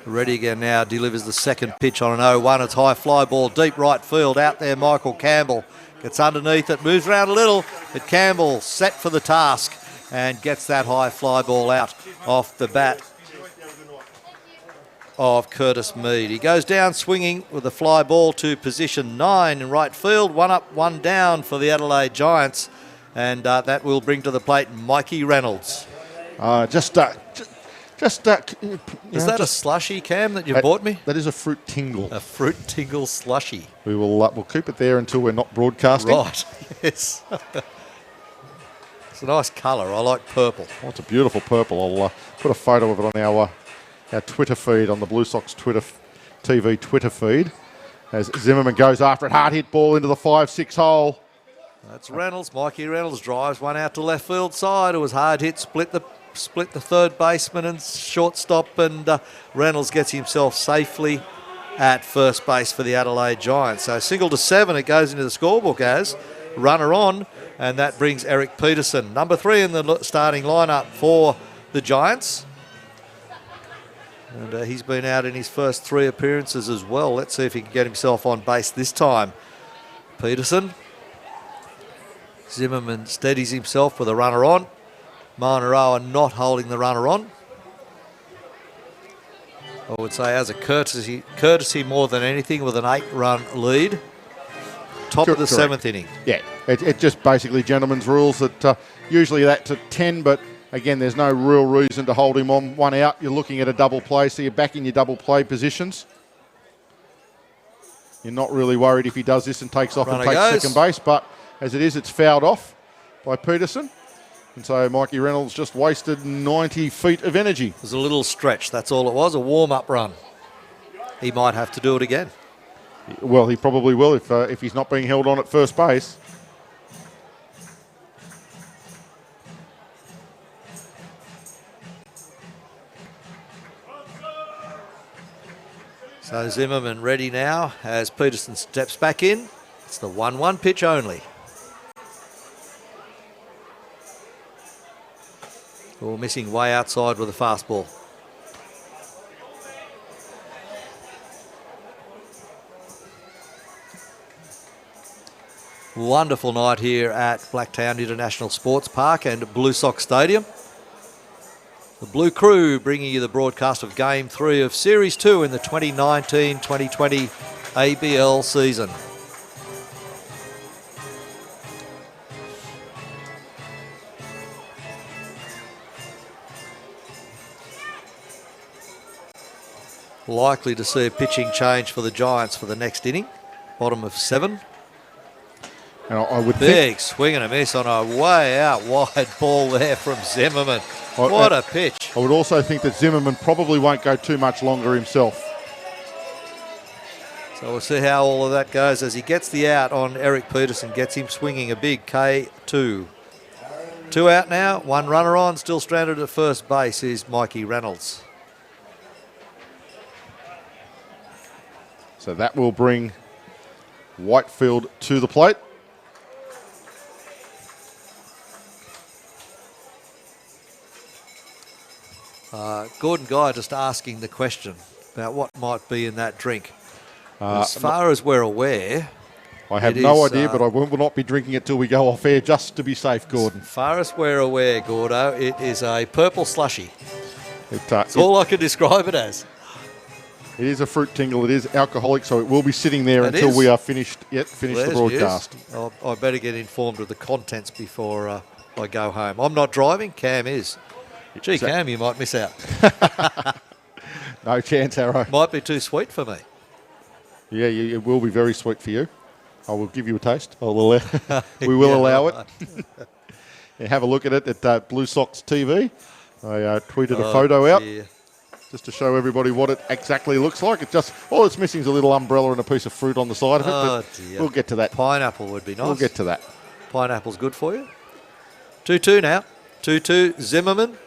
ready again now, delivers the second pitch on an 0-1. It's high fly ball, deep right field. Out there, Michael Campbell gets underneath it, moves around a little, but Campbell set for the task and gets that high fly ball out off the bat of Curtis Mead. He goes down swinging with a fly ball to position 9 in right field. 1 up, 1 down for the Adelaide Giants, and that will bring to the plate Mikey Reynolds.
Is
that a slushy, Cam, that you bought me?
That is a fruit tingle.
A fruit tingle slushy.
We'll keep it there until we're not broadcasting.
Right, yes. It's a nice colour. I like purple.
Oh, it's a beautiful purple. I'll put a photo of it on our Twitter feed, on the Blue Sox TV Twitter feed, as Zimmerman goes after it. Hard hit ball into the 5-6 hole.
That's Reynolds. Mikey Reynolds drives one out to left field side. It was hard hit, split the third baseman and shortstop, and Reynolds gets himself safely at first base for the Adelaide Giants. So single to 7, it goes into the scorebook as runner on, and that brings Eric Peterson, number 3 in the starting lineup for the Giants. And he's been out in his first 3 appearances as well. Let's see if he can get himself on base this time. Peterson. Zimmerman steadies himself with a runner on. Manaroa not holding the runner on. I would say as a courtesy more than anything, with an 8-run lead. Top of the 7th inning.
Yeah, it just basically gentlemen's rules that usually that's at 10, but again, there's no real reason to hold him on 1 out. You're looking at a double play, so you're back in your double play positions. You're not really worried if he does this and takes off and takes second base, but as it is, it's fouled off by Peterson. And so Mikey Reynolds just wasted 90 feet of energy.
It was a little stretch, that's all it was, a warm-up run. He might have to do it again.
Well, he probably will if he's not being held on at first base.
So Zimmerman ready now as Peterson steps back in. It's the 1-1 pitch only. All missing way outside with a fastball. Wonderful night here at Blacktown International Sports Park and Blue Sox Stadium. The Blue Crew bringing you the broadcast of Game 3 of Series 2 in the 2019-2020 ABL season. Likely to see a pitching change for the Giants for the next inning. Bottom of 7.
And I would
Big swing and a miss on a way out wide ball there from Zimmerman. What a pitch.
I would also think that Zimmerman probably won't go too much longer himself.
So we'll see how all of that goes as he gets the out on Eric Peterson, gets him swinging a big K2. 2 out now, 1 runner on, still stranded at first base is Mikey Reynolds.
So that will bring Whitefield to the plate.
Gordon Guy just asking the question about what might be in that drink. As far as we're aware,
I have no idea, but I will not be drinking it till we go off air, just to be safe, Gordon.
As far as we're aware, Gordo, it is a purple slushy. That's all I can describe it as.
It is a fruit tingle. It is alcoholic, so it will be sitting there until we are finished the broadcast.
I better get informed of the contents before I go home. I'm not driving. Cam is. Gee, Cam, you might miss out.
No chance, Harrow.
Might be too sweet for me.
Yeah, it will be very sweet for you. I will give you a taste. We will allow it. Yeah, have a look at it at Blue Sox TV. I tweeted a photo out just to show everybody what it exactly looks like. It just all it's missing is a little umbrella and a piece of fruit on the side of it. But we'll get to that.
Pineapple would be nice.
We'll get to that.
Pineapple's good for you. 2-2 now. 2-2 Zimmerman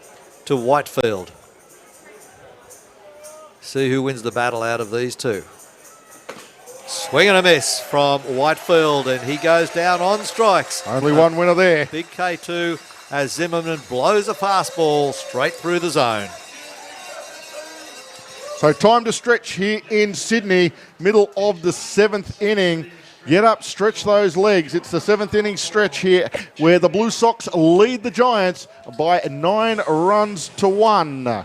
to Whitefield. See who wins the battle out of these two. Swing and a miss from Whitefield, and he goes down on strikes.
Only one winner there.
Big K2 as Zimmerman blows a fastball straight through the zone.
So time to stretch here in Sydney, middle of the 7th inning. Get up, stretch those legs. It's the 7th inning stretch here where the Blue Sox lead the Giants by 9 runs to 1.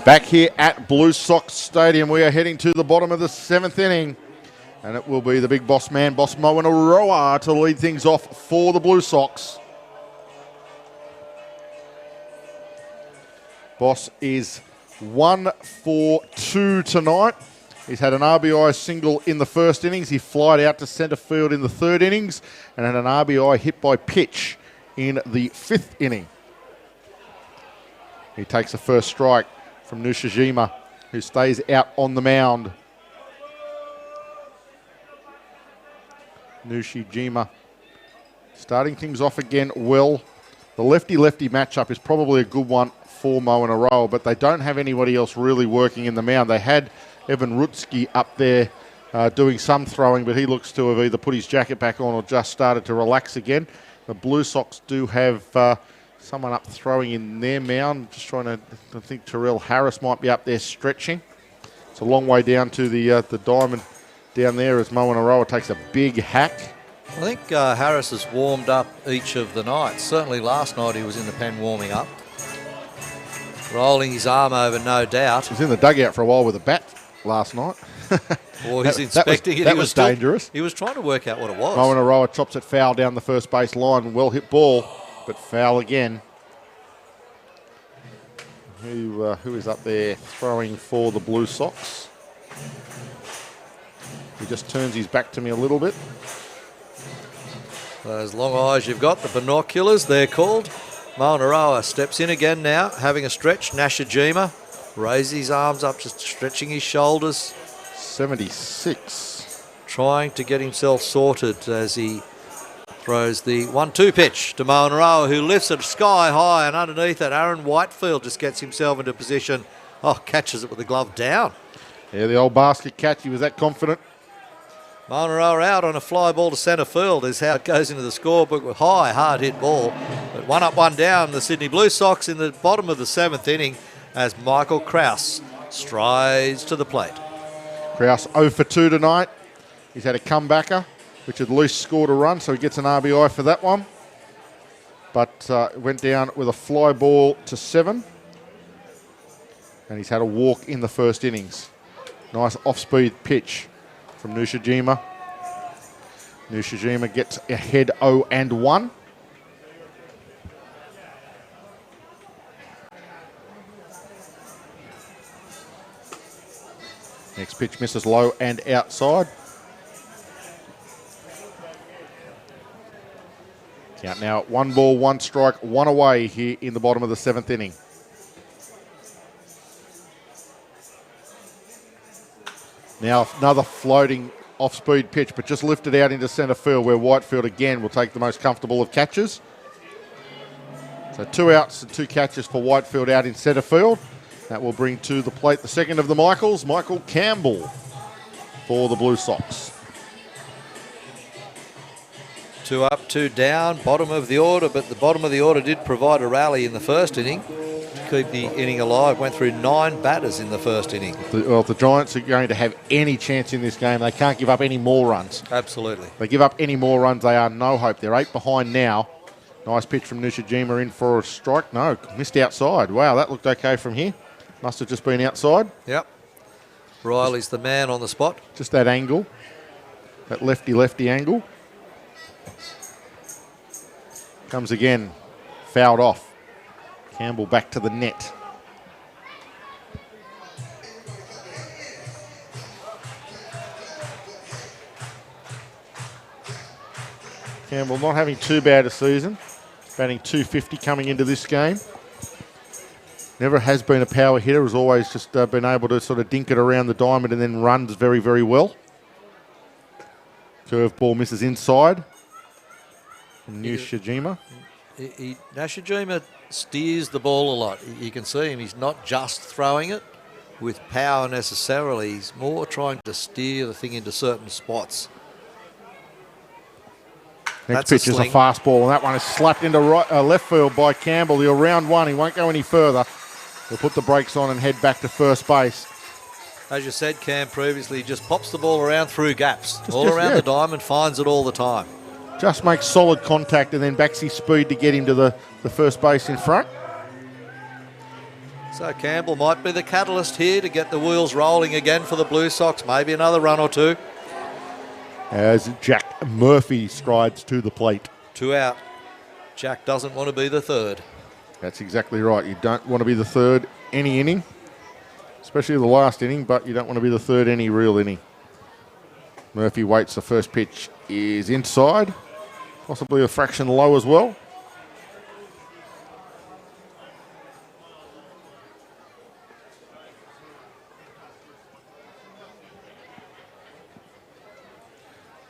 Back here at Blue Sox Stadium, we are heading to the bottom of the 7th inning. And it will be the big boss man, Boss Moanaroa, to lead things off for the Blue Sox. Boss is 1 for 2 tonight. He's had an RBI single in the first innings. He flied out to centre field in the 3rd innings and had an RBI hit by pitch in the 5th inning. He takes the first strike from Nushijima, who stays out on the mound. Nushijima starting things off again well. The lefty-lefty matchup is probably a good one for Moanaroa, but they don't have anybody else really working in the mound. They had Evan Rutsky up there doing some throwing, but he looks to have either put his jacket back on or just started to relax again. The Blue Sox do have someone up throwing in their mound. Just trying to, I think Terrell Harris might be up there stretching. It's a long way down to the diamond down there as Moanaroa takes a big hack.
I think Harris has warmed up each of the nights. Certainly last night he was in the pen warming up. Rolling his arm over, no doubt.
He was in the dugout for a while with a bat last night.
Or he's inspecting it.
That was dangerous.
He was trying to work out what it was.
Moanaroa chops it foul down the first base line. Well hit ball, but foul again. Who is up there throwing for the Blue Sox? He just turns his back to me a little bit.
Those long eyes you've got, the binoculars, they're called. Moanaroa steps in again now, having a stretch. Nashijima raises his arms up, just stretching his shoulders.
76.
Trying to get himself sorted as he throws the 1-2 pitch to Moanaroa, who lifts it sky high, and underneath it, Aaron Whitefield just gets himself into position. Oh, catches it with the glove down.
Yeah, the old basket catch. He was that confident.
Moanaroa out on a fly ball to centre field is how it goes into the scorebook with high, hard hit ball. But 1 up, 1 down, the Sydney Blue Sox in the bottom of the 7th inning as Michael Krause strides to the plate.
Krause 0 for 2 tonight. He's had a comebacker, which at least scored a run, so he gets an RBI for that one. But went down with a fly ball to 7. And he's had a walk in the first innings. Nice off-speed pitch from Nushijima. Nushijima gets ahead 0-1. Next pitch misses low and outside. Count now at 1 ball, 1 strike, 1 away here in the bottom of the 7th inning. Now another floating off-speed pitch, but just lifted out into centre field, where Whitefield again will take the most comfortable of catches. So 2 outs and 2 catches for Whitefield out in centre field. That will bring to the plate the second of the Michaels, Michael Campbell, for the Blue Sox.
2 up, 2 down, bottom of the order, but the bottom of the order did provide a rally in the first inning to keep the inning alive. Went through 9 batters in the first inning.
Well, if the Giants are going to have any chance in this game, they can't give up any more runs.
Absolutely.
If they give up any more runs, they are no hope. They're 8 behind now. Nice pitch from Nishijima in for a strike. No, missed outside. Wow, that looked okay from here. Must have just been outside.
Yep. Riley's the man on the spot.
Just that angle, that lefty-lefty angle. Comes again, fouled off. Campbell back to the net. Campbell not having too bad a season. Batting .250 coming into this game. Never has been a power hitter. Has always just been able to sort of dink it around the diamond and then runs very, very well. Curveball misses inside. Nishijima.
Nishijima steers the ball a lot. You can see him. He's not just throwing it with power necessarily. He's more trying to steer the thing into certain spots.
Next pitch is a fastball, and that one is slapped into left field by Campbell. He'll round one. He won't go any further. He'll put the brakes on and head back to first base.
As you said, Cam, previously, he just pops the ball around through gaps. All around the diamond, finds it all the time.
Just makes solid contact and then backs his speed to get him to the first base in front.
So Campbell might be the catalyst here to get the wheels rolling again for the Blue Sox. Maybe another run or 2.
As Jack Murphy strides to the plate.
2 out. Jack doesn't want to be the third.
That's exactly right. You don't want to be the third any inning, especially the last inning, but you don't want to be the third any real inning. Murphy waits. The first pitch is inside, possibly a fraction low as well.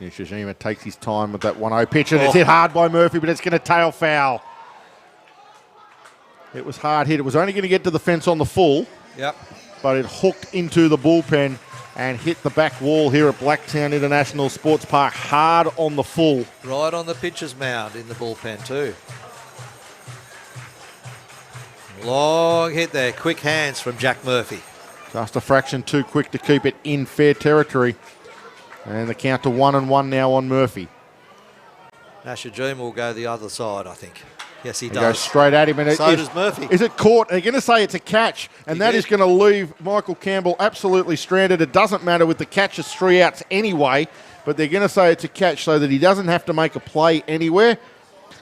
Nishijima takes his time with that 1-0 pitch, and it's hit hard by Murphy, but it's going to tail foul. It was hard hit. It was only going to get to the fence on the full.
Yep.
But it hooked into the bullpen and hit the back wall here at Blacktown International Sports Park hard on the full.
Right on the pitcher's mound in the bullpen too. Long hit there. Quick hands from Jack Murphy.
Just a fraction too quick to keep it in fair territory. And the count to 1-1 now on Murphy.
Nishijima will go the other side, I think. Yes, he does.
Goes straight at him. And
so does Murphy.
Is it caught? They're going to say it's a catch. And that is going to leave Michael Campbell absolutely stranded. It doesn't matter with the catch. It's 3 outs anyway. But they're going to say it's a catch so that he doesn't have to make a play anywhere.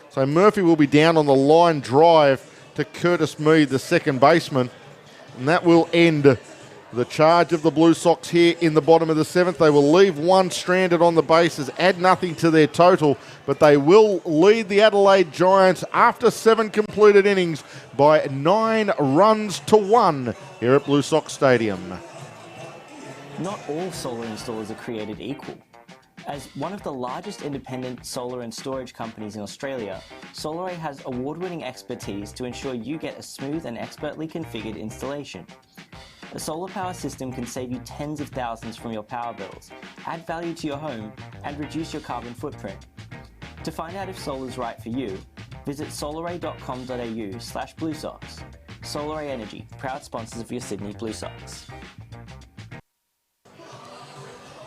So Murphy will be down on the line drive to Curtis Mead, the second baseman. And that will end the charge of the Blue Sox here in the bottom of the 7th. They will leave 1 stranded on the bases, add nothing to their total, but they will lead the Adelaide Giants after 7 completed innings by 9 runs to 1 here at Blue Sox Stadium.
Not all solar installers are created equal. As one of the largest independent solar and storage companies in Australia, SolarAy has award-winning expertise to ensure you get a smooth and expertly configured installation. A solar power system can save you tens of thousands from your power bills, add value to your home, and reduce your carbon footprint. To find out if solar's right for you, visit solaray.com.au/BlueSox. SolarAy Energy, proud sponsors of your Sydney Blue Sox.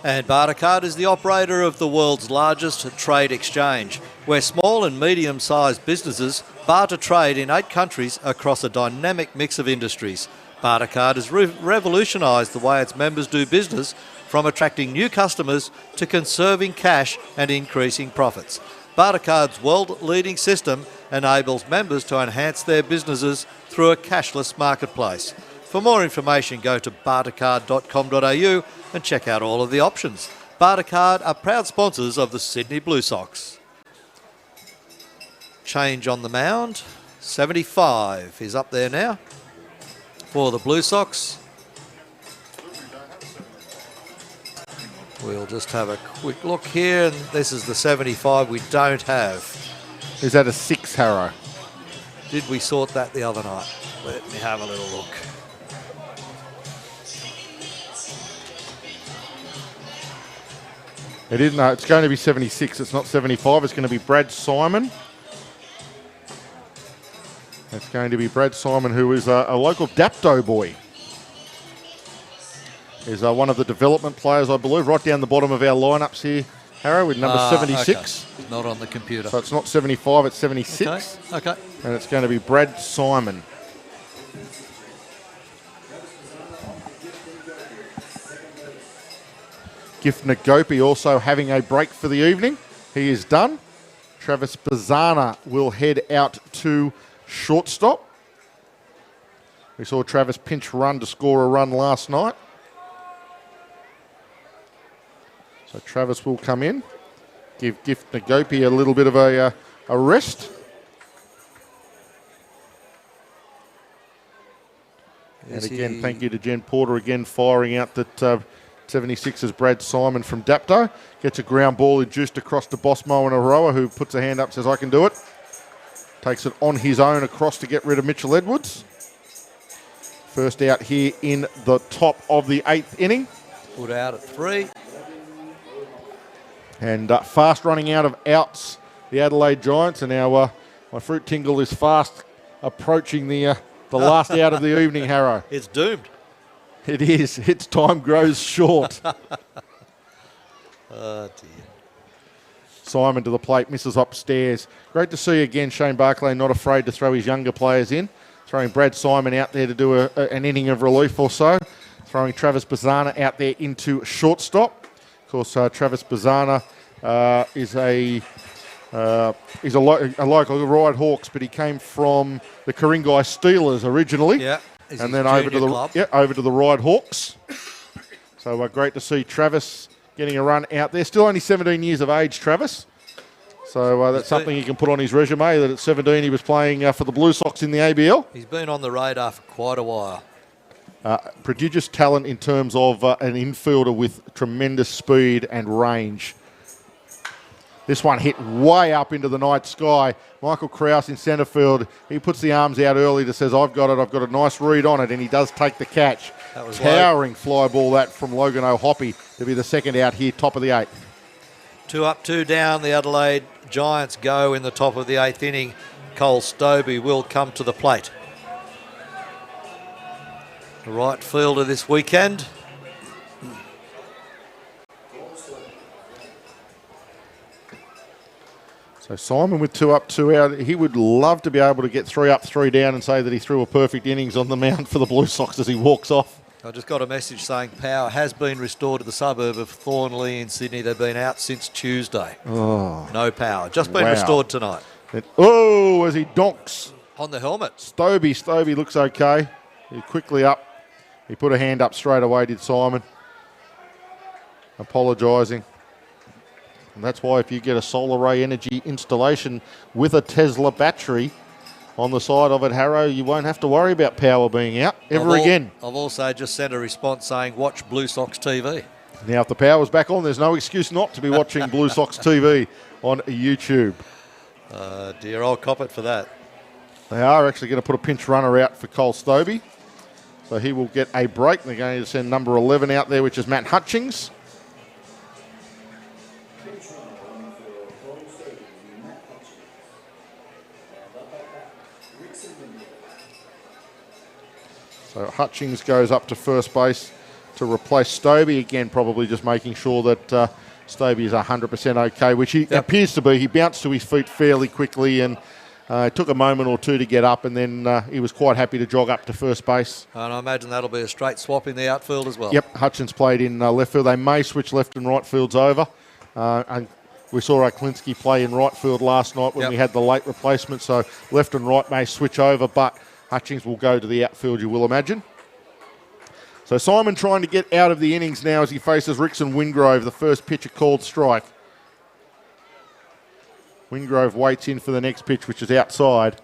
And Bartercard is the operator of the world's largest trade exchange, where small and medium-sized businesses barter trade in 8 countries across a dynamic mix of industries. Bartercard has revolutionised the way its members do business, from attracting new customers to conserving cash and increasing profits. Bartercard's world-leading system enables members to enhance their businesses through a cashless marketplace. For more information, go to bartercard.com.au and check out all of the options. Bartercard are proud sponsors of the Sydney Blue Sox. Change on the mound. 75 is up there now for the Blue Sox. We'll just have a quick look here, and this is the 75 we don't have.
Is that a 6, Harrow?
Did we sort that the other night? Let me have a little look.
It is, no, it's going to be 76. It's not 75. It's going to be Brad Simon. It's going to be Brad Simon, who is a local Dapto boy. Is one of the development players, I believe, right down the bottom of our lineups here, Harrow, with number 76.
Okay. Not on the computer.
So it's not 75, it's 76.
Okay.
And it's going to be Brad Simon. Gift Nagopi also having a break for the evening. He is done. Travis Bazana will head out to shortstop. We saw Travis pinch run to score a run last night. So Travis will come in, give Gift Nagopi a little bit of a rest. And again, thank you to Jen Porter again firing out that 76's Brad Simon from Dapto. Gets a ground ball induced across to Bosmo and Aroa, who puts a hand up, says, I can do it. Takes it on his own across to get rid of Mitchell Edwards. First out here in the top of the 8th inning.
Put out at 3.
And fast running out of outs, the Adelaide Giants. And now my fruit tingle is fast approaching the last out of the evening, Harrow.
It's doomed.
It is. Its time grows short.
Oh, dear.
Simon to the plate, misses upstairs. Great to see again Shane Barclay not afraid to throw his younger players in. Throwing Brad Simon out there to do an inning of relief or so. Throwing Travis Bazana out there into shortstop. Of course, Travis Bazana is a local Ride Hawks, but he came from the Karingai Steelers originally.
Yeah.
And then over to the Ride Hawks. So great to see Travis getting a run out there. Still only 17 years of age, Travis. So that's something he can put on his resume, that at 17 he was playing for the Blue Sox in the ABL.
He's been on the radar for quite a while.
Prodigious talent in terms of an infielder with tremendous speed and range. This one hit way up into the night sky. Michael Krause in centre field. He puts the arms out early to says, I've got it. I've got a nice read on it. And he does take the catch.
That was
towering fly ball that from Logan O'Hoppy to be the second out here, top of the 8th.
2 up, 2 down. The Adelaide Giants go in the top of the 8th inning. Cole Stobie will come to the plate. The right fielder this weekend.
So Simon with 2 up, 2 out. He would love to be able to get 3 up, 3 down and say that he threw a perfect innings on the mound for the Blue Sox as he walks off.
I just got a message saying power has been restored to the suburb of Thornley in Sydney. They've been out since Tuesday.
Oh,
no power. Just been restored tonight.
As he donks.
On the helmet.
Stobie looks okay. He quickly up. He put a hand up straight away, did Simon. Apologising. And that's why if you get a solar ray energy installation with a Tesla battery on the side of it, Harrow, you won't have to worry about power being out again.
I've also just sent a response saying, watch Blue Sox TV.
Now, if the power's back on, there's no excuse not to be watching Blue Sox TV on YouTube.
Dear, I'll cop it for that.
They are actually going to put a pinch runner out for Cole Stobie. So he will get a break. They're going to send number 11 out there, which is Matt Hutchings. So Hutchings goes up to first base to replace Stobie. Again, probably just making sure that Stobie is 100% okay, which he appears to be. He bounced to his feet fairly quickly and it took a moment or two to get up, and then he was quite happy to jog up to first base.
And I imagine that'll be a straight swap in the outfield as well.
Yep, Hutchins played in left field. They may switch left and right fields over. And we saw Oklinski play in right field last night when we had the late replacement, so left and right may switch over, but Hutchings will go to the outfield, you will imagine. So Simon trying to get out of the innings now as he faces Rickson Wingrove, the first pitch a called strike. Wingrove waits in for the next pitch, which is outside.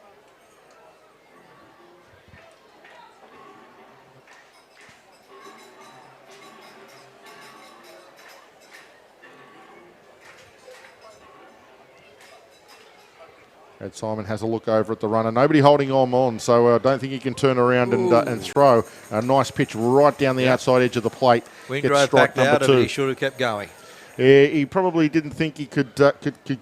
And Simon has a look over at the runner. Nobody holding on, so I don't think he can turn around and throw. A nice pitch right down the outside edge of the plate.
Wingrove backed out of it. He should have kept going.
Yeah, he probably didn't think he could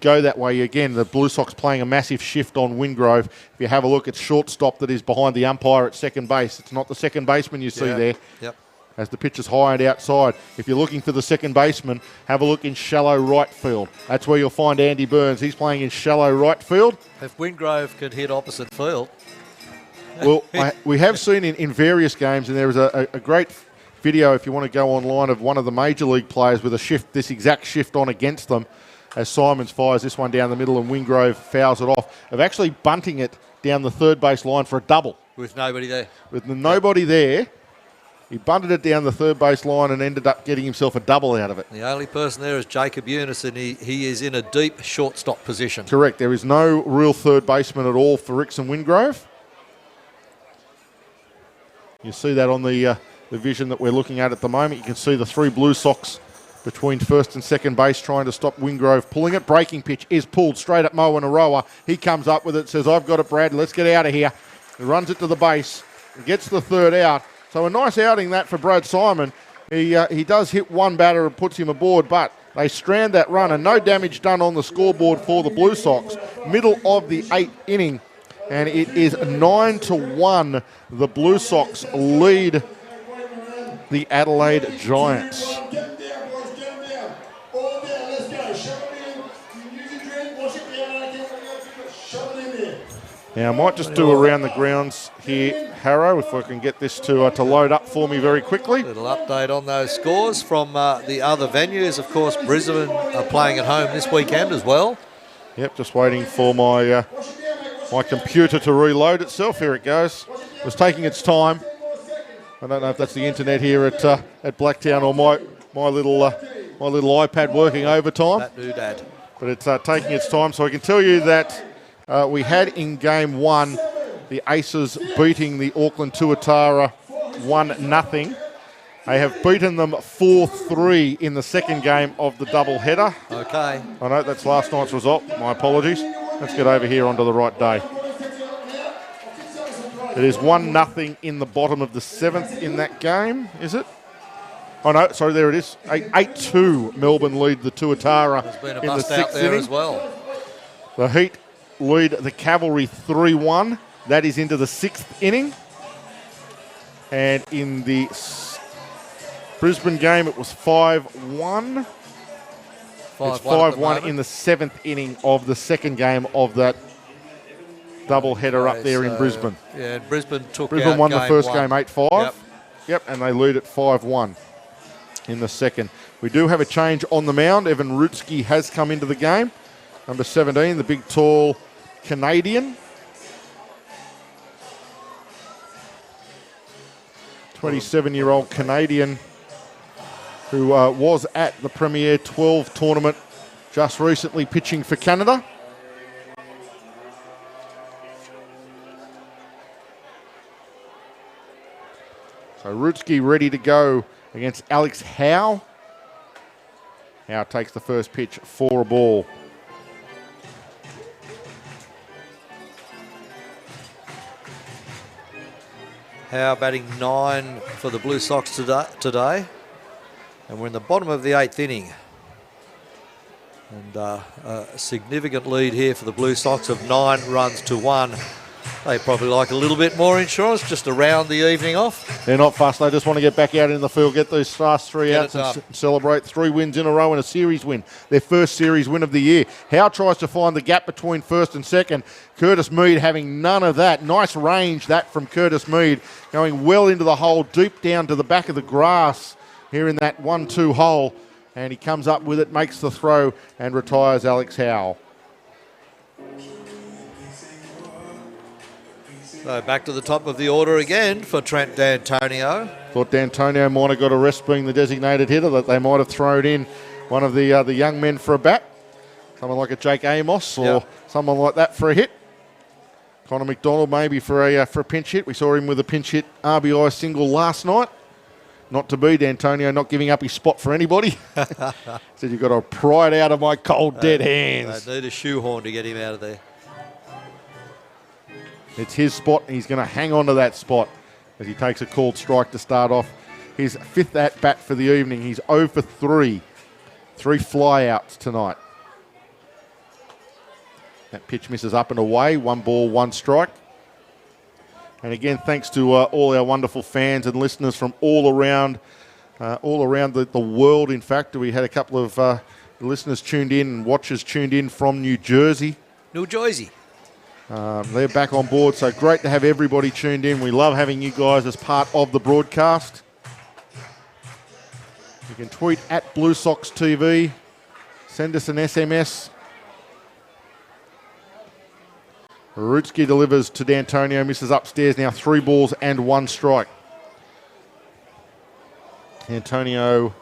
go that way again. The Blue Sox playing a massive shift on Wingrove. If you have a look, it's shortstop that is behind the umpire at second base. It's not the second baseman you see there.
Yep.
As the pitch is high and outside. If you're looking for the second baseman, have a look in shallow right field. That's where you'll find Andy Burns. He's playing in shallow right field.
If Wingrove could hit opposite field.
Well, we have seen in various games, and there was a great video, if you want to go online, of one of the major league players with a shift, this exact shift on against them, as Simons fires this one down the middle and Wingrove fouls it off, of actually bunting it down the third base line for a double.
With nobody there.
With nobody there. He bunted it down the third base line and ended up getting himself a double out of it.
The only person there is Jacob Eunice, and he is in a deep shortstop position.
Correct. There is no real third baseman at all for Rickson Wingrove. You see that on the vision that we're looking at the moment. You can see the three Blue Sox between first and second base trying to stop Wingrove pulling it. Breaking pitch is pulled straight at Mo and Aroa. He comes up with it, says, I've got it, Brad. Let's get out of here. He runs it to the base and gets the third out. So a nice outing that for Brad Simon. He does hit one batter and puts him aboard, but they strand that run and no damage done on the scoreboard for the Blue Sox. Middle of the 8th inning, and it is 9-1. The Blue Sox lead the Adelaide Giants. Now, I might just do around the grounds here, Harrow, if I can get this to load up for me very quickly.
Little update on those scores from the other venues. Of course, Brisbane are playing at home this weekend as well.
Yep, just waiting for my my computer to reload itself. Here it goes. It was taking its time. I don't know if that's the internet here at Blacktown or my little iPad working overtime.
That doodad.
But it's taking its time, so I can tell you that we had in game one the Aces beating the Auckland Tuatara 1-0. They have beaten them 4-3 in the second game of the double header.
Okay.
I know that's last night's result. My apologies. Let's get over here onto the right day. It is 1-0 in the bottom of the 7th in that game, is it? Oh no, sorry, there it is. 8-2 Melbourne lead the Tuatara
There's been a
in the
bust out
6th
there
inning.
as well.
The Heat lead the Cavalry 3-1. That is into the 6th inning. And in the Brisbane game, it was 5-1. It's 5-1 in the 7th inning of the second game of that double header up there in Brisbane.
Yeah, Brisbane
Brisbane won the first
one.
game 8-5. Yep, and they lead at 5-1 in the second. We do have a change on the mound. Evan Rutsky has come into the game. Number 17, the big, tall Canadian. 27-year-old Canadian who was at the Premier 12 tournament just recently pitching for Canada. So Rutsky ready to go against Alex Howe. Howe takes the first pitch for a ball.
Howe batting 9 for the Blue Sox today. And we're in the bottom of the 8th inning. And a significant lead here for the Blue Sox of 9-1. They probably like a little bit more insurance just to round the evening off.
They're not fussed. They just want to get back out in the field, get those last 3 outs and celebrate 3 wins in a row and a series win. Their first series win of the year. Howe tries to find the gap between first and second. Curtis Mead having none of that. Nice range that from Curtis Mead, going well into the hole, deep down to the back of the grass here in that 1-2 hole. And he comes up with it, makes the throw and retires Alex Howe.
So back to the top of the order again for Trent D'Antonio.
Thought D'Antonio might have got a rest being the designated hitter, that they might have thrown in one of the young men for a bat. Someone like a Jake Amos or someone like that for a hit. Connor McDonald maybe for a pinch hit. We saw him with a pinch hit RBI single last night. Not to be D'Antonio, not giving up his spot for anybody. Said, you've got to pry it out of my cold, dead hands.
They need a shoehorn to get him out of there.
It's his spot, and he's going to hang on to that spot as he takes a called strike to start off his 5th at-bat for the evening. He's 0 for 3. 3 fly-outs tonight. That pitch misses up and away. 1 ball, 1 strike. And again, thanks to all our wonderful fans and listeners from all around the world. In fact, we had a couple of listeners tuned in and watchers tuned in from New Jersey.
New Jersey.
They're back on board, so great to have everybody tuned in. We love having you guys as part of the broadcast. You can tweet at Blue Sox TV. Send us an SMS. Rutsky delivers to D'Antonio, misses upstairs now, 3 balls and 1 strike. D'Antonio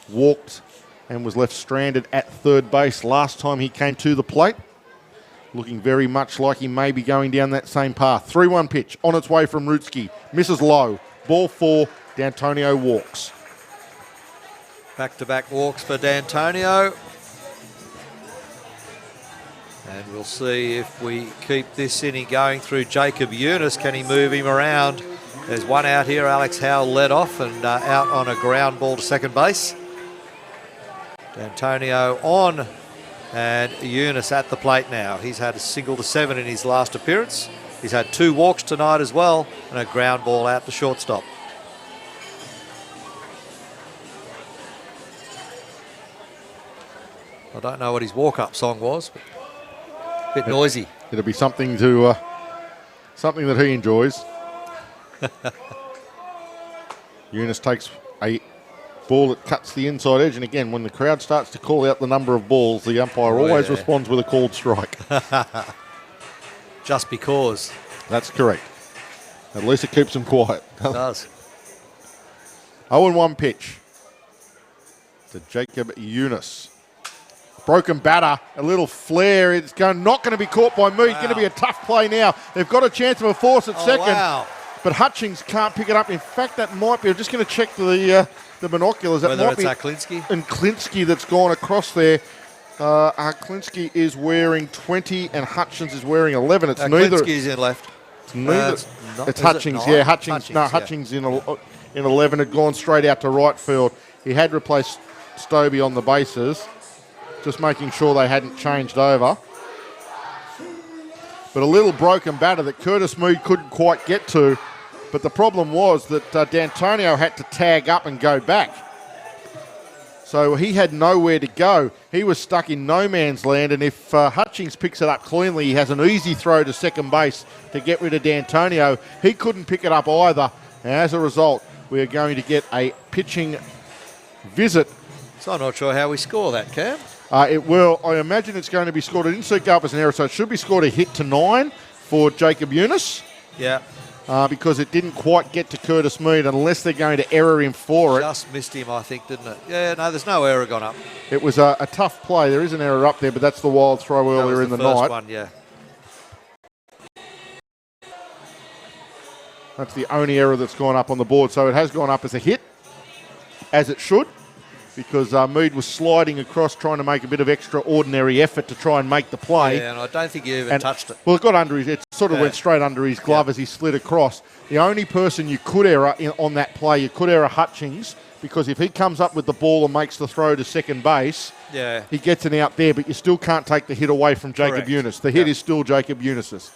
walked and was left stranded at third base last time he came to the plate. Looking very much like he may be going down that same path. 3-1 pitch on its way from Rutsky. Misses low. Ball 4. D'Antonio walks.
Back-to-back walks for D'Antonio. And we'll see if we keep this inning going through Jacob Eunice. Can he move him around? There's one out here. Alex Howell led off and out on a ground ball to second base. D'Antonio on, and Eunice at the plate now. He's had a single to 7 in his last appearance. He's had 2 walks tonight as well, and a ground ball out to shortstop. I don't know what his walk-up song was, but a bit noisy.
It'll be something to something that he enjoys. Eunice takes a ball that cuts the inside edge, and again, when the crowd starts to call out the number of balls, the umpire always responds with a called strike.
Just because.
That's correct. At least it keeps them quiet.
It does.
0-1 pitch to Jacob Eunice. Broken batter, a little flare. It's not going to be caught by Mood. It's going to be a tough play now. They've got a chance of a force at second.
Wow.
But Hutchings can't pick it up. In fact, that might be. I'm just going to check the binoculars. That
Whether
might
it's
be
Aklinski?
And Klinsky that's gone across there. Klinsky is wearing 20 and Hutchings is wearing 11. It's neither.
Klinsky's in left.
It's neither. It's Hutchings.
It
Hutchings. No, Hutchings in 11 had gone straight out to right field. He had replaced Stobie on the bases. Just making sure they hadn't changed over. But a little broken batter that Curtis Mood couldn't quite get to. But the problem was that D'Antonio had to tag up and go back. So he had nowhere to go. He was stuck in no man's land. And if Hutchings picks it up cleanly, he has an easy throw to second base to get rid of D'Antonio. He couldn't pick it up either. And as a result, we are going to get a pitching visit.
So I'm not sure how we score that, Cam.
It will. I imagine it's going to be scored. It didn't see go up as an error, so it should be scored a hit to 9 for Jacob Eunice.
Yeah.
Because it didn't quite get to Curtis Mead unless they're going to error him for it.
Just missed him, I think, didn't it? Yeah, no, there's no error gone up.
It was a tough play. There is an error up there, but that's the wild throw earlier in the night.
One, yeah.
That's the only error that's gone up on the board. So it has gone up as a hit, as it should, because Mead was sliding across trying to make a bit of extraordinary effort to try and make the play.
Yeah, and I don't think he even touched it.
Well, it got under his, it sort of went straight under his glove as he slid across. The only person you could error on that play, you could error Hutchings, because if he comes up with the ball and makes the throw to second base, he gets an out there, but you still can't take the hit away from Jacob Eunice. The hit is still Jacob Eunice's.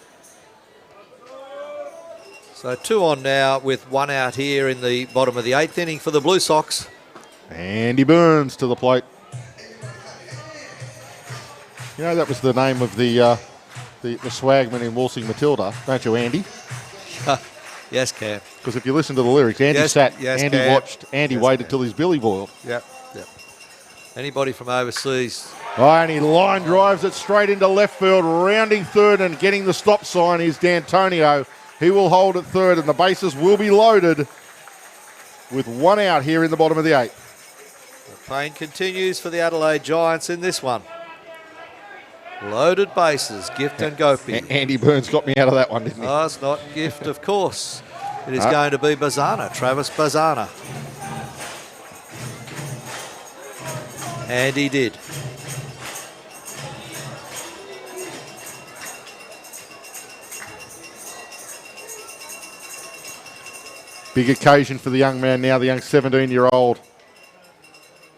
So 2 on now with 1 out here in the bottom of the 8th inning for the Blue Sox.
Andy Burns to the plate. You know that was the name of the swagman in Waltzing Matilda, don't you, Andy?
Yes, Cam.
Because if you listen to the lyrics, Andy sat, Andy
Cam.
watched, Andy waited till his billy boiled.
Yep. Anybody from overseas?
Oh, and he line drives it straight into left field, rounding third and getting the stop sign is D'Antonio. He will hold at third and the bases will be loaded with 1 out here in the bottom of the 8th.
The pain continues for the Adelaide Giants in this one. Loaded bases, Gift and Gopi.
Andy Burns got me out of that one, didn't he?
Oh, it's not Gift, of course. It is going to be Bazana, Travis Bazana. And he did.
Big occasion for the young man now, the young 17-year-old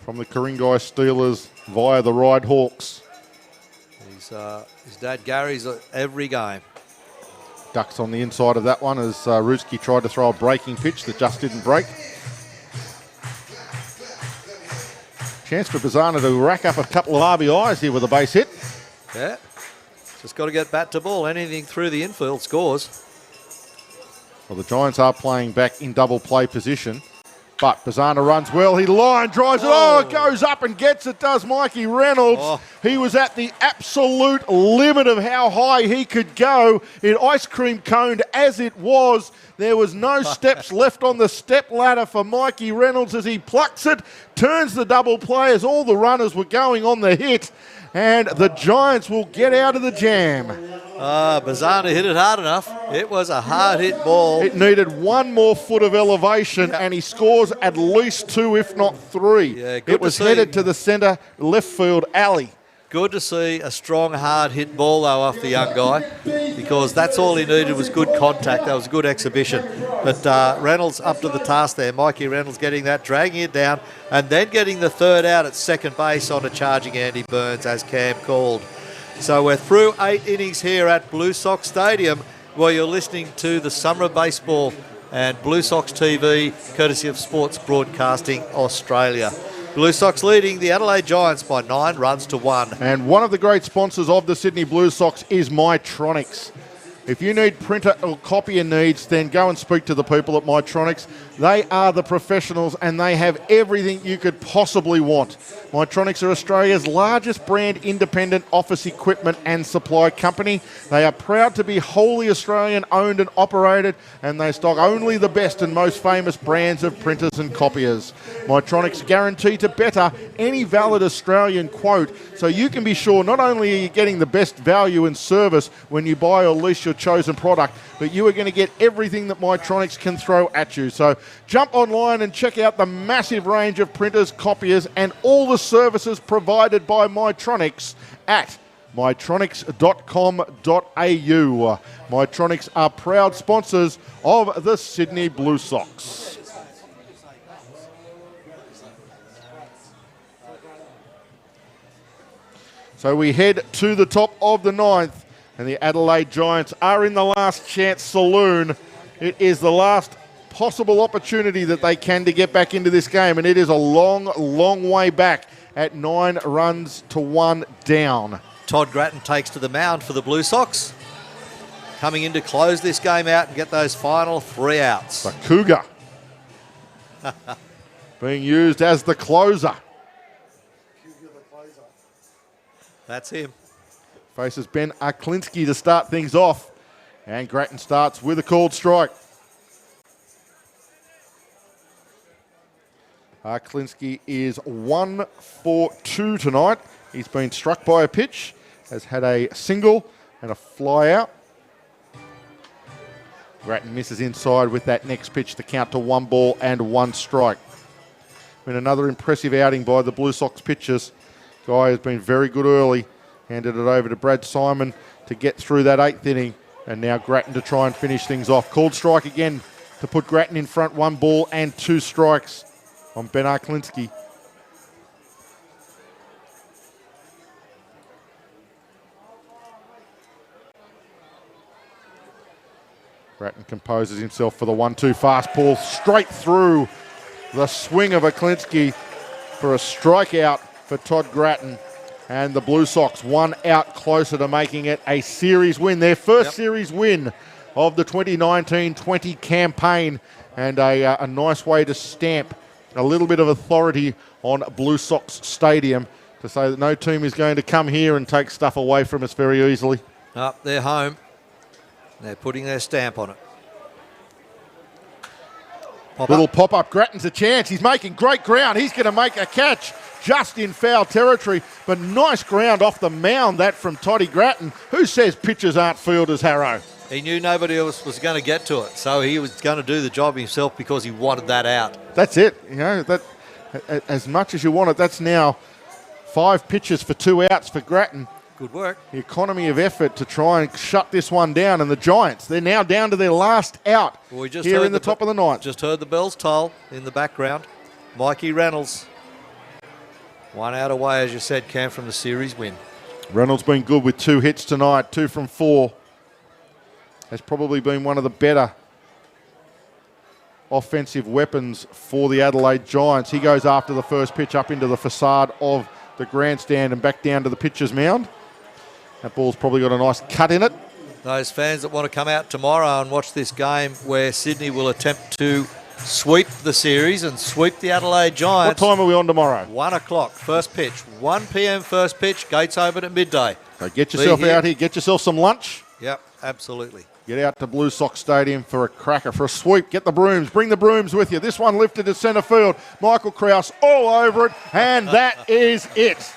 from the Ku-ring-gai Steelers via the Ride Hawks.
His dad Gary's at every game.
Ducks on the inside of that one as Ruski tried to throw a breaking pitch that just didn't break. Chance for Bazana to rack up a couple of RBIs here with a base hit.
Yeah. Just got to get bat to ball. Anything through the infield scores.
Well, the Giants are playing back in double play position. But Bazana runs well. He line drives it. Oh, it goes up and gets it, does Mikey Reynolds.
Oh.
He was at the absolute limit of how high he could go. It ice cream coned as it was. There was no steps left on the step ladder for Mikey Reynolds as he plucks it, turns the double play as all the runners were going on the hit. And the Giants will get out of the jam.
Bazana hit it hard enough. It was a hard hit ball.
It needed one more foot of elevation, and he scores at least 2, if not 3.
Yeah, good
it was
to see.
headed to the centre left field alley.
Good to see a strong, hard hit ball, though, off the young guy, because that's all he needed was good contact. That was a good exhibition. But Reynolds up to the task there. Mikey Reynolds getting that, dragging it down, and then getting the third out at second base on a charging Andy Burns, as Cam called. So we're through 8 innings here at Blue Sox Stadium, where you're listening to the Summer of Baseball and Blue Sox TV, courtesy of Sports Broadcasting Australia. Blue Sox leading the Adelaide Giants by 9 runs to 1.
And one of the great sponsors of the Sydney Blue Sox is Mytronics. If you need printer or copier needs, then go and speak to the people at Mytronics. They are the professionals and they have everything you could possibly want. Mytronics are Australia's largest brand independent office equipment and supply company. They are proud to be wholly Australian owned and operated, and they stock only the best and most famous brands of printers and copiers. Mytronics guarantee to better any valid Australian quote, so you can be sure not only are you getting the best value and service when you buy or lease your chosen product, but you are going to get everything that Mytronics can throw at you. So jump online and check out the massive range of printers, copiers, and all the services provided by Mytronics at mytronics.com.au. Mytronics are proud sponsors of the Sydney Blue Sox. So we head to the top of the 9th, and the Adelaide Giants are in the last chance saloon. It is the last possible opportunity that they can to get back into this game, and it is a long, long way back at 9 runs to 1 down.
Todd Grattan takes to the mound for the Blue Sox, coming in to close this game out and get those final 3 outs.
The Cougar being used as the closer.
That's him.
Faces Ben Aklinski to start things off. And Grattan starts with a called strike. Aklinski is 1 for 2 tonight. He's been struck by a pitch, has had a single and a fly out. Grattan misses inside with that next pitch to count to 1 ball and 1 strike. Been another impressive outing by the Blue Sox pitchers. Guy has been very good early. Handed it over to Brad Simon to get through that 8th inning. And now Grattan to try and finish things off. Called strike again to put Grattan in front. 1 ball and 2 strikes on Ben Aklinski. Grattan composes himself for the 1-2 fastball straight through the swing of Aklinski for a strikeout for Todd Grattan. And the Blue Sox 1 out closer to making it a series win. Their first series win of the 2019-20 campaign. And a nice way to stamp a little bit of authority on Blue Sox Stadium to say that no team is going to come here and take stuff away from us very easily.
Up, they're home. They're putting their stamp on it.
Little pop-up. Grattan's a chance. He's making great ground. He's going to make a catch just in foul territory. But nice ground off the mound, that from Toddy Grattan. Who says pitchers aren't fielders, Harrow?
He knew nobody else was going to get to it, so he was going to do the job himself because he wanted that out.
That's it. You know, that as much as you want it, that's now 5 pitches for 2 outs for Grattan.
Good work.
The economy of effort to try and shut this one down. And the Giants, they're now down to their last out here in the top of the ninth.
Just heard the bells toll in the background. Mikey Reynolds. 1 out away, as you said, Cam, from the series win.
Reynolds been good with 2 hits tonight, 2 from 4. Has probably been one of the better offensive weapons for the Adelaide Giants. He goes after the first pitch up into the facade of the grandstand and back down to the pitcher's mound. That ball's probably got a nice cut in it.
Those fans that want to come out tomorrow and watch this game where Sydney will attempt to sweep the series and sweep the Adelaide Giants.
What time are we on tomorrow?
1 o'clock, first pitch. 1 p.m. first pitch, gates open at midday.
So get yourself out here, get yourself some lunch.
Yep, absolutely.
Get out to Blue Sox Stadium for a cracker, for a sweep. Get the brooms. Bring the brooms with you. This one lifted to centre field. Michael Krause all over it, and that is it.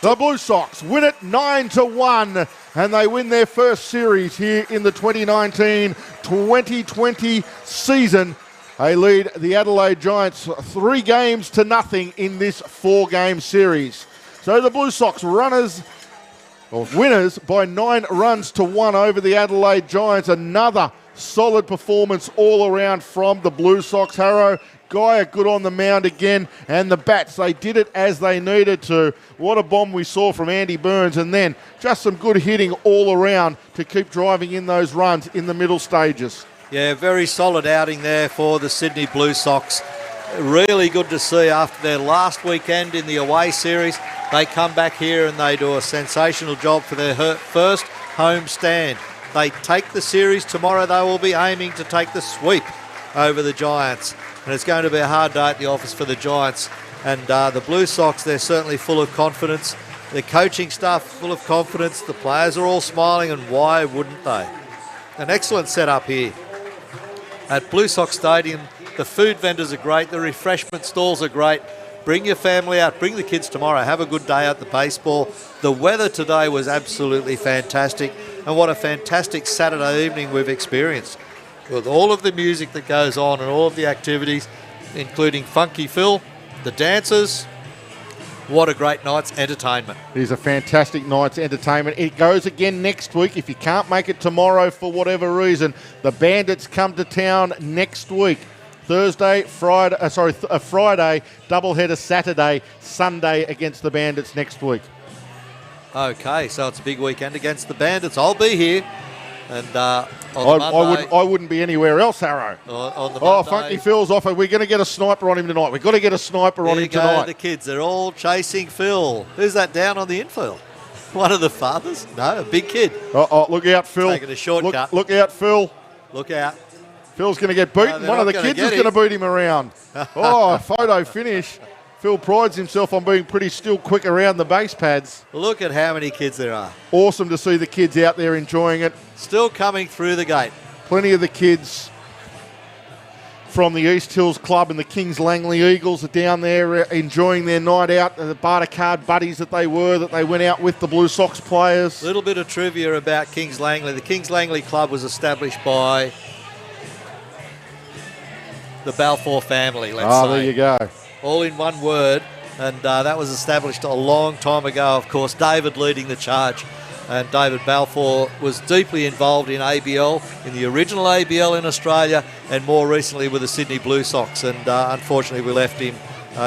The Blue Sox win it 9-1, and they win their first series here in the 2019-2020 season. They lead the Adelaide Giants 3-0 in this 4-game series. So the Blue Sox winners by 9 runs to 1 over the Adelaide Giants. Another solid performance all around from the Blue Sox. Harrow, Gaia good on the mound again, and the bats, they did it as they needed to. What a bomb we saw from Andy Burns, and then just some good hitting all around to keep driving in those runs in the middle stages.
Yeah, very solid outing there for the Sydney Blue Sox. Really good to see after their last weekend in the away series. They come back here and they do a sensational job for their first home stand. They take the series tomorrow. They will be aiming to take the sweep over the Giants. And it's going to be a hard day at the office for the Giants. And the Blue Sox, they're certainly full of confidence. The coaching staff full of confidence. The players are all smiling, and why wouldn't they? An excellent setup here at Blue Sox Stadium. The food vendors are great. The refreshment stalls are great. Bring your family out. Bring the kids tomorrow. Have a good day at the baseball. The weather today was absolutely fantastic. And what a fantastic Saturday evening we've experienced. With all of the music that goes on and all of the activities, including Funky Phil, the dancers. What a great night's entertainment.
It is a fantastic night's entertainment. It goes again next week. If you can't make it tomorrow for whatever reason, the Bandits come to town next week. Friday, doubleheader Saturday, Sunday against the Bandits next week.
Okay, so it's a big weekend against the Bandits. I'll be here. And on Monday,
I wouldn't be anywhere else, Harrow.
On the Monday,
Funky Phil's off. We're going to get a sniper on him tonight. We've got to get a sniper on him tonight.
The kids, they're all chasing Phil. Who's that down on the infield? One of the fathers? No, a big kid.
Look out, Phil.
Taking a shortcut.
Look out, Phil.
Look out.
Phil's going to get beaten.
No,
one of the kids is going to beat him around. Photo finish. Phil prides himself on being pretty still quick around the base pads.
Look at how many kids there are.
Awesome to see the kids out there enjoying it.
Still coming through the gate.
Plenty of the kids from the East Hills Club and the Kings Langley Eagles are down there enjoying their night out. The barter card buddies that they went out with the Blue Sox players.
A little bit of trivia about Kings Langley. The Kings Langley Club was established by the Balfour family, let's say.
There you go.
All in one word, and that was established a long time ago. Of course, David leading the charge, and David Balfour was deeply involved in ABL, in the original ABL in Australia, and more recently with the Sydney Blue Sox. And unfortunately, we left him.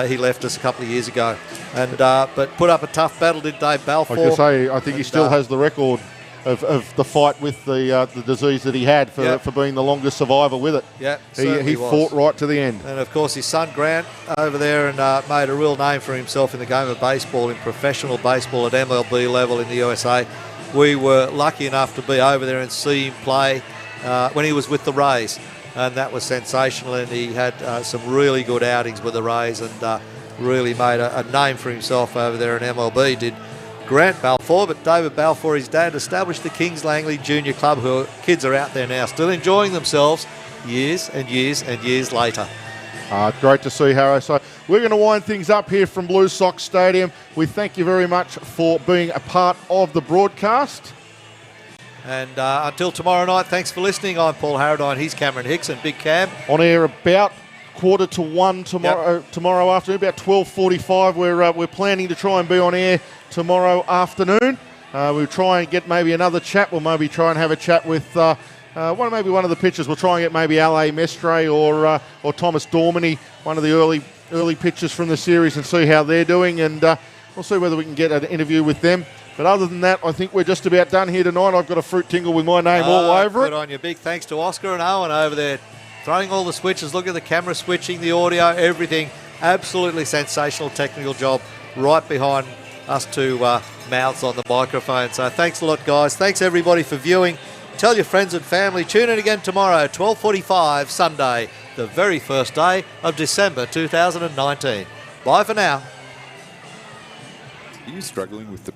He left us a couple of years ago, and but put up a tough battle, did Dave Balfour?
I think he still has the record of the fight with the disease that he had for being the longest survivor with it.
Yeah,
he fought right to the end.
And of course his son Grant over there and made a real name for himself in the game of baseball, in professional baseball at MLB level in the USA. We were lucky enough to be over there and see him play when he was with the Rays, and that was sensational, and he had some really good outings with the Rays and really made a name for himself over there in MLB, did Grant Balfour. But David Balfour, his dad, established the Kings Langley Junior Club, who kids are out there now still enjoying themselves years and years and years later.
Great to see, Harrow. So we're going to wind things up here from Blue Sox Stadium. We thank you very much for being a part of the broadcast.
And until tomorrow night, thanks for listening. I'm Paul Harradine. He's Cameron Hicks and Big Cam.
On air about 1:45 tomorrow. Tomorrow afternoon, about 12:45. We're planning to try and be on air tomorrow afternoon. We'll try and get maybe another chat. We'll maybe try and have a chat with maybe one of the pitchers. We'll try and get maybe L.A. Mestre or Thomas Dormany, one of the early pitchers from the series, and see how they're doing. And we'll see whether we can get an interview with them. But other than that, I think we're just about done here tonight. I've got a fruit tingle with my name all over it.
Good on you. Big thanks to Oscar and Owen over there, throwing all the switches. Look at the camera switching, the audio, everything. Absolutely sensational technical job right behind us two mouths on the microphone. So thanks a lot, guys. Thanks, everybody, for viewing. Tell your friends and family. Tune in again tomorrow, 12:45 Sunday, the very first day of December 2019. Bye for now.
Are you struggling with the